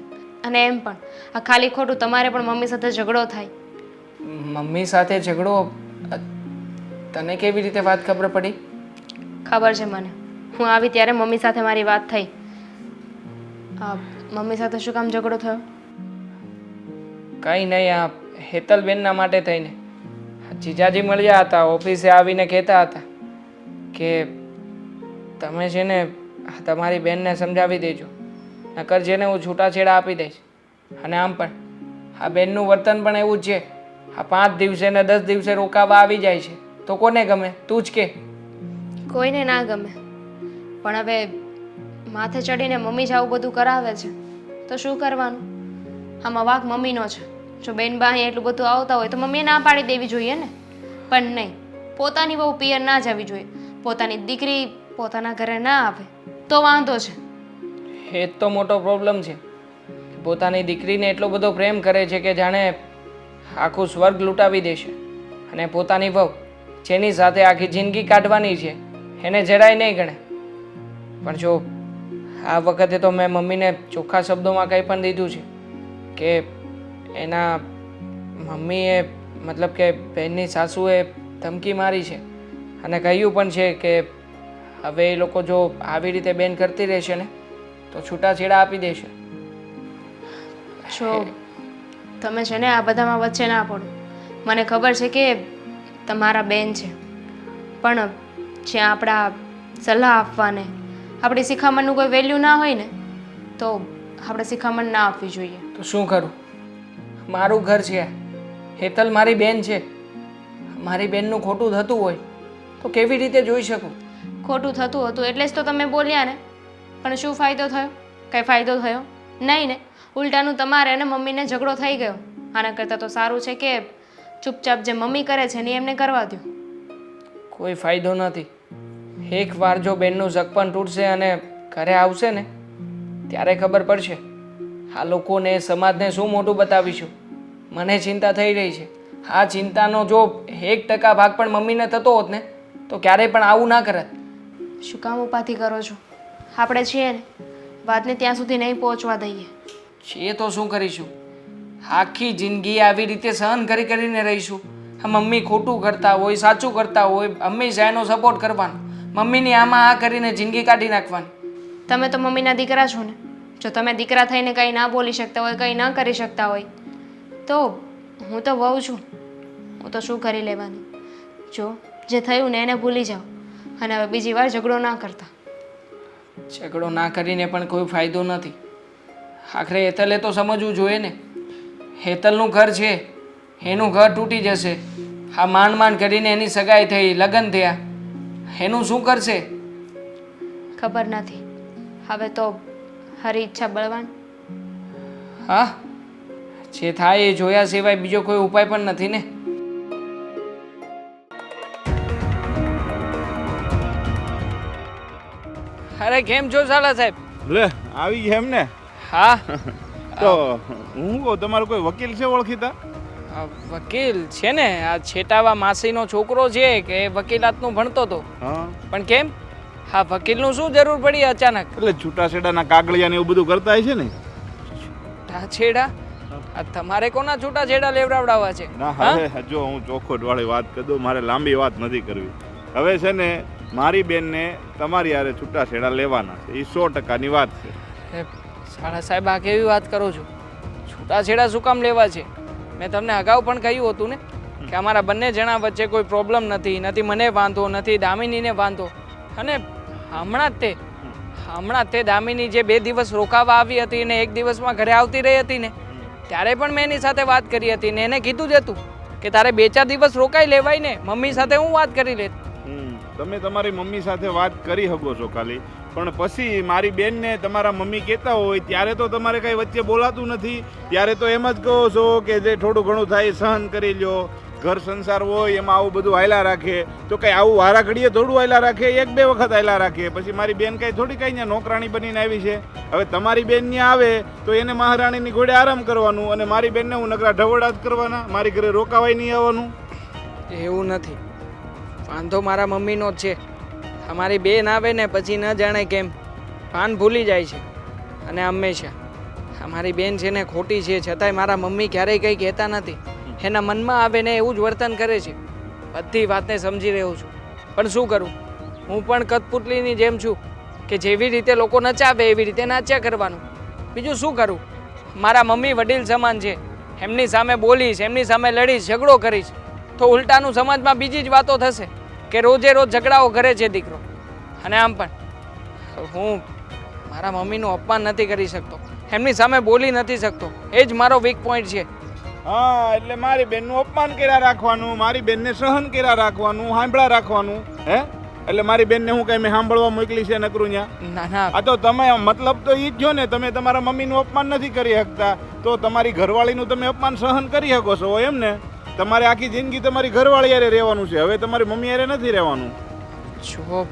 અને એમ પણ આ ખાલી ખોટું તમારે પણ મમ્મી સાથે ઝઘડો થાય. મમ્મી સાથે ઝઘડો? તને કેવી રીતે વાત ખબર પડી? ખબર છે મને, હું આવી ત્યારે મમ્મી સાથે મારી વાત થઈ. મમ્મી સાથે શું કામ ઝઘડો થયો? કંઈ નહીં, આ હેતલબેનના માટે થઈને. જીજાજી મળ્યા હતા, ઓફિસે આવીને કહેતા હતા કે તમે છે ને તમારી બેનને સમજાવી દેજો, નકર છે ને હું છૂટાછેડા આપી દઈશ. અને આમ પણ આ બેનનું વર્તન પણ એવું જ છે. આ 5 દિવસે ને 10 દિવસે રોકાવા આવી જાય છે, તો કોને ગમે? તું જ કે. કોઈને ના ગમે, પણ હવે માથે ચડીને મમ્મી જ આવું બધું કરાવે છે તો શું કરવાનું? આમાં વાંક મમ્મીનો છે. જો બેન બા એટલું બધું આવતા હોય તો મમ્મીએ ના પાડી દેવી જોઈએ ને. પણ નહીં, પોતાની બહુ પિયર ના જવી જોઈએ. પોતાની દીકરી પોતાના ઘરે ના આવે તો વાંધો છે. એ જ તો મોટો પ્રોબ્લેમ છે. પોતાની દીકરીને એટલો બધો પ્રેમ કરે છે કે જાણે આખું સ્વર્ગ લૂંટાવી દેશે. અને પોતાની વહુ જેની સાથે આખી જિંદગી કાઢવાની છે એને જરાય નહીં ગણે. પણ જો આ વખતે તો મેં મમ્મીને ચોખ્ખા શબ્દોમાં કંઈ પણ દીધું છે કે એના મમ્મીએ મતલબ કે બહેનની સાસુએ ધમકી મારી છે અને કહ્યું પણ છે કે હવે એ લોકો જો આવી રીતે બેન કરતી રહેશે ને તો છૂટાછેડા આપી દેશે. જો તમે છે ને આ બધામાં વચ્ચે ના પડો. મને ખબર છે કે તમારા બેન છે, પણ જ્યાં આપણા સલાહ આપવાને આપણી શિખામણનું કોઈ વેલ્યુ ના હોય ને તો આપણે શિખામણ ના આપવી જોઈએ. તો શું કરું? મારું ઘર છે, હેતલ મારી બેન છે. મારી બેનનું ખોટું થતું હોય તો કેવી રીતે જોઈ શકું? ખોટું થતું હતું એટલે જ તો તમે બોલ્યા ને. પણ શું ફાયદો થયો? કંઈ ફાયદો થયો નહીં ને. ઉલટાનું તમારે અને મમ્મીને ઝઘડો થઈ ગયો. આના કરતાં તો સારું છે કે ચૂપચાપ જે મમ્મી કરે છે ને એમને કરવા દો. કોઈ ફાયદો નથી. એકવાર જો બેનનું ઝકપણ તૂટશે અને ઘરે આવશે ને ત્યારે ખબર પડશે. આ લોકોને સમાજને શું મોટું બતાવીશું. મને ચિંતા થઈ રહી છે. આ ચિંતાનો જો 1% ભાગ પણ મમ્મીને થતો હોત ને તો ક્યારેય પણ આવું ના કરત. શું કામ ઉપાધિ કરો છો? આપણે છીએ ને, વાતને ત્યાં સુધી નહીં પહોંચવા દઈએ. છીએ તો શું કરીશું? આખી જિંદગી આવી રીતે સહન કરીને રહીશું. આ મમ્મી ખોટું કરતા હોય, સાચું કરતા હોય, હંમેશા એનો સપોર્ટ કરવાનો. મમ્મીની આમાં આ કરીને જિંદગી કાઢી નાખવાની. તમે તો મમ્મીના દીકરા છો ને. જો તમે દીકરા થઈને કંઈ ના બોલી શકતા હોય, કંઈ ના કરી શકતા હોય તો હું તો વહુ છું, હું તો શું કરી લેવાની. જો જે થયું ને એને ભૂલી જાઓ અને હવે બીજી વાર ઝઘડો ના કરતા. ઝઘડો ના કરીને પણ કોઈ ફાયદો નથી. આખરે હેતલે તો સમજવું જોઈએ ને. હેતલનું ઘર છે, એનું ઘર તૂટી જશે. આ માંડ કરીને એની સગાઈ થઈ, લગ્ન થયા, એનું શું કરશે? ખબર નથી. હવે તો હરી ઈચ્છા બળવાન. હા, જે થાય એ જોયા સિવાય બીજો કોઈ ઉપાય પણ નથી ને. અરે કેમ છો સાલા સાહેબ? લે આવી ગયા એમ ને? હા. તો હું કહું, તમારો કોઈ વકીલ છે ઓળખીતા? વકીલ છે ને, આ છેટાવા માસીનો છોકરો છે કે એ વકીલાતનું ભણતો હતો. હા, પણ કેમ? હા, વકીલનું શું જરૂર પડી અચાનક? એટલે છૂટાછેડાના કાગળિયા ને એવું બધું કરતા હોય છે ને. છૂટાછેડા? આ તમારે કોના છૂટાછેડા લેવડાવડાવવા છે? ના હવે જો હું ચોખવટ વાળી વાત કરી દઉં, મારે લાંબી વાત નથી કરવી. હવે છે ને મારી બેનને તમારી હારે છૂટાછેડા લેવાના છે, એ 100%ની વાત છે. સાડા સાહેબ આ કેવી વાત કરો છો? છૂટાછેડા શું કામ લેવા છે? મેં તમને અગાઉ પણ કહ્યું હતું ને કે અમારા બંને જણા વચ્ચે કોઈ પ્રોબ્લેમ નથી. નથી મને વાંધો, નથી દામિનીને વાંધો. અને હમણાં જ તે દામિની જે 2 દિવસ રોકાવા આવી હતી ને 1 દિવસમાં ઘરે આવતી રહી હતી ને ત્યારે પણ મેં એની સાથે વાત કરી હતી ને એને કીધું જ હતું કે તારે 2-4 દિવસ રોકાઈ લેવાય ને, મમ્મી સાથે હું વાત કરી લેત. તમે તમારી મમ્મી સાથે વાત કરી શકો છો ખાલી, પણ પછી મારી બેનને તમારા મમ્મી કહેતા હોય ત્યારે તો તમારે કઈ વચ્ચે બોલાતું નથી. ત્યારે તો એમ જ કહો છો કે જે થોડું ઘણું થાય સહન કરી લ્યો. ઘર સંસાર હોય એમાં આવું બધું હાયલા રાખે તો કઈ આવું વારા ઘડીએ થોડું હાયલા રાખે? 1-2 વખત હાયલા રાખે. પછી મારી બેન કઈ થોડી કઈ નોકરાણી બનીને આવી છે. હવે તમારી બેન ત્યાં આવે તો એને મહારાણીની ઘોડે આરામ કરવાનું અને મારી બેનને હું નકરા ઢવડા જ કરવાના. મારી ઘરે રોકાવાય નહીં આવવાનું. એવું નથી, વાંધો મારા મમ્મીનો જ છે. અમારી બેન આવે ને પછી ન જાણે કેમ ભાન ભૂલી જાય છે. અને હંમેશા અમારી બેન છે ને ખોટી છે છતાંય મારા મમ્મી ક્યારેય કંઈ કહેતા નથી. એના મનમાં આવે ને એવું જ વર્તન કરે છે. બધી વાતને સમજી રહ્યો છું પણ શું કરું? હું પણ કઠપુતલીની જેમ છું કે જેવી રીતે લોકો નચાવે એવી રીતે નાચ્યા કરવાનું. બીજું શું કરું? મારા મમ્મી વડીલ સમાન છે. એમની સામે બોલીશ, એમની સામે લડીશ, ઝઘડો કરીશ તો ઉલટાનું સમાજમાં બીજી જ વાતો થશે કે રોજે રોજ ઝઘડાઓ કરે છે દીકરો. અને આમ પણ હું મારા મમ્મીનું અપમાન નથી કરી શકતો, એમની સામે બોલી નથી શકતો. એ જ મારો વીક પોઈન્ટ છે. હા, એટલે મારી બેનનું અપમાન કર્યા રાખવાનું, મારી બેનને સહન કર્યા રાખવાનું, સાંભળા રાખવાનું. હે એટલે મારી બેનને હું કઈ મેં સાંભળવા મોકલી છે નકરું ન્યા? ના ના, આ તો તમે મતલબ તો ઈ જ જો ને, તમે તમારા મમ્મીનું અપમાન નથી કરી શકતા તો તમારી ઘરવાળીનું તમે અપમાન સહન કરી શકો છો એમ ને? તમારે આખી જિંદગી તમારી ઘરવાળી હારે રહેવાનું છે, હવે તમારી મમ્મી હારે નથી રહેવાનું. જો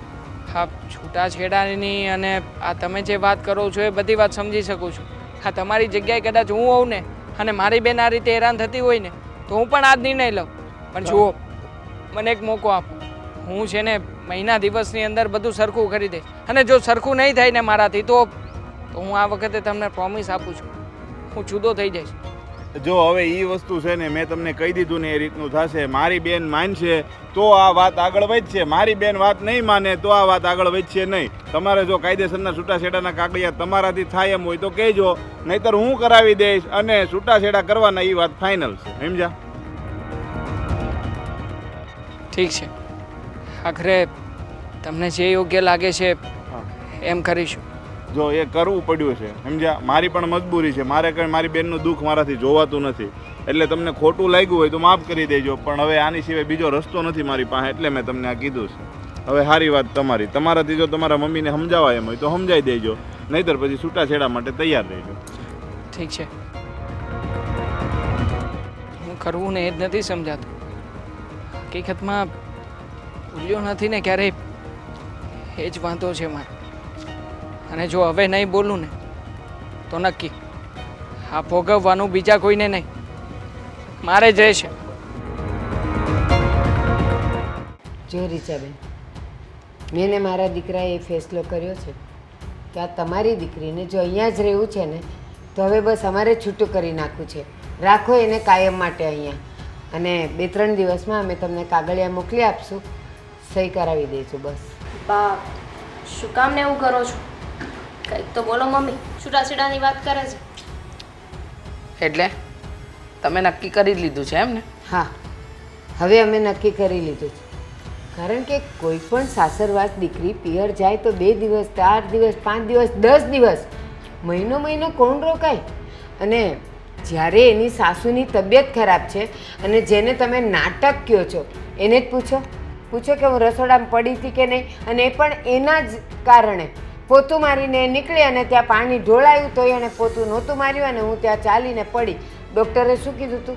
હા, છૂટાછેડાની અને આ તમે જે વાત કરો છો એ બધી વાત સમજી શકું છું. હા, તમારી જગ્યાએ કદાચ હું હોઉં ને અને મારી બેન આ રીતે હેરાન થતી હોય ને તો હું પણ આ જ નિર્ણય લઉં. પણ જુઓ, મને એક મોકો આપો. હું છે ને મહિના દિવસની અંદર બધું સરખું કરી દઈશ. અને જો સરખું નહીં થાય ને મારાથી તો હું આ વખતે તમને પ્રોમિસ આપું છું, હું જુદો થઈ જઈશ. જો હવે એ વસ્તુ છે ને મેં તમને કહી દીધું ને એ રીતનું થશે. મારી બેન માનશે તો આ વાત આગળ વધશે, મારી બેન વાત નહીં માને તો આ વાત આગળ વધશે નહીં. તમારે જો કાયદેસરના છૂટાછેડાના કાગળિયા તમારાથી થાય એમ હોય તો કહેજો, નહીતર હું કરાવી દઈશ અને છૂટાછેડા કરવાના એ વાત ફાઇનલ છે. સમજ્યા? ઠીક છે, આખરે તમને જે યોગ્ય લાગે છે એમ કરીશું. જો એ કરવું પડ્યું છે, સમજ્યા? મારી પણ મજબૂરી છે, મારે કંઈ મારી બેનનું દુઃખ મારાથી જોવાતું નથી. એટલે તમને ખોટું લાગ્યું હોય તો માફ કરી દેજો, પણ હવે આની સિવાય બીજો રસ્તો નથી મારી પાસે, એટલે મેં તમને આ કીધું છે. હવે સારી વાત તમારી, તમારાથી જો તમારા મમ્મીને સમજાવવા એમ હોય તો સમજાવી દેજો, નહીંતર પછી છૂટાછેડા માટે તૈયાર રહેજો. ઠીક છે, હું કરવું ને એ જ નથી સમજાતું. હકીકતમાં ભૂલ્યો નથી ને ક્યારેય, એ જ વાંધો છે મારે. અને જો હવે નહીં બોલું ને તો નક્કી આ ભોગવવાનું બીજા કોઈને નહીં, મારે જ રહેશે. જો રીચાબેન, મેં ને મારા દીકરાએ એ ફેસલો કર્યો છે કે આ તમારી દીકરીને જો અહીંયા જ રહેવું છે ને તો હવે બસ અમારે છૂટું કરી નાખવું છે. રાખો એને કાયમ માટે અહીંયા, અને 2-3 દિવસમાં અમે તમને કાગળિયા મોકલી આપશું, સહી કરાવી દઈશું બસ. બા શું કામ ને એવું કરો છો? કંઈક તો બોલો મમ્મી, છૂટાછેડાની વાત કરે છે. એટલે તમે નક્કી કરી જ લીધું છે એમ ને? હા, હવે અમે નક્કી કરી લીધું છે. કારણ કે કોઈ પણ સાસરવાસ દીકરી પિયર જાય તો 2 દિવસ, 4 દિવસ, 5 દિવસ, 10 દિવસ, મહિનો કોણ રોકાય? અને જ્યારે એની સાસુની તબિયત ખરાબ છે અને જેને તમે નાટક કહો છો એને જ પૂછો કે હું રસોડામાં પડી હતી કે નહીં, અને એ પણ એના જ કારણે પોતું મારીને નીકળી અને ત્યાં પાણી ઢોળાયું તો એણે પોતું નહોતું માર્યું અને હું ત્યાં ચાલીને પડી. ડૉક્ટરે શું કીધું હતું?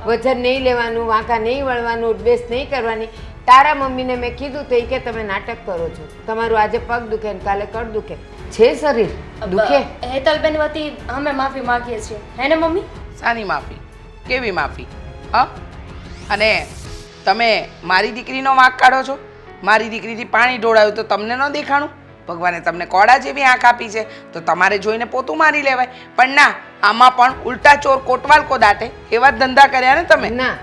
વજન નહીં લેવાનું, વાંકા નહીં વળવાનું, ઉઠબેસ નહીં કરવાની. તારા મમ્મીને મેં કીધું તો એ કે તમે નાટક કરો છો, તમારું આજે પગ દુખે ને કાલે કળ દુખે છે, શરીર દુખે. હેતલબેન વતી અમે માફી માંગીએ છીએ, હે ને મમ્મી? શાની માફી? કેવી માફી? હા, અને તમે મારી દીકરીનો વાંક કાઢો છો? મારી દીકરીથી પાણી ઢોળાયું તો તમને ન દેખાણું? ભગવાને તમને કોડા જેવી આંખ આપી છે તો તમારે જોઈને પોતું મારી લેવાય. પણ ના, આમાં પણ ઉલટા ચોર કોટવાલ કો દાટે એવા જ ધંધા કર્યા ને તમે. ના,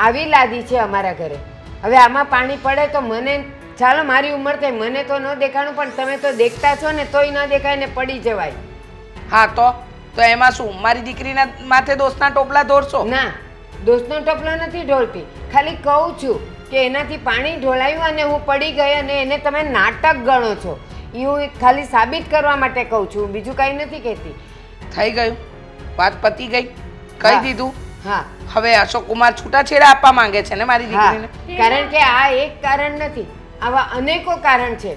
આવી લાદી છે અમારા ઘરે. હવે આમાં પાણી પડે તો મને, ચાલો મારી ઉંમર થઈ, મને તો ન દેખાણું, પણ તમે તો દેખતા છો ને તોય ન દેખાય ને પડી જવાય. હા તો એમાં શું મારી દીકરીના માથે દોસ્તના ટોપલા દોરશો? ના, દોસ્તનો ટપલો નથી ઢોળતી, ખાલી કહું છું કે એનાથી પાણી ઢોળાયું અને હું પડી ગઈ અને એને તમે નાટક ગણો છો. એ હું ખાલી સાબિત કરવા માટે કહું છું, બીજું કાંઈ નથી કહેતી. થઈ ગયું, વાત પતી ગઈ, કહી હા. દીધું. હા, હવે અશોક કુમાર છૂટાછેડા આપવા માંગે છે ને મારી હા, દીકરીને? કારણ કે આ એક કારણ નથી, આવા અનેકો કારણ છે.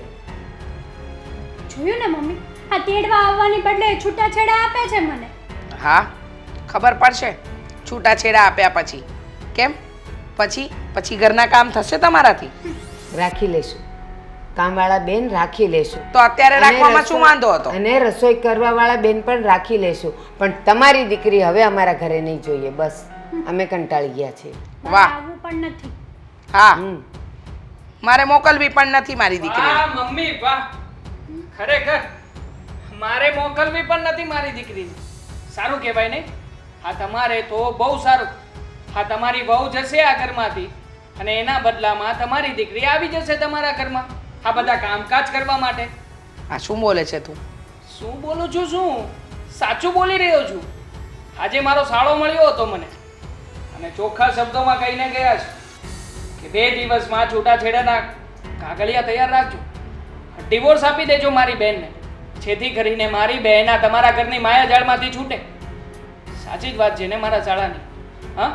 જોયું ને મમ્મી, આ તેડવા આવવાની બદલે છૂટાછેડા આપે છે મને. હા, ખબર પડશે છૂટાછેડા આપ્યા પછી. કેમ? પછી ઘરના કામ થશે તમારાથી? રાખી લેશું, કામવાળા બેન રાખી લેશું. તો અત્યારે અને રાખવામાં શું રસોઈ- વાંધો હતો? અને રસોઈ કરવાવાળા બેન પણ રાખી લેશું, પણ તમારી દીકરી હવે અમારા ઘરે નહીં જોઈએ, બસ અમે કંટાળી ગયા છીએ. મારે વાહ. આવવું પણ નથી. હા, હમ. મારે મોકલવી પણ નથી મારી દીકરીને. વાહ મમ્મી વાહ, ખરેખર મારે મોકલવી પણ નથી મારી દીકરીને. સારું કહેવાય ને? હા, તમારે તો બહુ સારું. હા, તમારી વહુ જશે આ ઘરમાંથી અને એના બદલામાં તમારી દીકરી આવી જશે તમારા ઘરમાં આ બધા કામકાજ કરવા માટે. આ શું બોલે છે તું? શું બોલું છું? શું સાચું બોલી રહ્યો છું. આજે મારો સાળો મળ્યો હતો મને અને ચોખ્ખા શબ્દોમાં કહીને ગયા છે કે 2 દિવસમાં છૂટાછેડાના કાગળિયા તૈયાર રાખજો, ડિવોર્સ આપી દેજો મારી બહેનને, જેથી કરીને મારી બહેન આ તમારા ઘરની માયાજાળમાંથી છૂટે. સાચી જ વાત છે ને મારા શાળાની? હા,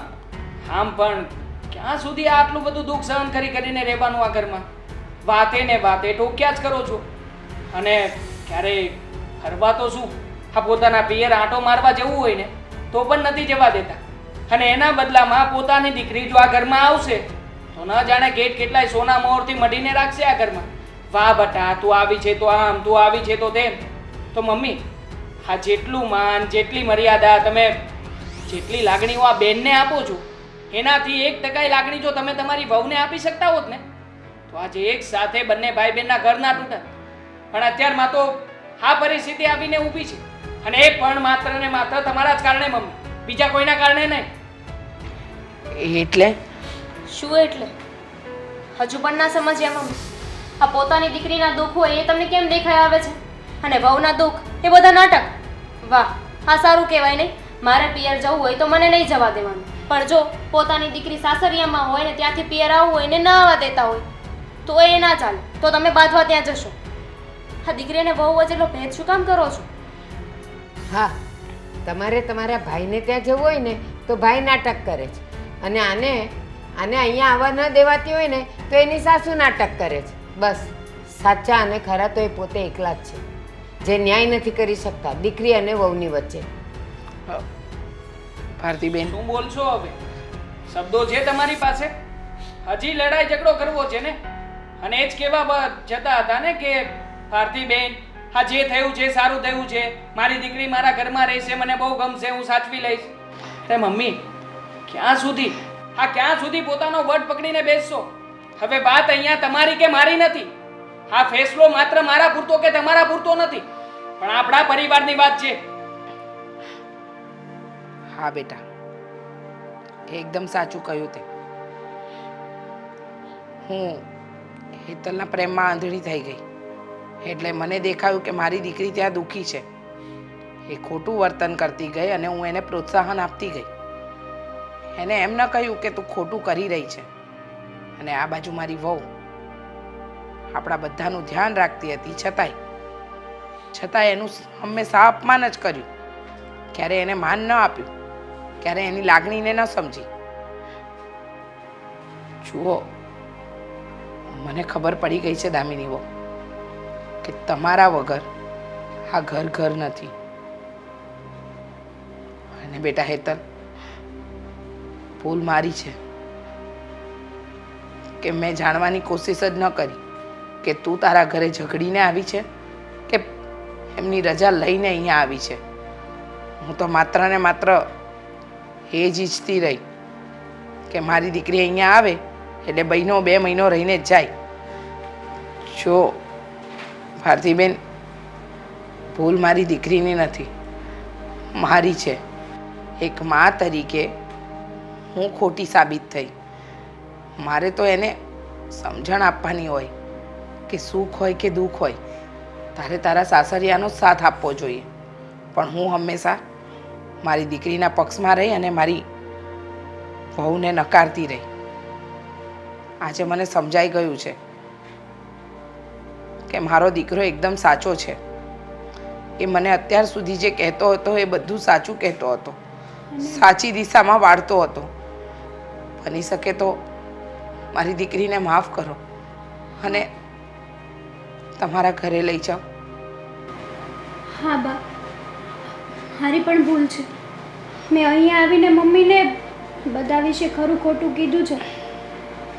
આમ પણ ક્યાં સુધી આટલું બધું દુઃખ સહન કરીને રહેવાનું આ ઘરમાં? વાતે ને વાતે ટોક્યા જ કરો છો અને ક્યારેય ફરવા તો શું, આ પોતાના પિયર આંટો મારવા જવું હોય ને તો પણ નથી જવા દેતા. અને એના બદલામાં પોતાની દીકરી જો આ ઘરમાં આવશે તો ન જાણે કેટલાય સોના મોહરથી મઢીને રાખશે આ ઘરમાં. વાહ બટા, તું આવી છે તો આમ, તું આવી છે તો તેમ. તો મમ્મી, આ જેટલું માન, જેટલી મર્યાદા તમે, જેટલી લાગણીઓ આ બેનને આપો છો એનાથી 1% લાગણી જો તમે તમારી વહુને આપી શકતા હોત ને તો આજે એક સાથે બંને ભાઈ બહેનના ઘર ના તૂટત. પણ અત્યારમાં તો આ પરિસ્થિતિ આવીને ઊભી છે અને એ પણ માત્ર ને માત્ર તમારા જ કારણે મમ્મી. બીજા કોઈના કારણે નહીં. એટલે શું એટલે હજુ પણ ના સમજ્યા મમ્મી? આ પોતાની દીકરીના દુઃખ હોય એ તમને કેમ દેખાઈ આવે છે, અને વહુના દુઃખ એ બધા નાટક? વાહ, આ સારું કહેવાય નહીં. મારે પિયર જવું હોય તો મને નહીં જવા દેવાનું, પણ જો પોતાની દીકરી સાસરિયામાં હોય ને ત્યાંથી પિયર આવવું હોય ને ના આવવા દેતા હોય તો એ ના ચાલે. તો તમે બાંધવા ત્યાં જશો. આ દીકરીને વહુ વચ્ચેનો ભેદ શું કામ કરો છો? હા, તમારે તમારા ભાઈને ત્યાં જવું હોય ને તો ભાઈ નાટક કરે છે, અને આને અહીંયા આવવા ન દેવાતી હોય ને તો એની સાસુ નાટક કરે છે. બસ સાચા અને ખરા તો એ પોતે એકલા જ છે, જે ન્યાય નથી કરી શકતા દીકરી અને વહુની વચ્ચે. ભારતીબેન, શું બોલશો હવે? શબ્દો છે તમારી પાસે? હજી લડાઈ ઝઘડો કરવો છે ને? અને એ જ કહેવા જતા હતા ને કે ભારતીબેન, હા જે થયું છે સારું થયું છે, મારી દીકરી મારા ઘરમાં રહેશે, મને બહુ ગમશે, હું સાચવી લઈશ. અરે મમ્મી, ક્યાં સુધી ક્યાં સુધી પોતાનો વટ પકડીને બેસશો? હવે વાત અહીંયા તમારી કે મારી નથી. આ ફેસલો માત્ર મારા પૂરતો કે તમારા પૂરતો નથી, પણ આપણા પરિવારની વાત છે. હા બેટા, એકદમ સાચું કહ્યું તે. હું હેતલના પ્રેમમાં આંધળી થઈ ગઈ, એટલે મને દેખાયું કે મારી દીકરી ત્યાં દુઃખી છે. એ ખોટું વર્તન કરતી ગઈ અને હું એને પ્રોત્સાહન આપતી ગઈ. એને એમ ન કહ્યું કે તું ખોટું કરી રહી છે. અને આ બાજુ મારી વહુ આપણા બધાનું ધ્યાન રાખતી હતી, છતાંય એનું હંમેશા અપમાન જ કર્યું. ક્યારે એને માન ન આપ્યું, ક્યારે એની લાગણીને ન સમજી. જુઓ, મને ખબર પડી ગઈ છે દામિની વહુ કે તમારા વગર આ ઘર નથી. અને બેટા હેતલ, ભૂલ મારી છે કે મેં જાણવાની કોશિશ જ ન કરી કે તું તારા ઘરે ઝઘડીને આવી છે કે એમની રજા લઈને અહીંયા આવી છે. હું તો માત્ર ને માત્ર એ જ ઈચ્છતી રહી કે મારી દીકરી અહીંયા આવે એટલે બહેનો 2 મહિનો રહીને જ જાય. જો ભારતીબેન, ભૂલ મારી દીકરીની નથી, મારી છે. એક મા તરીકે હું ખોટી સાબિત થઈ. મારે તો એને સમજણ આપવાની હોય કે સુખ હોય કે દુઃખ હોય, તારે તારા સાસરિયાનો સાથ આપવો જોઈએ. પણ હું હંમેશા મારી દીકરીના પક્ષમાં રહી અને મારી વહુને નકારતી રહી. આજે મને સમજાઈ ગયું છે કે મારો દીકરો એકદમ સાચો છે. એ મને અત્યાર સુધી જે કહેતો હતો એ બધું સાચું કહેતો હતો, સાચી દિશામાં વાળતો હતો. બની શકે તો મારી દીકરીને માફ કરો અને તમારા ઘરે લઈ જાઓ. હા બા, મારી પણ ભૂલ છે. મેં અહીંયા આવીને મમ્મીને બધા વિશે ખરું ખોટું કીધું છે,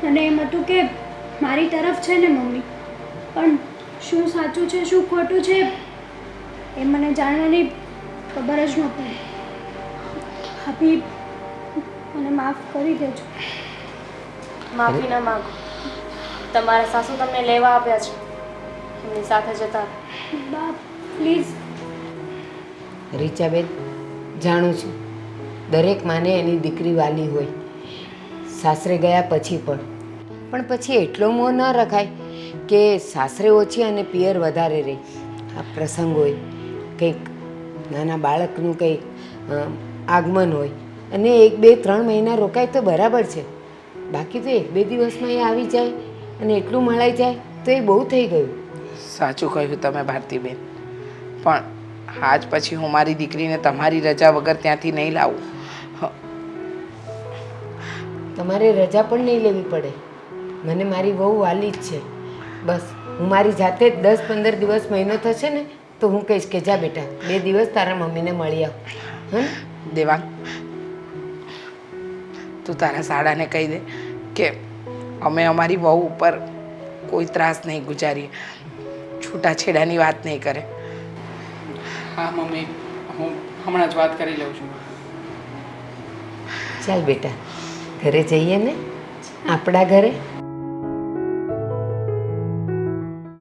અને એમ હતું કે મારી તરફ છે ને મમ્મી, પણ શું સાચું છે શું ખોટું છે એ મને જાણવાની ખબર જ ન પડી. ભાભી, મને માફ કરી દેજો. માફી ના માંગો. તમારા સાસુ તમને લેવા આપ્યા છે, એમની સાથે જતા. બા પ્લીઝ. રીચાબેન, જાણું છું દરેક માને એની દીકરી વાલી હોય, સાસરે ગયા પછી પણ પછી એટલો મોહ ન રખાય કે સાસરે ઓછી અને પિયર વધારે રહે. આ પ્રસંગ હોય, કંઈક નાના બાળકનું કંઈક આગમન હોય અને 1, 2, 3 મહિના રોકાય તો બરાબર છે. બાકી તો 1, 2 દિવસમાં એ આવી જાય અને એટલું મળાઈ જાય તો એ બહુ થઈ ગયું. સાચું કહ્યું તમે ભારતીબેન, પણ આજ પછી હું મારી દીકરીને તમારી રજા વગર ત્યાંથી નહીં લાવું. તમારે રજા પણ નહીં લેવી પડે. મને મારી વહુ વાલી જ છે. બસ હું મારી જાતે જ 10-15 દિવસ મહિનો થશે ને તો હું કહીશ કે જા બેટા 2 દિવસ તારા મમ્મીને મળી આવ. હા દેવાંગ, તું તારા શાળાને કહી દે કે અમે અમારી વહુ ઉપર કોઈ ત્રાસ નહીં ગુજારીએ, છૂટાછેડાની વાત નહીં કરે. હા મમ્મી, હું હમણાં જ વાત કરી લઉં છું. ચાલ બેટા, ઘરે જઈએ ને, આપણા ઘરે.